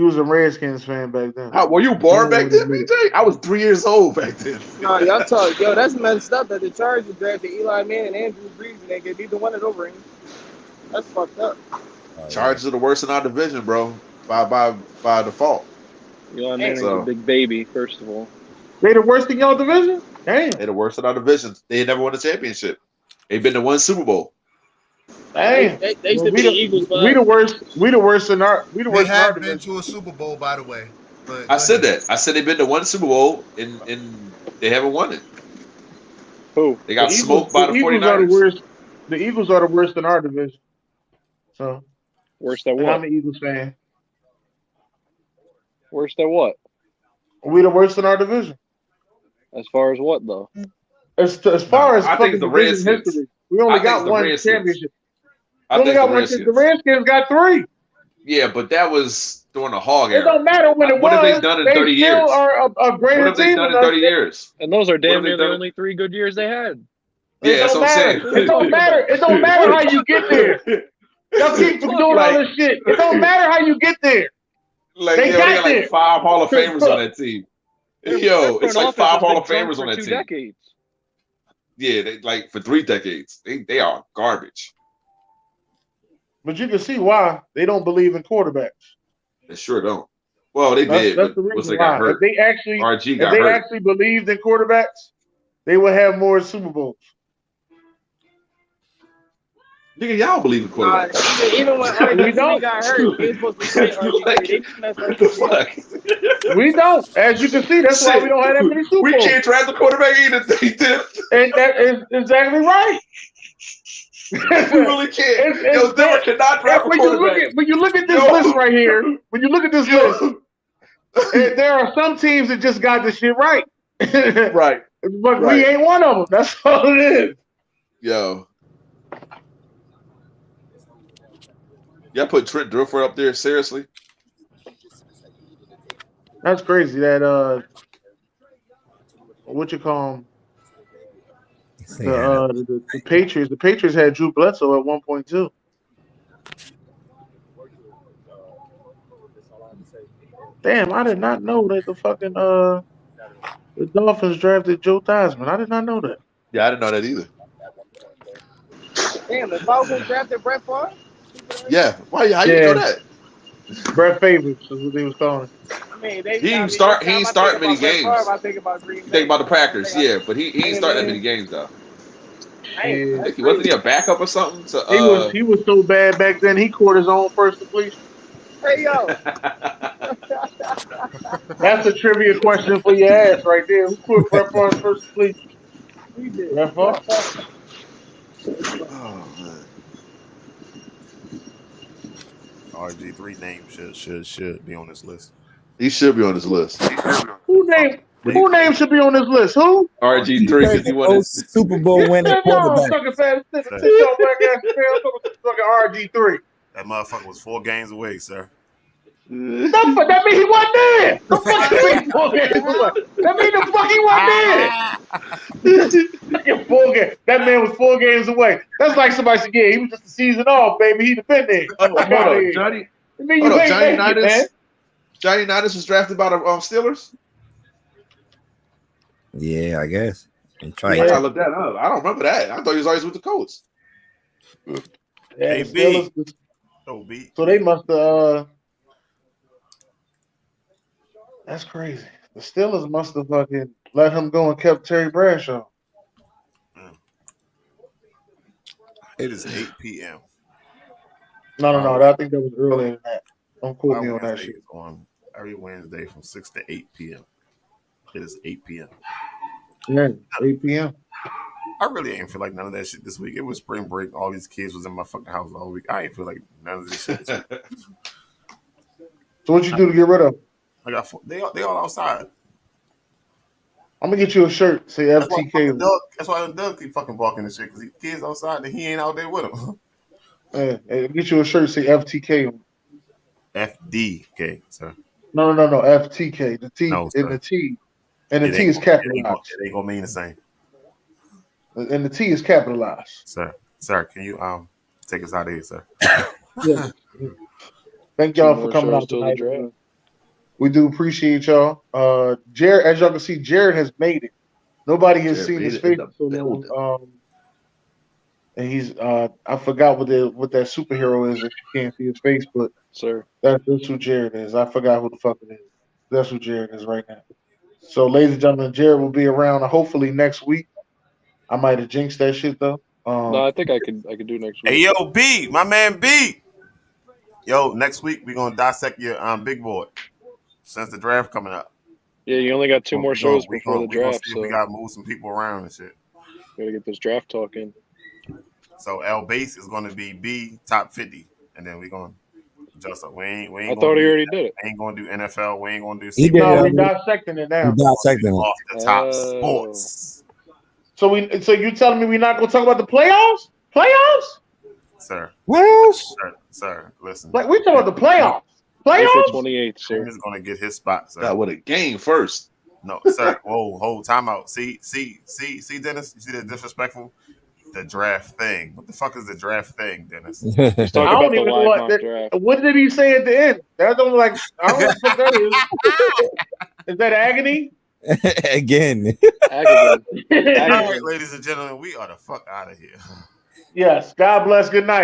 was a Redskins fan back then. Were you born back then, BJ? I was 3 years old back then. No, y'all talk. Yo, that's messed up that the Chargers drafted Eli Manning and Andrew Brees and they get neither one of those rings. That's fucked up. Chargers are the worst in our division, bro. By default. Eli Manning's a big baby, first of all. They the worst in your division? Damn. They the worst in our division. They never won a championship. They've been to 1 Super Bowl. Damn. They used to be the Eagles. We the worst. We the worst in our. We the worst. They have been to a Super Bowl, by the way. But I said that. I said they've been to 1 Super Bowl and they haven't won it. Who? They got smoked by the 49ers. The Eagles are the worst in our division. So. Worst at what? I'm an Eagles fan. Worst at what? We the worst in our division. As far as what, though? As far as I think the Redskins. History, we only got 1 championship. We only got 1. The Redskins got 3. Yeah, but that was during the Hog era. It don't matter when it was. What have they done in 30 years? They still are a greater What have they team done in 30 years? And those are damn near the only 3 good years they had. Yeah, that's what I'm saying. It don't matter. It don't matter how you get there. Y'all keep doing all this shit. It don't matter how you get there. They got like 5 Hall of Famers on that team. Yo, it's like 5 Hall of Famers on that team. Decades. Yeah, they like for 3 decades. They are garbage. But you can see why they don't believe in quarterbacks. They sure don't. Well, they did. That's the reason why. If they actually believed in quarterbacks, they would have more Super Bowls. Nigga, y'all believe in quarterbacks. Even when RG3 got hurt, he was supposed to play RG3. We don't. As you can see, that's why we don't have that many Super Bowls. We can't draft the quarterback either. And that is exactly right. We really can't. Yo, Derek cannot draft a quarterback. When you look at this list right here, there are some teams that just got this shit right. Right. But we ain't one of them. That's all it is. Yo. Y'all put Trent Dilfer up there, seriously? That's crazy. That what you call them? The Patriots. The Patriots had Drew Bledsoe at 1.2. Damn, I did not know that the fucking the Dolphins drafted Joe Theismann. I did not know that. Yeah, I didn't know that either. Damn, the Dolphins drafted Brett Favre? Yeah. How you know that? Brett Favors is what they was calling. I mean, he ain't start many games. I think about Green Bay. You think about the Packers, yeah, but he ain't start that many games though. Wasn't he a backup or something? He was so bad back then. He caught his own first completion. Hey yo. That's a trivia question for your ass right there. Who put Brett Favre first to sleep? We did. Brett Favre. Oh man. RG3 name should be on this list. He should be on this list. Who name should be on this list? Who? RG3 because he won his Super Bowl winning quarterback. Sit your black ass fucking RG3. That motherfucker was 4 games away, sir. That mean he wasn't there. The fuck you mean 4 games away? That mean the fuck he wasn't there. 4 games. That man was 4 games away. That's like somebody said, yeah, he was just a season off, baby. He'd have been there. Hold on, Johnny. Johnny Unitas was drafted by the Steelers. Yeah, I guess. I gotta look that up. I don't remember that. I thought he was always with the Colts. Yeah, so they must have. That's crazy. The Steelers must have fucking let him go and kept Terry Bradshaw. It is 8 p.m. No. I think that was earlier than that. Don't quote me on that shit. On every Wednesday from 6 to 8 p.m. It is 8 p.m. Yeah, 8 p.m. I really ain't feel like none of that shit this week. It was spring break. All these kids was in my fucking house all week. I ain't feel like none of this shit. So what you do to get rid of? I got they all outside. I'm gonna get you a shirt. Say FTK. That's why Doug keep fucking barking and shit because kids outside and he ain't out there with them. Hey, get you a shirt. Say FTK on. FDK, sir. No. FTK. The T no, and the T and the T is capitalized. It ain't gonna mean the same. And the T is capitalized. Sir, can you take us out of here, sir? Yeah. Thank y'all for coming out tonight. We do appreciate y'all. Jared, as y'all can see, Jared has made it. Nobody has seen his face so long. And he's I forgot what that superhero is if you can't see his face, but that's who Jared is. I forgot who the fuck it is. That's who Jared is right now. So, ladies and gentlemen, Jared will be around hopefully next week. I might have jinxed that shit though. No, I think I could do next week. Hey, yo, B, my man B. Yo, next week we're gonna dissect your big board since the draft coming up. Yeah, you only got 2 more shows before the draft, so we gotta move some people around and shit. Gotta get this draft talk in. So L base is gonna be B top 50, and then we're gonna adjust up. We ain't. I thought he already did it. We ain't gonna do NFL. We ain't gonna do. No, we dissecting it now. Off the top sports. So you telling me we're not gonna talk about the playoffs? Playoffs? Sir. Well, sir, listen. Like we talking about the playoffs. April 28th, sir. He's gonna get his spot, sir. Got with a game first. No, sir. Whoa, time out. See, Dennis. You see that disrespectful? The draft thing. What the fuck is the draft thing, Dennis? He's talking about the live mock draft. What did he say at the end? That's only like I don't know what that is. Is that agony? Again. All right, ladies and gentlemen, we are the fuck out of here. Yes. God bless. Good night.